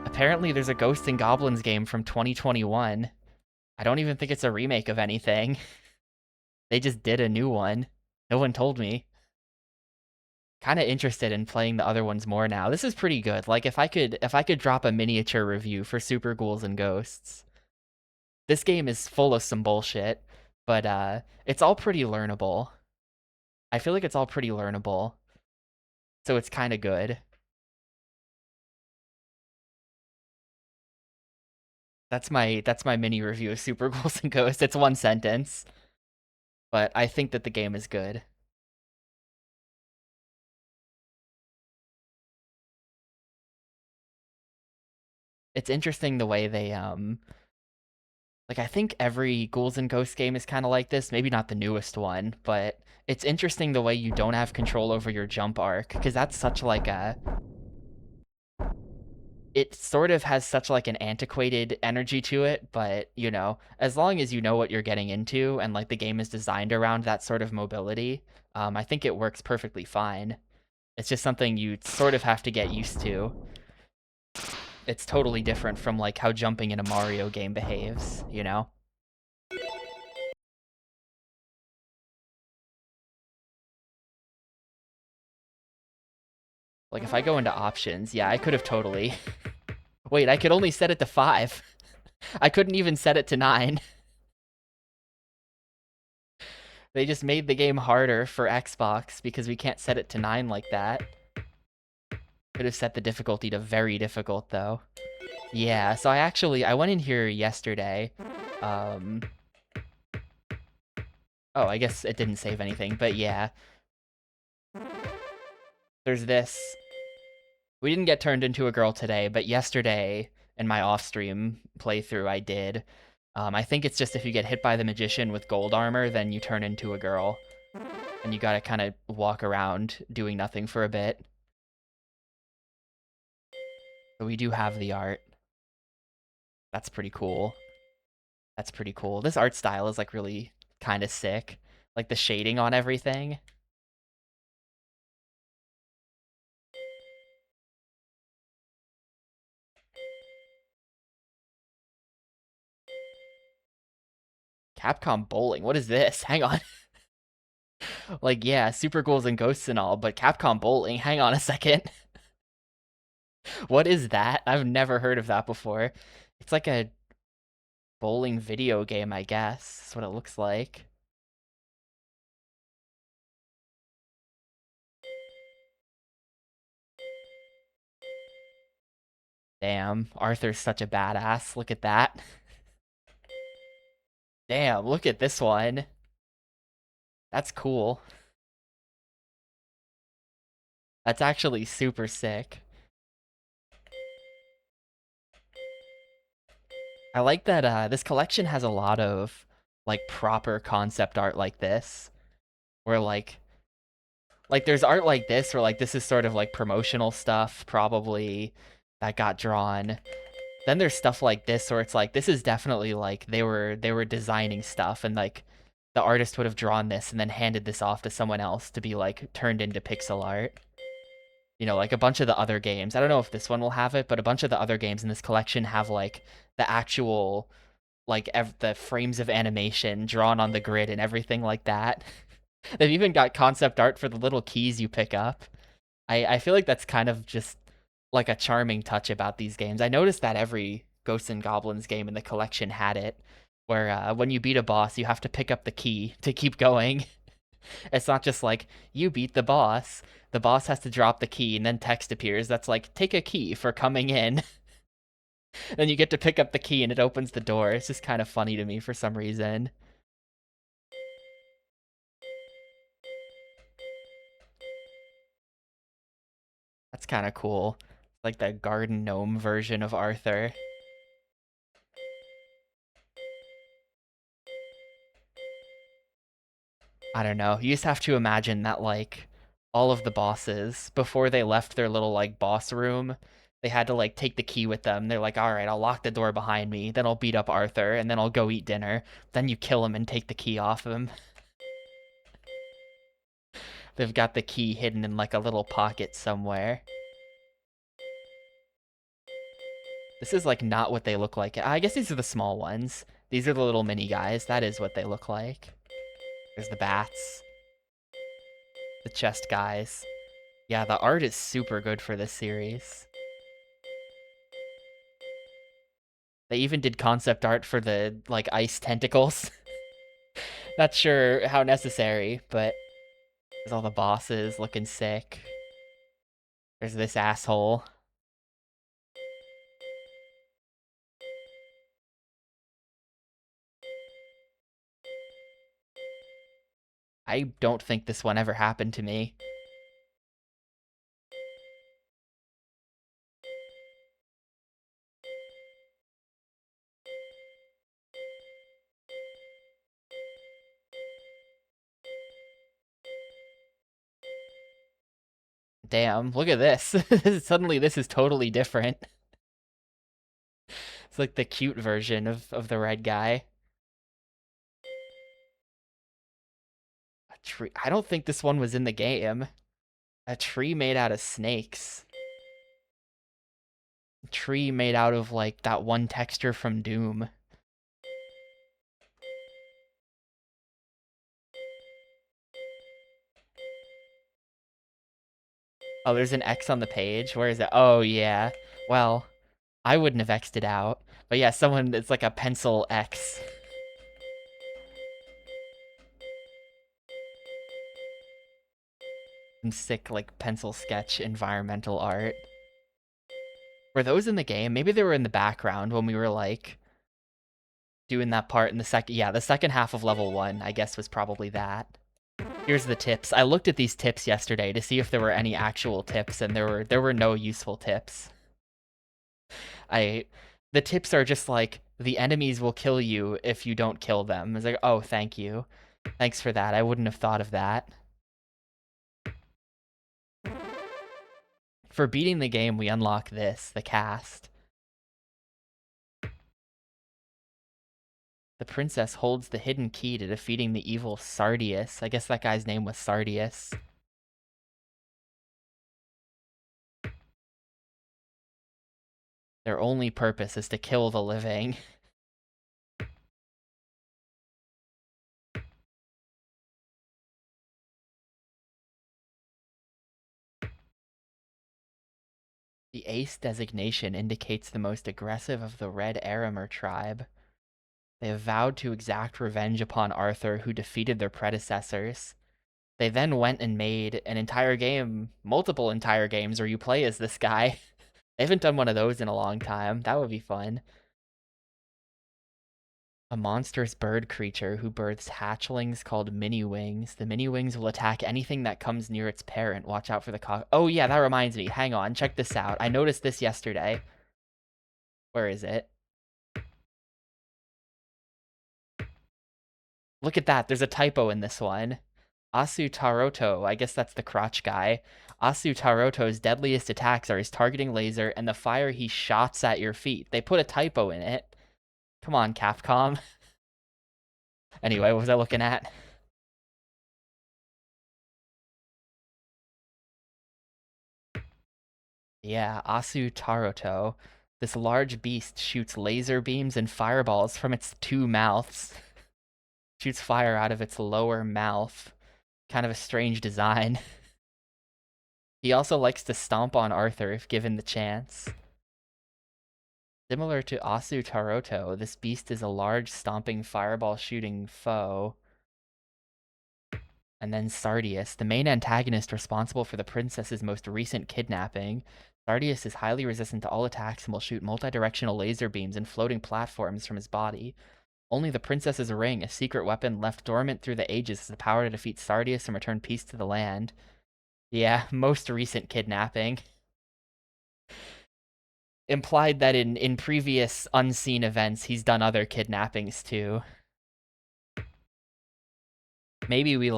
S1: Apparently there's a Ghosts and Goblins game from 2021. I don't even think it's a remake of anything. They just did a new one. No one told me. Kind of interested in playing the other ones more now. This is pretty good. Like if I could drop a miniature review for Super Ghouls and Ghosts. This game is full of some bullshit, but it's all pretty learnable. I feel like it's all pretty learnable. So it's kind of good. That's my mini review of Super Ghouls and Ghosts. It's one sentence, but I think that the game is good. It's interesting the way they like I think every Ghouls and Ghosts game is kind of like this. Maybe not the newest one, but it's interesting the way you don't have control over your jump arc because that's such like a it sort of has such like an antiquated energy to it, but you know, as long as you know what you're getting into and like the game is designed around that sort of mobility, I think it works perfectly fine. It's just something you sort of have to get used to. It's totally different from like how jumping in a Mario game behaves, you know? Like if I go into options, yeah, I could have totally. Wait, I could only set it to 5. I couldn't even set it to 9. They just made the game harder for Xbox because we can't set it to 9 like that. Could have set the difficulty to very difficult though. Yeah, so I went in here yesterday. Um Oh, I guess it didn't save anything, but yeah. There's this. We didn't get turned into a girl today, but yesterday in my off-stream playthrough I did. I think it's just if you get hit by the magician with gold armor, then you turn into a girl. And you gotta kind of walk around doing nothing for a bit. But we do have the art. That's pretty cool. That's pretty cool. This art style is like really kind of sick. Like the shading on everything. Capcom bowling. What is this? Hang on. Like, yeah, Super Ghouls and Ghosts and all, but Capcom bowling. Hang on a second. What is that? I've never heard of that before. It's like a bowling video game, I guess. That's what it looks like. Damn, Arthur's such a badass. Look at that. Damn, look at this one. That's cool. That's actually super sick. I like that this collection has a lot of like proper concept art like this, where like there's art like this where like this is sort of like promotional stuff probably that got drawn. Then there's stuff like this where it's like this is definitely like they were designing stuff and like the artist would have drawn this and then handed this off to someone else to be like turned into pixel art. You know, like a bunch of the other games. I don't know if this one will have it, but a bunch of the other games in this collection have like the actual like the frames of animation drawn on the grid and everything like that. They've even got concept art for the little keys you pick up. I feel like that's kind of just like a charming touch about these games. I noticed that every Ghosts and Goblins game in the collection had it, where when you beat a boss, you have to pick up the key to keep going. It's not just like you beat the boss. The boss has to drop the key, and then text appears that's like take a key for coming in. Then you get to pick up the key, and it opens the door. It's just kind of funny to me for some reason. That's kind of cool. Like the garden gnome version of Arthur. I don't know. You just have to imagine that like all of the bosses before they left their little like boss room, they had to like take the key with them. They're like, "All right, I'll lock the door behind me. Then I'll beat up Arthur and then I'll go eat dinner." Then you kill him and take the key off him. They've got the key hidden in like a little pocket somewhere. This is like not what they look like. I guess these are the small ones. These are the little mini guys. That is what they look like. There's the bats, the chest guys. Yeah, the art is super good for this series. They even did concept art for the like ice tentacles. Not sure how necessary, but there's all the bosses looking sick. There's this asshole. I don't think this one ever happened to me. Damn, look at this. Suddenly this is totally different. It's like the cute version of the red guy. A tree. I don't think this one was in the game. A tree made out of snakes. A tree made out of like that one texture from Doom. Oh, there's an X on the page. Where is it? Oh, yeah. Well, I wouldn't have X'd it out. But yeah, someone, it's like a pencil X. Some sick, like, pencil sketch environmental art. Were those in the game? Maybe they were in the background when we were, like, doing that part in the second... Yeah, the second half of level 1, I guess, was probably that. Here's the tips. I looked at these tips yesterday to see if there were any actual tips, and there were no useful tips. The tips are just like, the enemies will kill you if you don't kill them. It's like, oh, thank you. Thanks for that. I wouldn't have thought of that. For beating the game, we unlock this, the cast. The princess holds the hidden key to defeating the evil Sardius. I guess that guy's name was Sardius. Their only purpose is to kill the living. The ace designation indicates the most aggressive of the Red Aramer tribe. They have vowed to exact revenge upon Arthur, who defeated their predecessors. They then went and made an entire game, multiple entire games, where you play as this guy. They haven't done one of those in a long time. That would be fun. A monstrous bird creature who births hatchlings called mini-wings. The mini-wings will attack anything that comes near its parent. Watch out for the cock. Oh yeah, that reminds me. Hang on, check this out. I noticed this yesterday. Where is it? Look at that, there's a typo in this one. Asu Taroto, I guess that's the crotch guy. Asu Taroto's deadliest attacks are his targeting laser and the fire he shots at your feet. They put a typo in it. Come on, Capcom. Anyway, what was I looking at? Yeah, Asu Taroto. This large beast shoots laser beams and fireballs from its two mouths. Shoots fire out of its lower mouth. Kind of a strange design. He also likes to stomp on Arthur if given the chance. Similar to Asu Taroto, this beast is a large, stomping, fireball-shooting foe. And then Sardius, the main antagonist responsible for the princess's most recent kidnapping. Sardius is highly resistant to all attacks and will shoot multi-directional laser beams and floating platforms from his body. Only the princess's ring, a secret weapon left dormant through the ages, has the power to defeat Sardius and return peace to the land. Yeah, most recent kidnapping. Implied that in previous unseen events, he's done other kidnappings too. Maybe we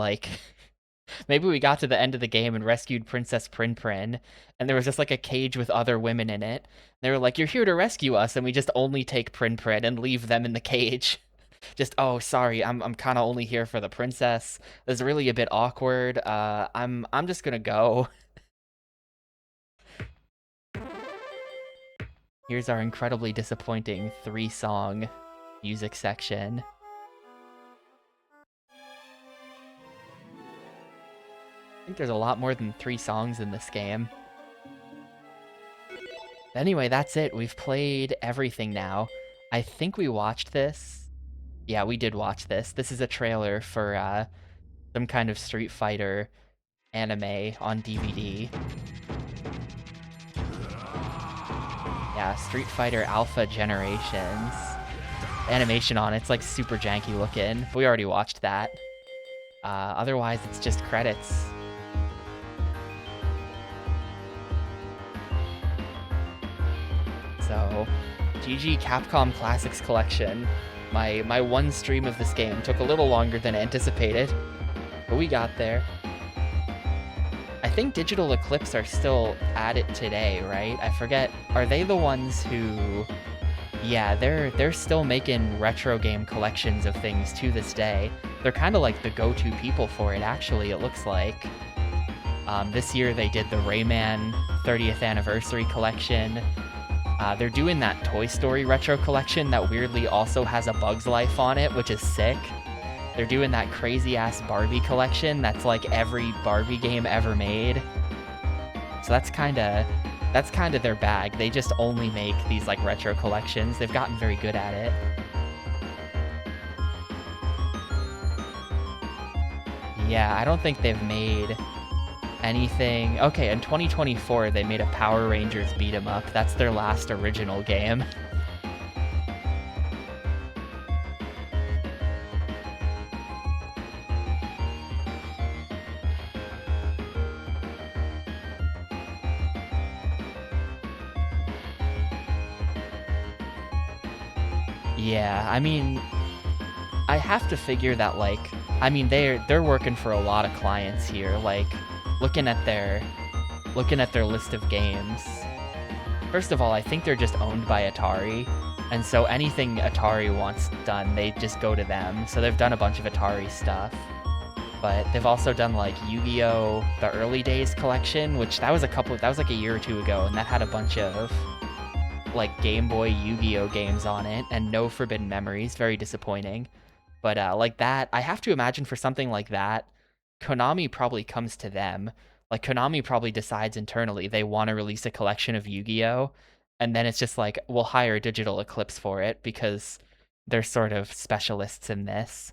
S1: maybe we got to the end of the game and rescued Princess Prin Prin, and there was just like a cage with other women in it. They were like, "You're here to rescue us," and we just only take Prin Prin and leave them in the cage. Just, oh, sorry, I'm kind of only here for the princess. This is really a bit awkward. I'm just gonna go. Here's our incredibly disappointing 3-song music section. I think there's a lot more than 3 songs in this game. Anyway, that's it. We've played everything now. I think we watched this. Yeah, we did watch this. This is a trailer for some kind of Street Fighter anime on DVD. Yeah, Street Fighter Alpha Generations. Animation on it's like super janky looking. We already watched that. Otherwise, it's just credits. So, GG Capcom Classics Collection. My one stream of this game took a little longer than anticipated, but we got there. I think Digital Eclipse are still at it today, right? I forget. Are they the ones who... Yeah, they're still making retro game collections of things to this day. They're kind of like the go-to people for it, actually, it looks like. This year they did the Rayman 30th Anniversary Collection. They're doing that Toy Story retro collection that weirdly also has a Bug's Life on it, which is sick. They're doing that crazy-ass Barbie collection that's like every Barbie game ever made. So that's kind of their bag. They just only make these like retro collections. They've gotten very good at it. Yeah, I don't think they've made anything. Okay, in 2024, they made a Power Rangers beat 'em up. That's their last original game. Yeah, I mean, I have to figure that, like, I mean, they're working for a lot of clients here. Like, looking at their list of games. First of all, I think they're just owned by Atari, and so anything Atari wants done, they just go to them. So they've done a bunch of Atari stuff, but they've also done like Yu-Gi-Oh! The Early Days collection, which that was like a year or two ago, and that had a bunch of like Game Boy Yu-Gi-Oh! Games on it, and no Forbidden Memories. Very disappointing. But like that, I have to imagine for something like that, Konami probably comes to them. Like, Konami probably decides internally they want to release a collection of Yu-Gi-Oh! And then it's just like, we'll hire Digital Eclipse for it because they're sort of specialists in this.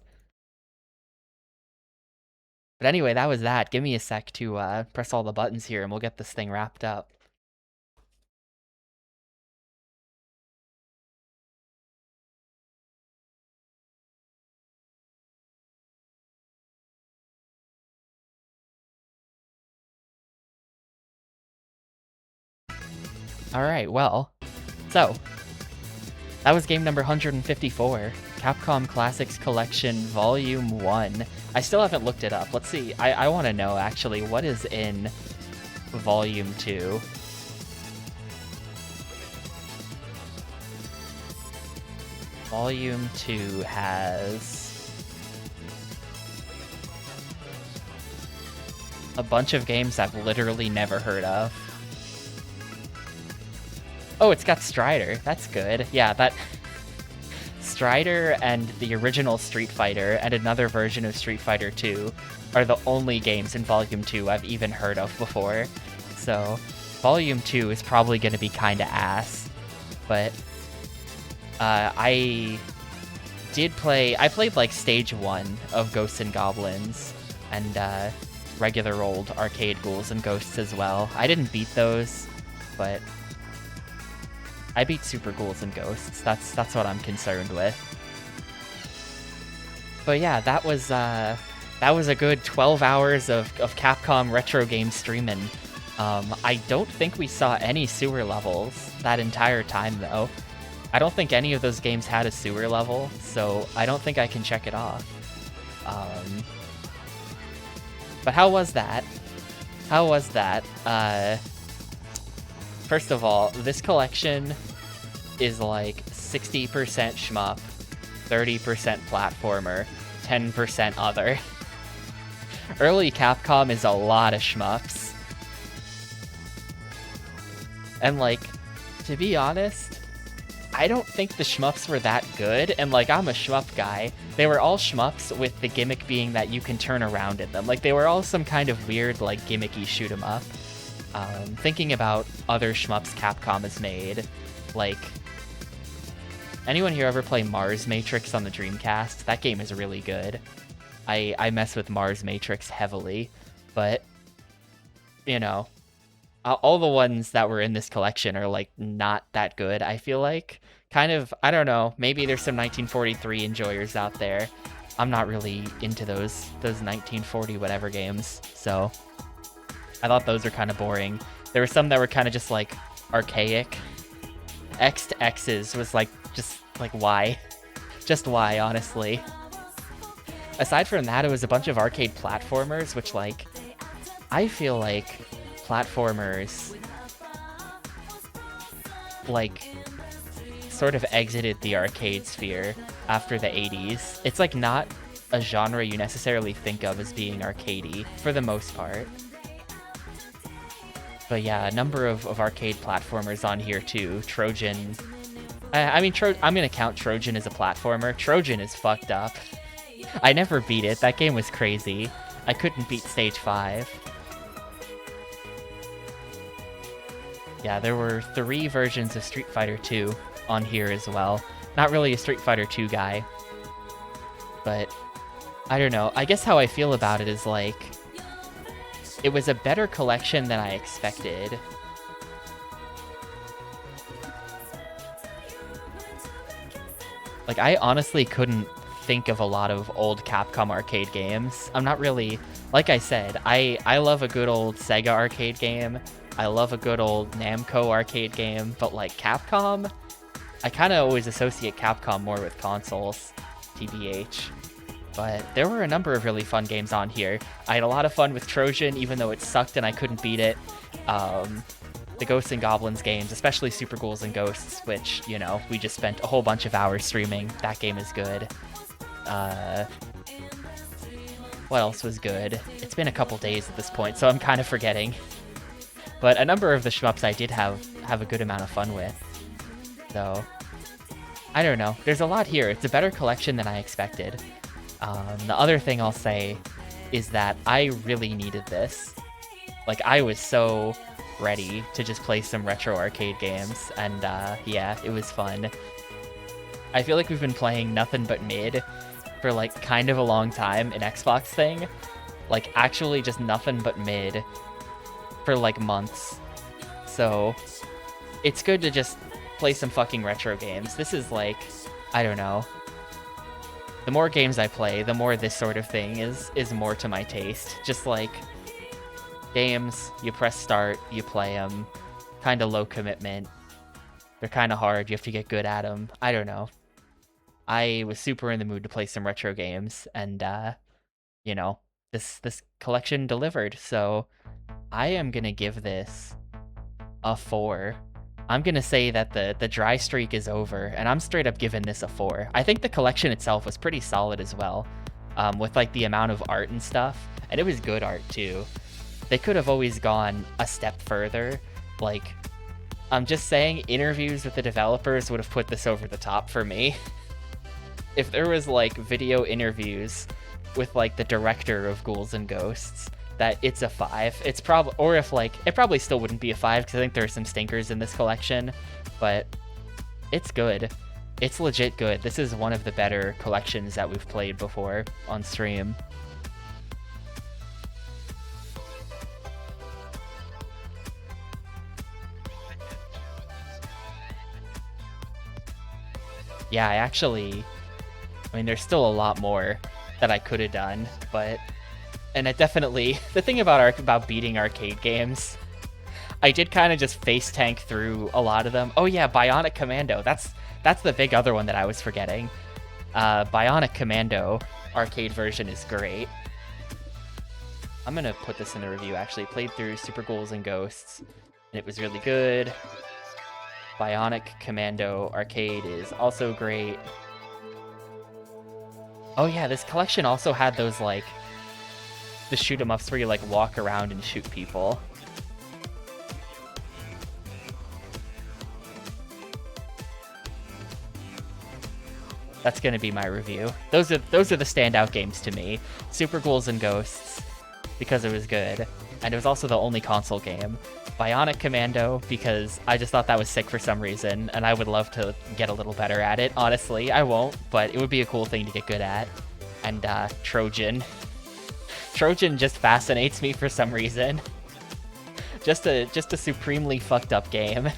S1: But anyway, that was that. Give me a sec to press all the buttons here and we'll get this thing wrapped up. Alright, well, so that was game number 154, Capcom Classics Collection Volume 1. I still haven't looked it up. Let's see. I want to know, actually, what is in Volume 2? Volume 2 has a bunch of games I've literally never heard of. Oh, it's got Strider. That's good. Yeah, that... Strider and the original Street Fighter and another version of Street Fighter 2 are the only games in Volume 2 I've even heard of before. So, Volume 2 is probably going to be kinda ass. But, I played like Stage 1 of Ghosts and Goblins and regular old arcade Ghouls and Ghosts as well. I didn't beat those, but I beat Super Ghouls and Ghosts. That's what I'm concerned with. But yeah, that was a good 12 hours of Capcom retro game streaming. I don't think we saw any sewer levels that entire time, though. I don't think any of those games had a sewer level, so I don't think I can check it off. But how was that? How was that? First of all, this collection is like 60% shmup, 30% platformer, 10% other. Early Capcom is a lot of shmups. And like, to be honest, I don't think the shmups were that good, and like, I'm a shmup guy. They were all shmups with the gimmick being that you can turn around in them. Like, they were all some kind of weird, like, gimmicky shoot 'em up. Thinking about other shmups Capcom has made, like, anyone here ever play Mars Matrix on the Dreamcast? That game is really good. I mess with Mars Matrix heavily, but, you know, all the ones that were in this collection are, like, not that good, I feel like. Kind of, I don't know, maybe there's some 1943 enjoyers out there. I'm not really into those 1940 whatever games, so I thought those were kind of boring. There were some that were kind of just like archaic. X to X's was like just like why? Just why, honestly. Aside from that, it was a bunch of arcade platformers, which like I feel like platformers like sort of exited the arcade sphere after the 80s. It's like not a genre you necessarily think of as being arcadey for the most part. But yeah, a number of arcade platformers on here too. Trojan. I mean, I'm gonna count Trojan as a platformer. Trojan is fucked up. I never beat it. That game was crazy. I couldn't beat stage 5. Yeah, there were 3 versions of Street Fighter 2 on here as well. Not really a Street Fighter 2 guy, but I don't know. I guess how I feel about it is like, it was a better collection than I expected. Like, I honestly couldn't think of a lot of old Capcom arcade games. I'm not really, like I said, I love a good old Sega arcade game. I love a good old Namco arcade game, but like Capcom, I kind of always associate Capcom more with consoles, TBH. But there were a number of really fun games on here. I had a lot of fun with Trojan, even though it sucked and I couldn't beat it. The Ghosts and Goblins games, especially Super Ghouls and Ghosts, which, you know, we just spent a whole bunch of hours streaming. That game is good. What else was good? It's been a couple days at this point, so I'm kind of forgetting. But a number of the shmups I did have a good amount of fun with. So, I don't know. There's a lot here. It's a better collection than I expected. The other thing I'll say is that I really needed this. Like, I was so ready to just play some retro arcade games, and yeah, it was fun. I feel like we've been playing nothing but mid for like kind of a long time, an Xbox thing. Like, actually just nothing but mid for like months. So, it's good to just play some fucking retro games. This is like, I don't know. The more games I play, the more this sort of thing is more to my taste. Just like games, you press start, you play them, kind of low commitment. They're kind of hard, you have to get good at them. I don't know. I was super in the mood to play some retro games, and you know, this collection delivered. So I am gonna give this a 4. I'm gonna say that the dry streak is over, and I'm straight up giving this a 4. I think the collection itself was pretty solid as well, with like the amount of art and stuff, and it was good art too. They could have always gone a step further. Like, I'm just saying, interviews with the developers would have put this over the top for me. If there was like video interviews with like the director of Ghouls and Ghosts, that it's a 5. It's probably, or if like, it probably still wouldn't be a 5 because I think there are some stinkers in this collection, but it's good. It's legit good. This is one of the better collections that we've played before on stream. Yeah, I mean, there's still a lot more that I could have done, but, and it definitely, the thing about beating arcade games, I did kind of just face tank through a lot of them. Oh yeah, Bionic Commando, that's the big other one that I was forgetting. Bionic Commando arcade version is great. I'm gonna put this in the review, actually. Played through Super Ghouls and Ghosts, and it was really good. Bionic Commando arcade is also great. Oh yeah, this collection also had those, like, the shoot-em-ups where you, like, walk around and shoot people. That's gonna be my review. Those are the standout games to me. Super Ghouls and Ghosts, because it was good, and it was also the only console game. Bionic Commando, because I just thought that was sick for some reason, and I would love to get a little better at it. Honestly, I won't, but it would be a cool thing to get good at. And Trojan. Trojan just fascinates me for some reason. Just a supremely fucked up game.